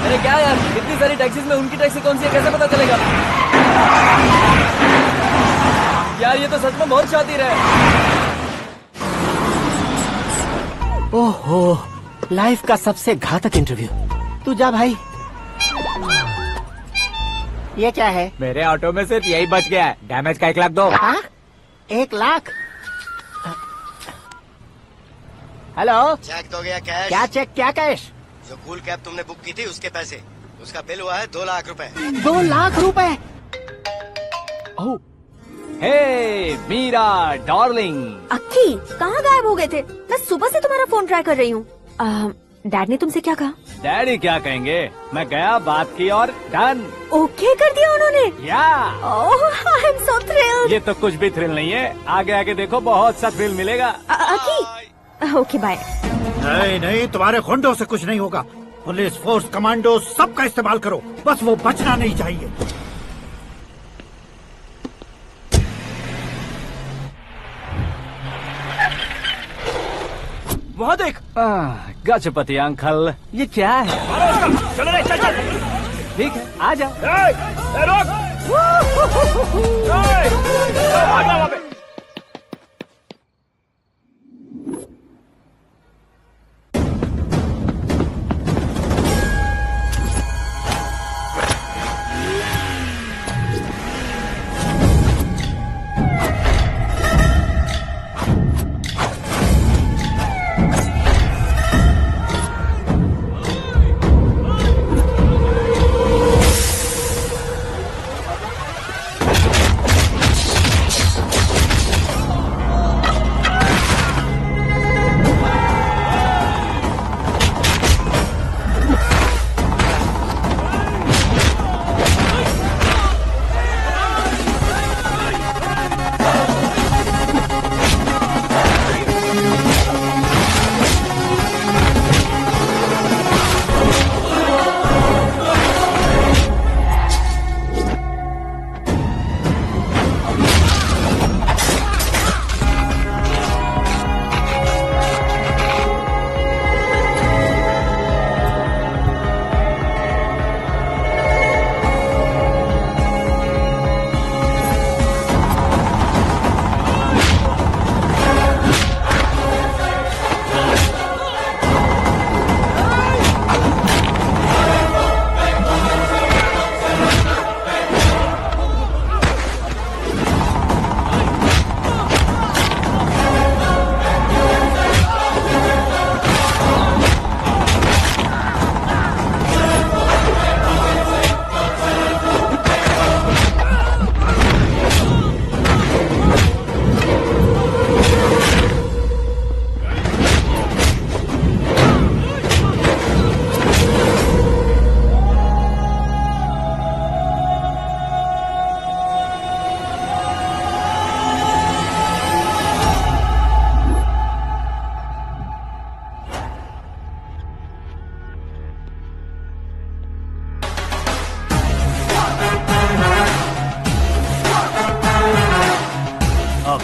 S8: अरे क्या यार, इतनी सारी टैक्सीज में उनकी टैक्सी कौन सी है, कैसे पता चलेगा? यार ये तो सच में बहुत शातिर है।
S10: ओहो, लाइफ का सबसे घातक इंटरव्यू। तू जा भाई। ये क्या है?
S1: मेरे ऑटो में सिर्फ यही बच गया है, डैमेज का 1 लाख दो।
S10: 1 लाख? हेलो,
S14: चेक तो गया कैश?
S10: क्या चेक, क्या कैश?
S14: जो कूल कैब तुमने बुक की थी उसके पैसे, उसका बिल हुआ है 2 लाख रुपए।
S10: 2 लाख रुपए?
S1: हे मीरा डार्लिंग।
S5: अक्की, कहाँ गायब हो गए थे? मैं सुबह से तुम्हारा फोन ट्राई कर रही हूँ। डैड ने तुमसे क्या कहा?
S1: डैडी क्या कहेंगे, मैं गया, बात की और डन।
S5: ओके कर दिया उन्होंने?
S1: या।
S5: ओह, आई एम सो थ्रिल्ड।
S1: ये तो कुछ भी थ्रिल नहीं है, आगे आगे देखो बहुत सा थ्रिल मिलेगा।
S5: अक्की, ओके बाय।
S13: नहीं, तुम्हारे गुंडों से कुछ नहीं होगा। पुलिस फोर्स, कमांडो, सबका इस्तेमाल करो, बस वो बचना नहीं चाहिए।
S1: वहाँ देख। गजपति अंकल, ये क्या है?
S8: चलो रे, चल।
S1: ठीक है, आ जाओ।
S8: रोक। वहाँ पे।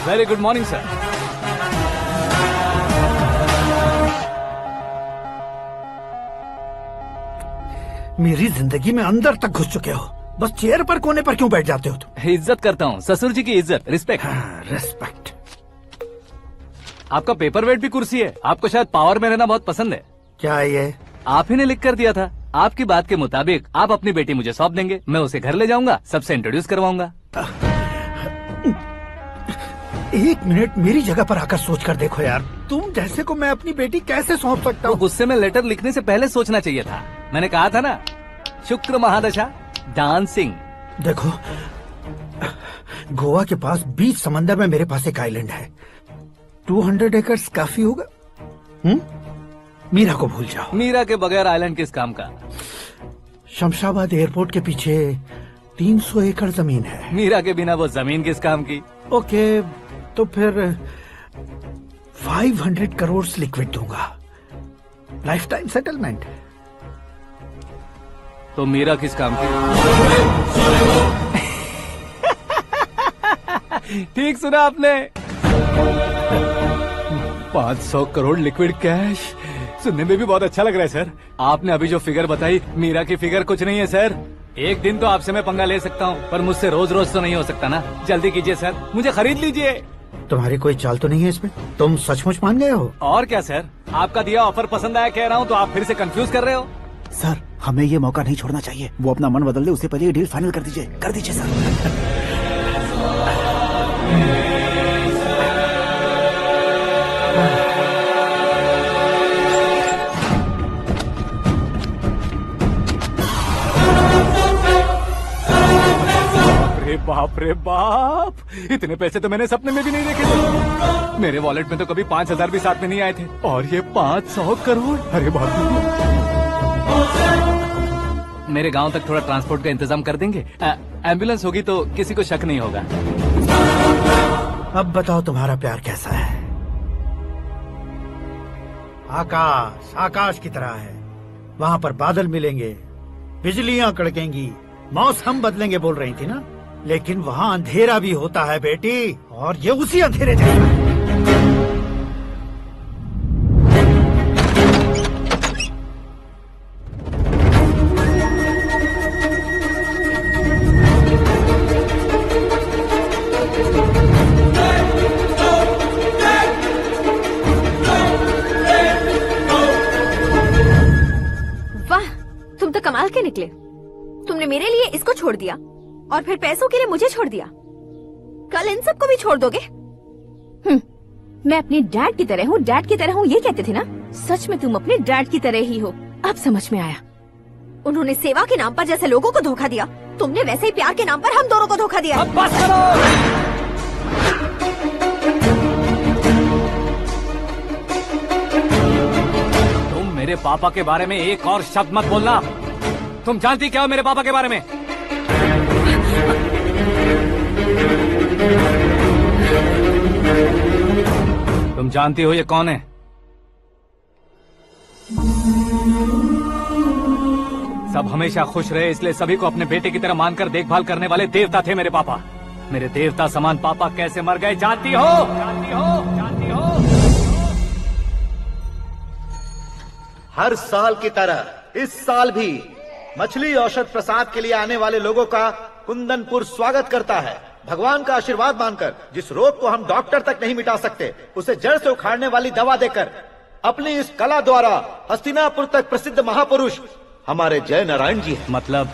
S1: Very good morning sir.
S13: मेरी जिंदगी में अंदर तक घुस चुके हो, बस चेयर पर कोने पर क्यों बैठ जाते हो तुम?
S1: इज्जत करता हूँ, ससुर जी की इज्जत, रिस्पेक्ट।
S13: रेस्पेक्ट।
S1: आपका पेपर वेट भी कुर्सी है। आपको शायद पावर में रहना बहुत पसंद है।
S13: क्या है ये?
S1: आप ही ने लिख कर दिया था। आपकी बात के मुताबिक आप अपनी बेटी मुझे सौंप देंगे, मैं उसे घर ले जाऊंगा, सबसे इंट्रोड्यूस करवाऊंगा।
S13: एक मिनट मेरी जगह पर आकर सोच कर देखो यार, तुम जैसे को मैं अपनी बेटी कैसे सौंप सकता हूँ?
S1: गुस्से में लेटर लिखने से पहले सोचना चाहिए था। मैंने कहा था ना, शुक्र महादशा डांसिंग।
S13: देखो, गोवा के पास बीच समंदर में मेरे पास एक आइलैंड है। 200 एकर्स काफी होगा। मीरा को भूल जाओ।
S1: मीरा के बगैर आइलैंड किस काम का?
S13: शमशाबाद एयरपोर्ट के पीछे 300 एकड़ जमीन है।
S1: मीरा के बिना वो जमीन किस काम की?
S13: ओके, तो फिर 500 करोड़ लिक्विड दूंगा, लाइफ टाइम सेटलमेंट।
S1: तो मीरा किस काम की? ठीक सुना आपने। 500 करोड़ लिक्विड कैश, सुनने में भी बहुत अच्छा लग रहा है सर। आपने अभी जो फिगर बताई, मीरा की फिगर कुछ नहीं है सर। एक दिन तो आपसे मैं पंगा ले सकता हूँ, पर मुझसे रोज रोज तो नहीं हो सकता ना। जल्दी कीजिए सर, मुझे खरीद लीजिए।
S13: तुम्हारी कोई चाल तो नहीं है इसमें? तुम सचमुच मान गए हो?
S1: और क्या सर, आपका दिया ऑफर पसंद आया कह रहा हूँ, तो आप फिर से कंफ्यूज कर रहे हो।
S9: सर, हमें ये मौका नहीं छोड़ना चाहिए। वो अपना मन बदल दे, उससे पहले ये डील फाइनल कर दीजिए। कर दीजिए सर।
S1: बाप रे बाप, इतने पैसे तो मैंने सपने में भी नहीं देखे थे। मेरे वॉलेट में तो कभी 5000 भी साथ में नहीं आए थे, और ये 500 करोड़। अरे बाप रे। मेरे गांव तक थोड़ा ट्रांसपोर्ट का इंतजाम कर देंगे? एम्बुलेंस होगी तो किसी को शक नहीं होगा।
S13: अब बताओ तुम्हारा प्यार कैसा है? आकाश आकाश की तरह है, वहाँ पर बादल मिलेंगे, बिजलियाँ कड़केंगी, मौसम बदलेंगे बोल रही थी ना। लेकिन वहाँ अंधेरा भी होता है बेटी, और ये उसी अंधेरे जैसा है।
S5: वाह, तुम तो कमाल के निकले। तुमने मेरे लिए इसको छोड़ दिया और फिर पैसों के लिए मुझे छोड़ दिया। कल इन सबको भी छोड़ दोगे?
S4: मैं अपने डैड की तरह हूँ, डैड की तरह हूँ, ये कहते थे ना। सच में तुम अपने डैड की तरह ही हो, अब समझ में आया।
S5: उन्होंने सेवा के नाम पर जैसे लोगों को धोखा दिया, तुमने वैसे ही प्यार के नाम पर हम दोनों को धोखा दिया।
S1: अब बस करो। तुम मेरे पापा के बारे में एक और शब्द मत बोलना। तुम जानती क्या हो मेरे पापा के बारे में? तुम जानती हो ये कौन है? सब हमेशा खुश रहे, इसलिए सभी को अपने बेटे की तरह मानकर देखभाल करने वाले देवता थे मेरे पापा। मेरे देवता समान पापा कैसे मर गए जानती हो? जानती हो? जानती हो?
S11: हर साल की तरह इस साल भी मछली औषध प्रसाद के लिए आने वाले लोगों का कुंदनपुर स्वागत करता है। भगवान का आशीर्वाद मानकर जिस रोग को हम डॉक्टर तक नहीं मिटा सकते, उसे जड़ से उखाड़ने वाली दवा देकर अपनी इस कला द्वारा हस्तिनापुर तक प्रसिद्ध महापुरुष हमारे जय नारायण जी हैं।
S1: मतलब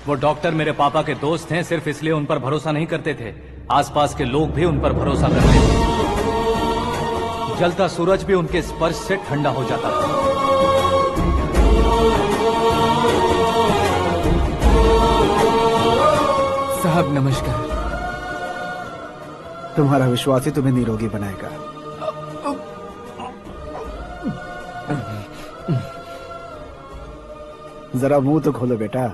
S1: वो डॉक्टर मेरे पापा के दोस्त हैं, सिर्फ इसलिए उन पर भरोसा नहीं करते थे, आसपास के लोग भी उन पर भरोसा करते थे। जलता सूरज भी उनके स्पर्श से ठंडा हो जाता था।
S9: साहब नमस्कार। तुम्हारा विश्वास ही तुम्हें निरोगी बनाएगा। जरा मुंह तो खोलो बेटा।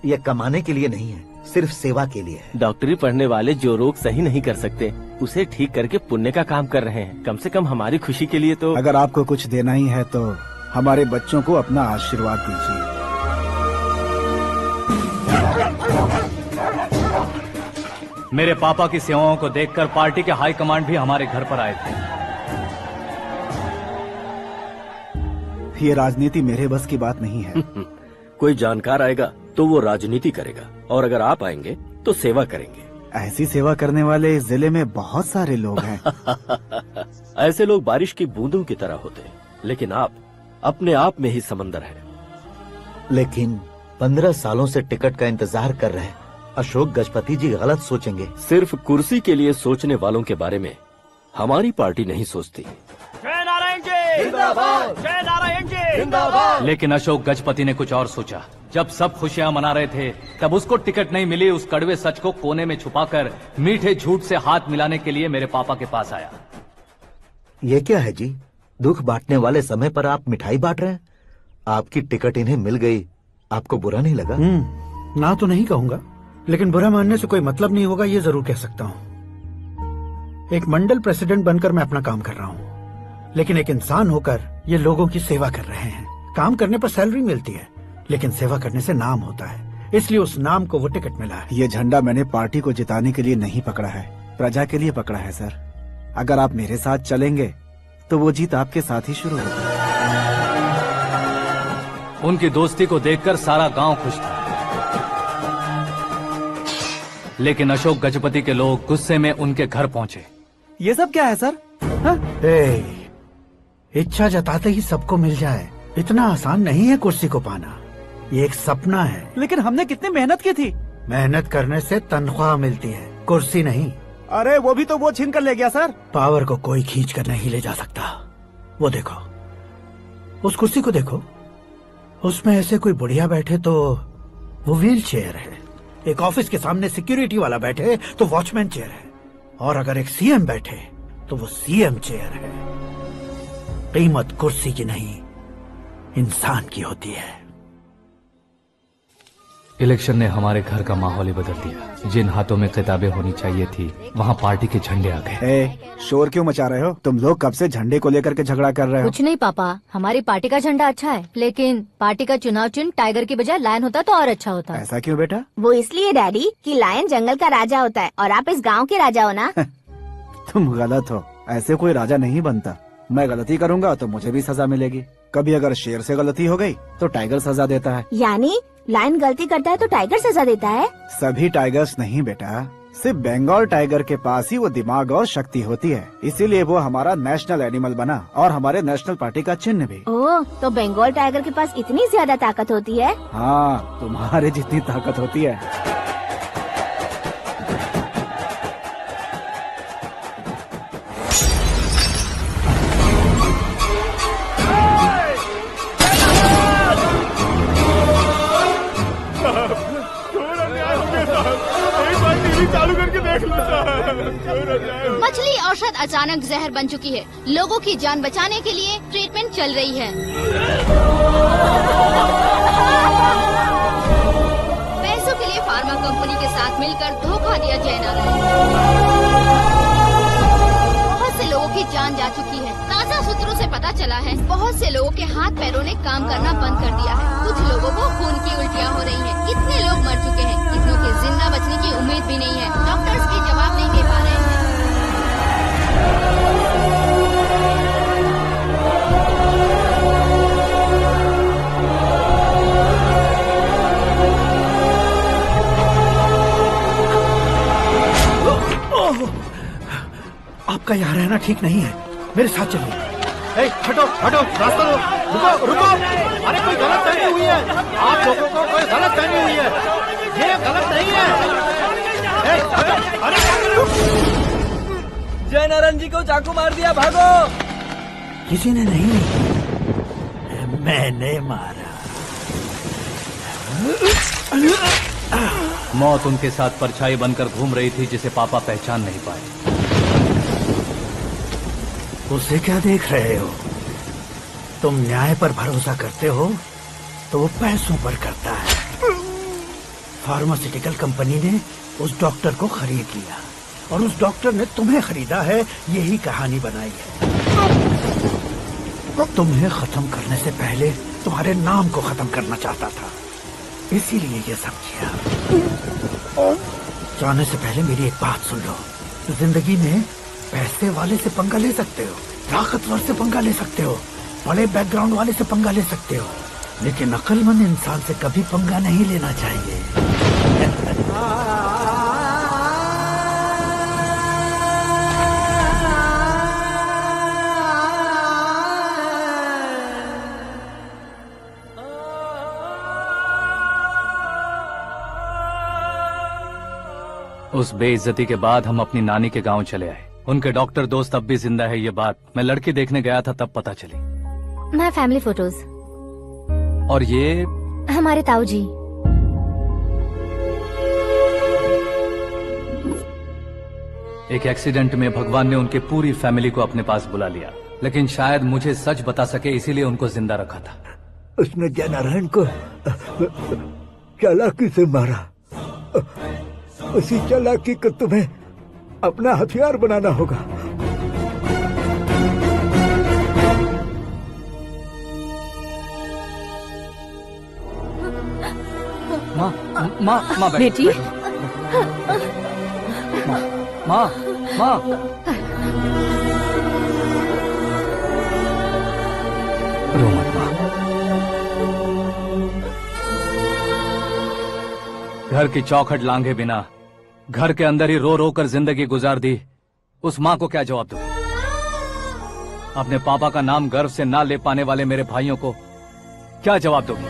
S11: यह कमाने के लिए नहीं है, सिर्फ सेवा के लिए है।
S6: डॉक्टरी पढ़ने वाले जो रोग सही नहीं कर सकते, उसे ठीक करके पुण्य का काम कर रहे हैं। कम से कम हमारी खुशी के लिए तो।
S9: अगर आपको कुछ देना ही है तो हमारे बच्चों को अपना आशीर्वाद दीजिए।
S1: मेरे पापा की सेवाओं को देखकर पार्टी के हाई कमांड भी हमारे घर पर आए थे।
S9: ये राजनीति मेरे बस की बात नहीं है।
S12: कोई जानकार आएगा तो वो राजनीति करेगा, और अगर आप आएंगे तो सेवा करेंगे।
S9: ऐसी सेवा करने वाले इस जिले में बहुत सारे लोग हैं।
S12: ऐसे लोग बारिश की बूंदों की तरह होते हैं, लेकिन आप अपने आप में ही समंदर हैं।
S11: लेकिन 15 सालों से टिकट का इंतजार कर रहे अशोक गजपति जी गलत सोचेंगे।
S12: सिर्फ कुर्सी के लिए सोचने वालों के बारे में हमारी पार्टी नहीं सोचती।
S7: जय नारायण जी जिंदाबाद, जय नारायण जी जिंदाबाद।
S1: लेकिन अशोक गजपति ने कुछ और सोचा। जब सब खुशियां मना रहे थे तब उसको टिकट नहीं मिली। उस कड़वे सच को कोने में छुपाकर मीठे झूठ से हाथ मिलाने के लिए मेरे पापा के पास आया।
S11: ये क्या है जी? दुख बांटने वाले समय पर आप मिठाई बांट रहे हैं। आपकी टिकट इन्हें मिल गई, आपको बुरा नहीं लगा?
S13: ना तो नहीं कहूंगा, लेकिन बुरा मानने से कोई मतलब नहीं होगा, ये जरूर कह सकता हूँ। एक मंडल प्रेसिडेंट बनकर मैं अपना काम कर रहा हूँ, लेकिन एक इंसान होकर ये लोगों की सेवा कर रहे हैं। काम करने पर सैलरी मिलती है, लेकिन सेवा करने से नाम होता है, इसलिए उस नाम को वो टिकट मिला है।
S9: ये झंडा मैंने पार्टी को जिताने के लिए नहीं पकड़ा है, प्रजा के लिए पकड़ा है सर। अगर आप मेरे साथ चलेंगे तो वो जीत आपके साथ ही शुरू होगी।
S1: उनकी दोस्ती को देखकर सारा गांव खुश था, लेकिन अशोक गजपति के लोग गुस्से में उनके घर पहुंचे।
S9: ये सब क्या है सर?
S13: इच्छा जताते ही सबको मिल जाए, इतना आसान नहीं है कुर्सी को पाना। ये एक सपना है।
S9: लेकिन हमने कितनी मेहनत की थी।
S13: मेहनत करने से तनख्वाह मिलती है, कुर्सी नहीं।
S9: अरे वो भी तो वो छीन कर ले गया सर।
S13: पावर को कोई खींच कर नहीं ले जा सकता। वो देखो, उस कुर्सी को देखो, उसमें ऐसे कोई बुढ़िया बैठे तो वो व्हील चेयर है। एक ऑफिस के सामने सिक्योरिटी वाला बैठे तो वॉचमैन चेयर है, और अगर एक सीएम बैठे तो वो सीएम चेयर है। कीमत कुर्सी की नहीं, इंसान की होती है।
S1: इलेक्शन ने हमारे घर का माहौल ही बदल दिया। जिन हाथों में किताबें होनी चाहिए थी, वहाँ पार्टी के झंडे आ गए।
S9: शोर क्यों मचा रहे हो? तुम लोग कब से झंडे को लेकर के झगड़ा कर रहे हो?
S5: कुछ नहीं पापा, हमारी पार्टी का झंडा अच्छा है, लेकिन पार्टी का चुनाव चिन्ह टाइगर की बजाय लायन होता तो और अच्छा होता।
S9: ऐसा क्यों बेटा?
S4: वो इसलिए डैडी कि लायन जंगल का राजा होता है और आप इस गांव के राजा हो ना।
S9: तुम गलत हो, ऐसे कोई राजा नहीं बनता। मैं गलती करूंगा तो मुझे भी सजा मिलेगी। कभी अगर शेर से गलती हो गई तो टाइगर सजा देता है।
S4: यानी लायन गलती करता है तो टाइगर सजा देता है?
S9: सभी टाइगर्स नहीं बेटा, सिर्फ बंगाल टाइगर के पास ही वो दिमाग और शक्ति होती है, इसीलिए वो हमारा नेशनल एनिमल बना और हमारे नेशनल पार्टी का चिन्ह भी।
S4: ओह, तो बंगाल टाइगर के पास इतनी ज्यादा ताकत होती है?
S9: हाँ, तुम्हारे जितनी ताकत होती है।
S15: चालू करके देख लो।
S16: मछली औषध अचानक जहर बन चुकी है। लोगों की जान बचाने के लिए ट्रीटमेंट चल रही है। पैसों के लिए फार्मा कंपनी के साथ मिलकर धोखा दिया जय नारायण। बहुत से लोगों की जान जा चुकी है। ताज़ा सूत्रों से पता चला है बहुत से लोगों के हाथ पैरों ने काम करना बंद कर दिया है। कुछ लोगों को खून की उल्टियाँ हो रही हैं। कितने लोग मर चुके हैं, कितनों के जिंदा बचने की उम्मीद भी नहीं है। डॉक्टर्स भी जवाब नहीं दे पा रहे हैं।
S13: आपका यहाँ रहना ठीक नहीं है, मेरे साथ चलिए। हटो हटो, रास्ता दो। रुको रुको, अरे कोई गलत फहमी हुई है। आप लोगों को कोई गलत फहमी हुई है, ये गलत नहीं है। अरे
S7: जय नारायण जी को चाकू मार दिया, भागो।
S13: किसी ने नहीं, मैंने मारा।
S1: मौत उनके साथ परछाई बनकर घूम रही थी, जिसे पापा पहचान नहीं पाए।
S13: उसे क्या देख रहे हो? तुम न्याय पर भरोसा करते हो तो वो पैसों पर करता है। फार्मास्यूटिकल कंपनी ने उस डॉक्टर को खरीद लिया और उस डॉक्टर ने तुम्हें खरीदा है, यही कहानी बनाई है। तुम्हें खत्म करने से पहले तुम्हारे नाम को खत्म करना चाहता था, इसीलिए ये सब किया। जाने से पहले मेरी एक बात सुन लो। जिंदगी में पैसे वाले से पंगा ले सकते हो, ताकतवर से पंगा ले सकते हो, बड़े बैकग्राउंड वाले से पंगा ले सकते हो, लेकिन अक्लमंद इंसान से कभी पंगा नहीं लेना चाहिए।
S1: उस बेइज्जती के बाद हम अपनी नानी के गांव चले आए। उनके डॉक्टर दोस्त अब भी जिंदा है, ये बात मैं लड़की देखने गया था तब पता चली।
S5: मैं फैमिली फोटोज।
S1: और ये
S5: हमारे ताऊ जी।
S1: एक एक्सीडेंट में भगवान ने उनकी पूरी फैमिली को अपने पास बुला लिया, लेकिन शायद मुझे सच बता सके इसीलिए उनको जिंदा रखा था।
S17: उसने जयनारायण को चालाकी से मारा। उसी चालाकी को तुम्हें अपना हथियार बनाना होगा।
S1: माँ
S5: बेटी।
S1: माँ रो मत माँ। घर की चौखट लांघे बिना घर के अंदर ही रो रो कर जिंदगी गुजार दी, उस माँ को क्या जवाब दूं? अपने पापा का नाम गर्व से ना ले पाने वाले मेरे भाइयों को क्या जवाब दोगी?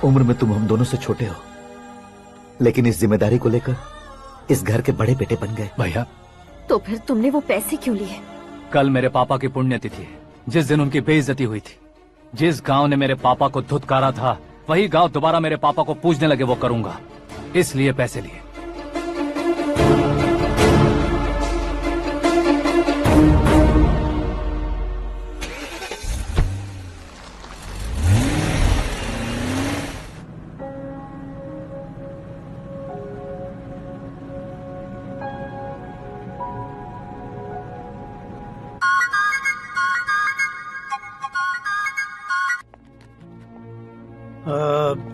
S11: उम्र में तुम हम दोनों से छोटे हो, लेकिन इस जिम्मेदारी को लेकर इस घर के बड़े बेटे बन गए।
S1: भैया,
S5: तो फिर तुमने वो पैसे क्यों लिए?
S1: कल मेरे पापा की पुण्यतिथि है, जिस दिन उनकी बेइज्जती हुई थी। जिस गांव ने मेरे पापा को धुतकारा था, वही गांव दोबारा मेरे पापा को पूजने लगे वो करूंगा, इसलिए पैसे लिए।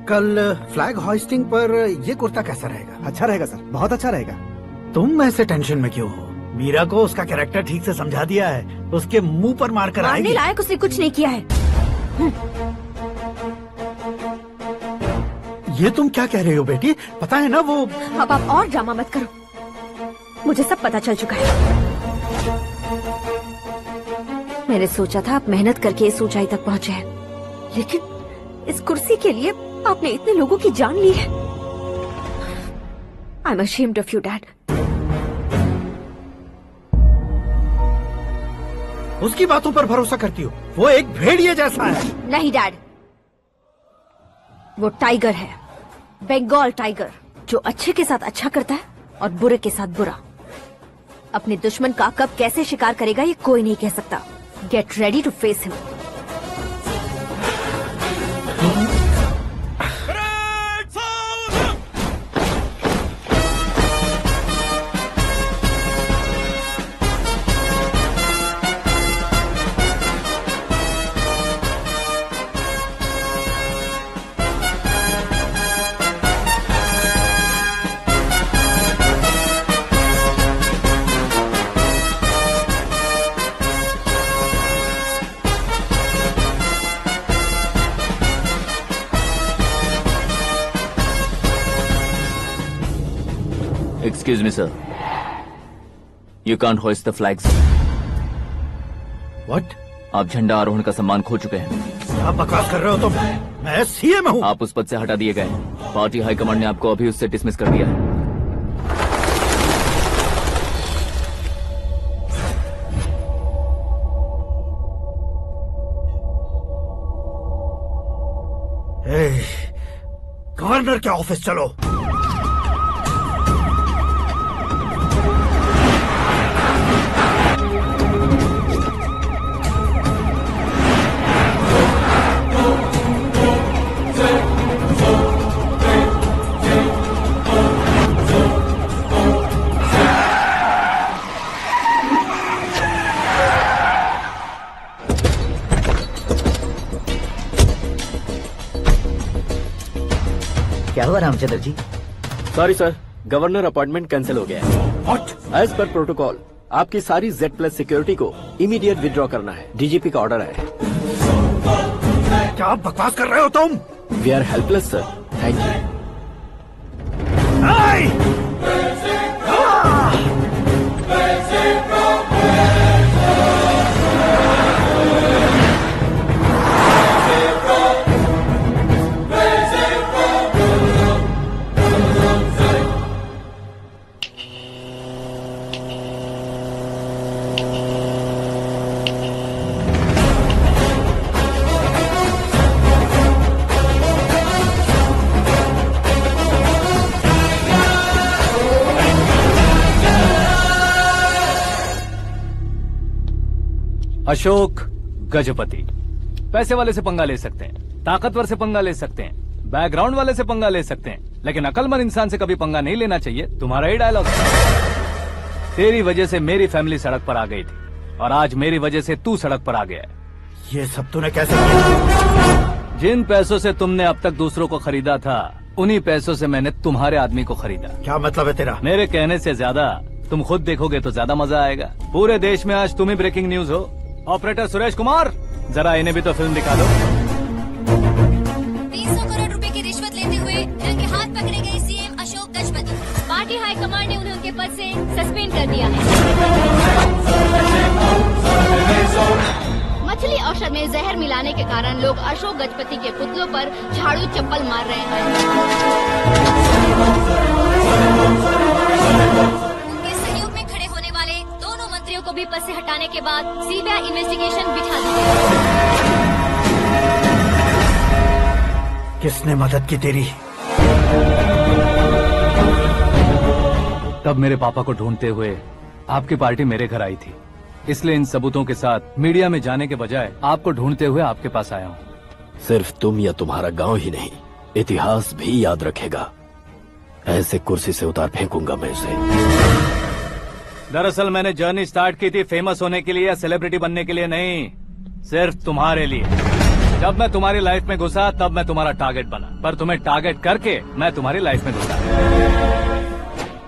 S13: कल फ्लैग होइस्टिंग पर ये कुर्ता कैसा रहेगा?
S9: अच्छा रहेगा सर, बहुत अच्छा रहेगा।
S13: तुम ऐसे टेंशन में क्यों हो? मीरा को उसका कैरेक्टर ठीक से समझा दिया है, उसके मुंह पर मारकर आएगी।
S5: मारने लायक उसने कुछ नहीं किया है।
S13: ये तुम क्या कह रही हो बेटी? पता है ना वो।
S5: अब आप और ड्रामा मत करो, मुझे सब पता चल चुका है। मैंने सोचा था आप मेहनत करके इस ऊंचाई तक पहुंचे हैं, लेकिन इस कुर्सी के लिए आपने इतने लोगों की जान ली है। I am ashamed of you, Dad.
S13: उसकी बातों पर भरोसा करती हो? वो एक भेड़िए जैसा है।
S5: नहीं डैड, वो टाइगर है, बंगाल टाइगर, जो अच्छे के साथ अच्छा करता है और बुरे के साथ बुरा। अपने दुश्मन का कब कैसे शिकार करेगा ये कोई नहीं कह सकता। Get ready to face him.
S2: Excuse me, sir. You can't hoist the flags.
S13: What?
S2: आप झंडा आरोहण का सम्मान खो चुके हैं।
S13: आप बकवास कर रहे हो तुम? मैं सीएम हूँ।
S2: आप उस पद से हटा दिए गए। पार्टी हाईकमांड ने आपको अभी उससे डिसमिस कर दिया है।
S13: गवर्नर के ऑफिस चलो।
S14: हुआ Ramchandra ji?
S12: Sorry sir, governor appointment cancel हो गया है। एज पर प्रोटोकॉल आपकी सारी Z+ सिक्योरिटी को इमीडिएट विड्रॉ करना है। डीजीपी का ऑर्डर है।
S13: क्या आप बकवास कर रहे हो तुम?
S12: We are helpless sir. Thank you.
S1: Ashok Gajapati पैसे वाले से पंगा ले सकते हैं, ताकतवर से पंगा ले सकते हैं, बैकग्राउंड वाले से पंगा ले सकते हैं, लेकिन अकलमंद इंसान से कभी पंगा नहीं लेना चाहिए। तुम्हारा ही डायलॉग है। तेरी वजह से मेरी फैमिली सड़क पर आ गई थी और आज मेरी वजह से तू सड़क पर आ गया है।
S13: ये सब तूने कैसे किया?
S1: जिन पैसों से तुमने अब तक दूसरों को खरीदा था, उन्हीं पैसों से मैंने तुम्हारे आदमी को खरीदा।
S13: क्या मतलब है तेरा?
S1: मेरे कहने से ज्यादा तुम खुद देखोगे तो ज्यादा मजा आएगा। पूरे देश में आज तुम ही ब्रेकिंग न्यूज हो। ऑपरेटर सुरेश कुमार, जरा इन्हें भी तो फिल्म दिखा दो।
S5: 300 करोड़ रुपए की रिश्वत लेते हुए रंगे हाथ पकड़े गए CM Ashok Gajapati. Party high command ने उन्हें उनके पद से सस्पेंड कर दिया है। मछली औषध में जहर मिलाने के कारण लोग अशोक गजपति के पुतलों पर झाड़ू चप्पल मार रहे हैं। उनके सहयोग में खड़े होने वाले दोनों मंत्रियों को भी पद से हटाने के बाद सीबीआई इन्वेस्टिगेशन बिठा दी गई।
S13: किसने मदद की तेरी?
S1: तब मेरे पापा को ढूंढते हुए आपकी पार्टी मेरे घर आई थी, इसलिए इन सबूतों के साथ मीडिया में जाने के बजाय आपको ढूंढते हुए आपके पास आया हूँ।
S12: सिर्फ तुम या तुम्हारा गांव ही नहीं, इतिहास भी याद रखेगा। ऐसे कुर्सी से उतार फेंकूंगा मैं उसे।
S1: दरअसल मैंने जर्नी स्टार्ट की थी फेमस होने के लिए या सेलिब्रिटी बनने के लिए नहीं, सिर्फ तुम्हारे लिए। जब मैं तुम्हारी लाइफ में घुसा तब मैं तुम्हारा टारगेट बना, पर तुम्हें टारगेट करके मैं तुम्हारी लाइफ में घुसा।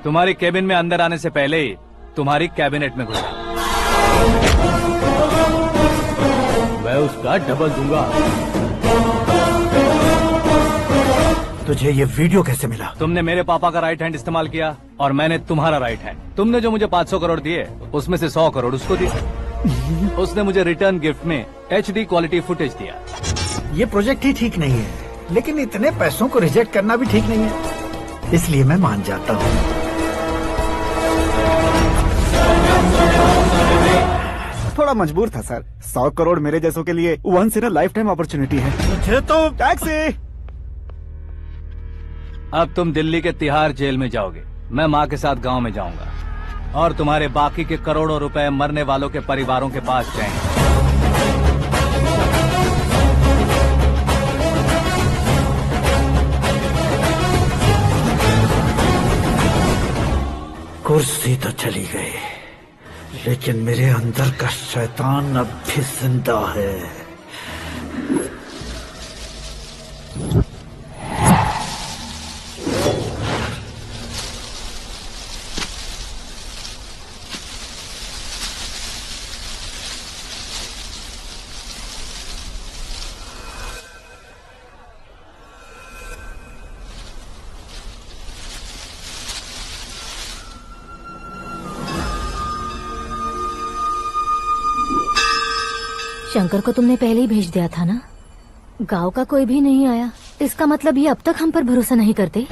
S1: तुम्हारी केबिन में अंदर आने से पहले ही तुम्हारी कैबिनेट में घुसा।
S12: मैं उसका डबल दूंगा।
S13: तुझे ये वीडियो कैसे मिला?
S1: तुमने मेरे पापा का राइट हैंड इस्तेमाल किया और मैंने तुम्हारा राइट हैंड। तुमने जो मुझे 500 करोड़ दिए, उसमें से 100 करोड़ उसको दिए। उसने मुझे रिटर्न गिफ्ट में HD क्वालिटी फुटेज दिया।
S13: ये प्रोजेक्ट ही ठीक नहीं है, लेकिन इतने पैसों को रिजेक्ट करना भी ठीक नहीं है, इसलिए मैं मान जाता हूँ।
S9: थोड़ा मजबूर था सर। 100 करोड़ मेरे जैसों के लिए once in a lifetime opportunity है।
S13: मुझे तो
S9: टैक्सी।
S1: अब तुम दिल्ली के तिहाड़ जेल में जाओगे, मैं माँ के साथ गांव में जाऊंगा और तुम्हारे बाकी के करोड़ों रुपए मरने वालों के परिवारों के पास जाएंगे।
S13: कुर्सी तो चली गई, लेकिन मेरे अंदर का शैतान अब भी जिंदा है।
S5: शंकर को तुमने पहले ही भेज दिया था ना? गांव का कोई भी नहीं आया, इसका मतलब ये अब तक हम पर भरोसा नहीं करते।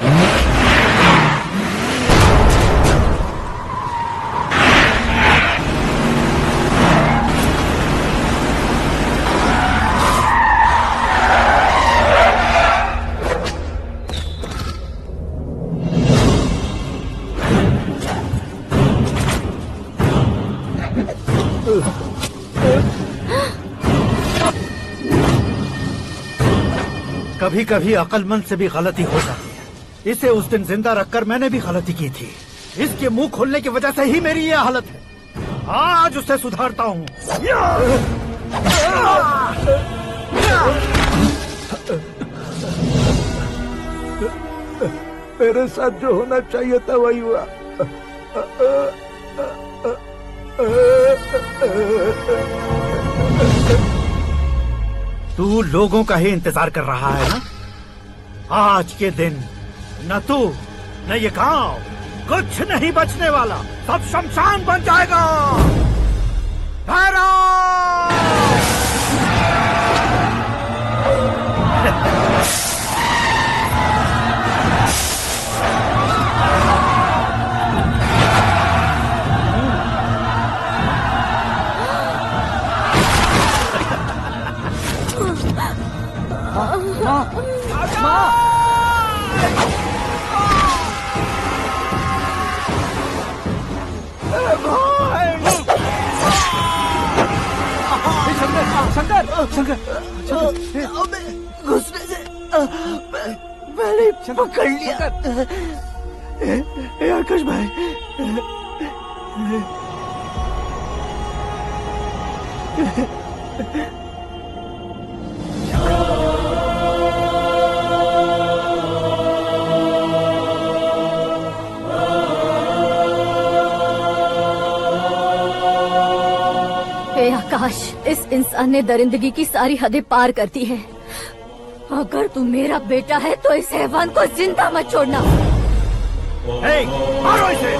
S13: कभी कभी अक्लमंद से भी गलती हो जाती है। इसे उस दिन जिंदा रखकर मैंने भी गलती की थी। इसके मुंह खोलने की वजह से ही मेरी ये हालत है। आज उसे सुधारता हूँ।
S17: मेरे साथ जो होना चाहिए था वही हुआ।
S13: तू लोगों का ही इंतजार कर रहा है ना? आज के दिन न तू न ये गांव कुछ नहीं बचने वाला, सब शमशान बन जाएगा।
S3: शंकर शंकर
S14: घुसने से मैंने पकड़ लिया। आकाश भाई,
S5: आकाश, इस इंसान ने दरिंदगी की सारी हदें पार कर दी है। अगर तू मेरा बेटा है तो इस हैवान को जिंदा मत छोड़ना।
S13: मारो इसे।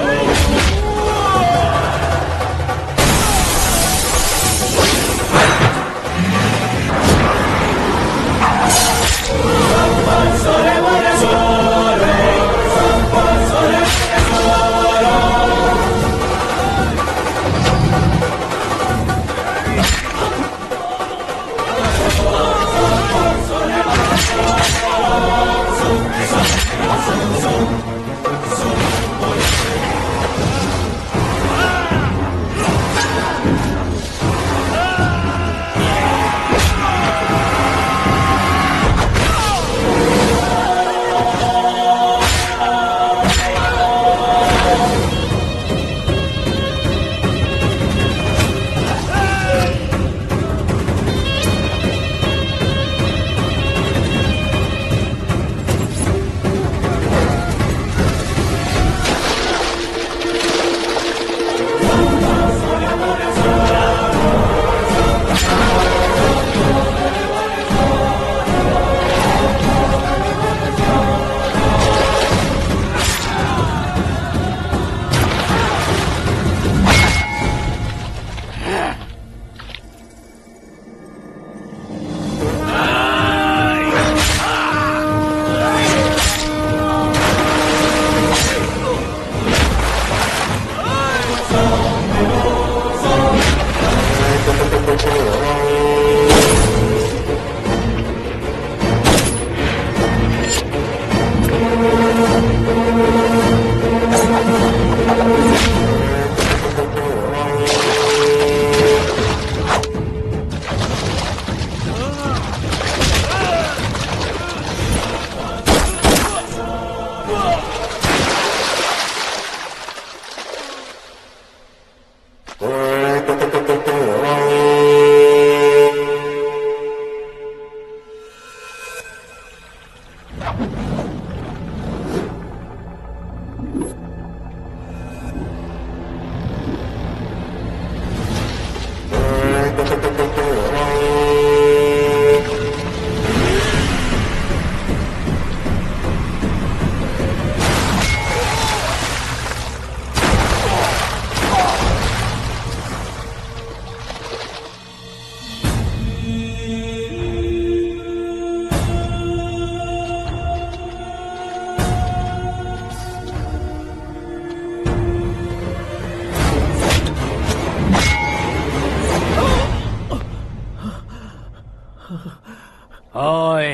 S1: ओए,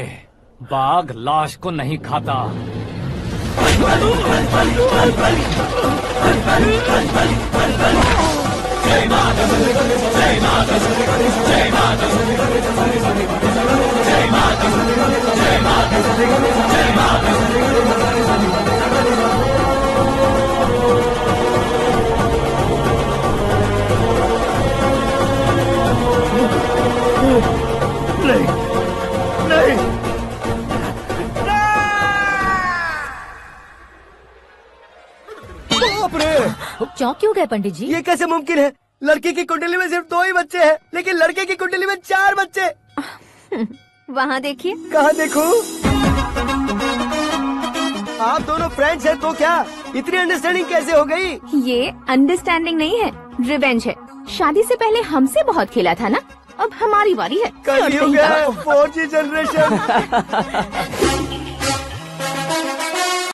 S1: बाघ लाश को नहीं खाता।
S14: रे।
S5: चौंक क्यों गए पंडित जी?
S14: ये कैसे मुमकिन है? लड़की की कुंडली में सिर्फ 2 ही बच्चे हैं, लेकिन लड़के की कुंडली में 4 बच्चे।
S5: वहाँ देखिए।
S14: कहाँ देखूं? आप दोनों फ्रेंड्स हैं तो क्या इतनी अंडरस्टैंडिंग कैसे हो गई?
S4: ये अंडरस्टैंडिंग नहीं है, रिवेंज है। शादी से पहले हमसे बहुत खेला था ना, अब हमारी बारी है।
S14: कल ही हो गया 4G जनरेशन।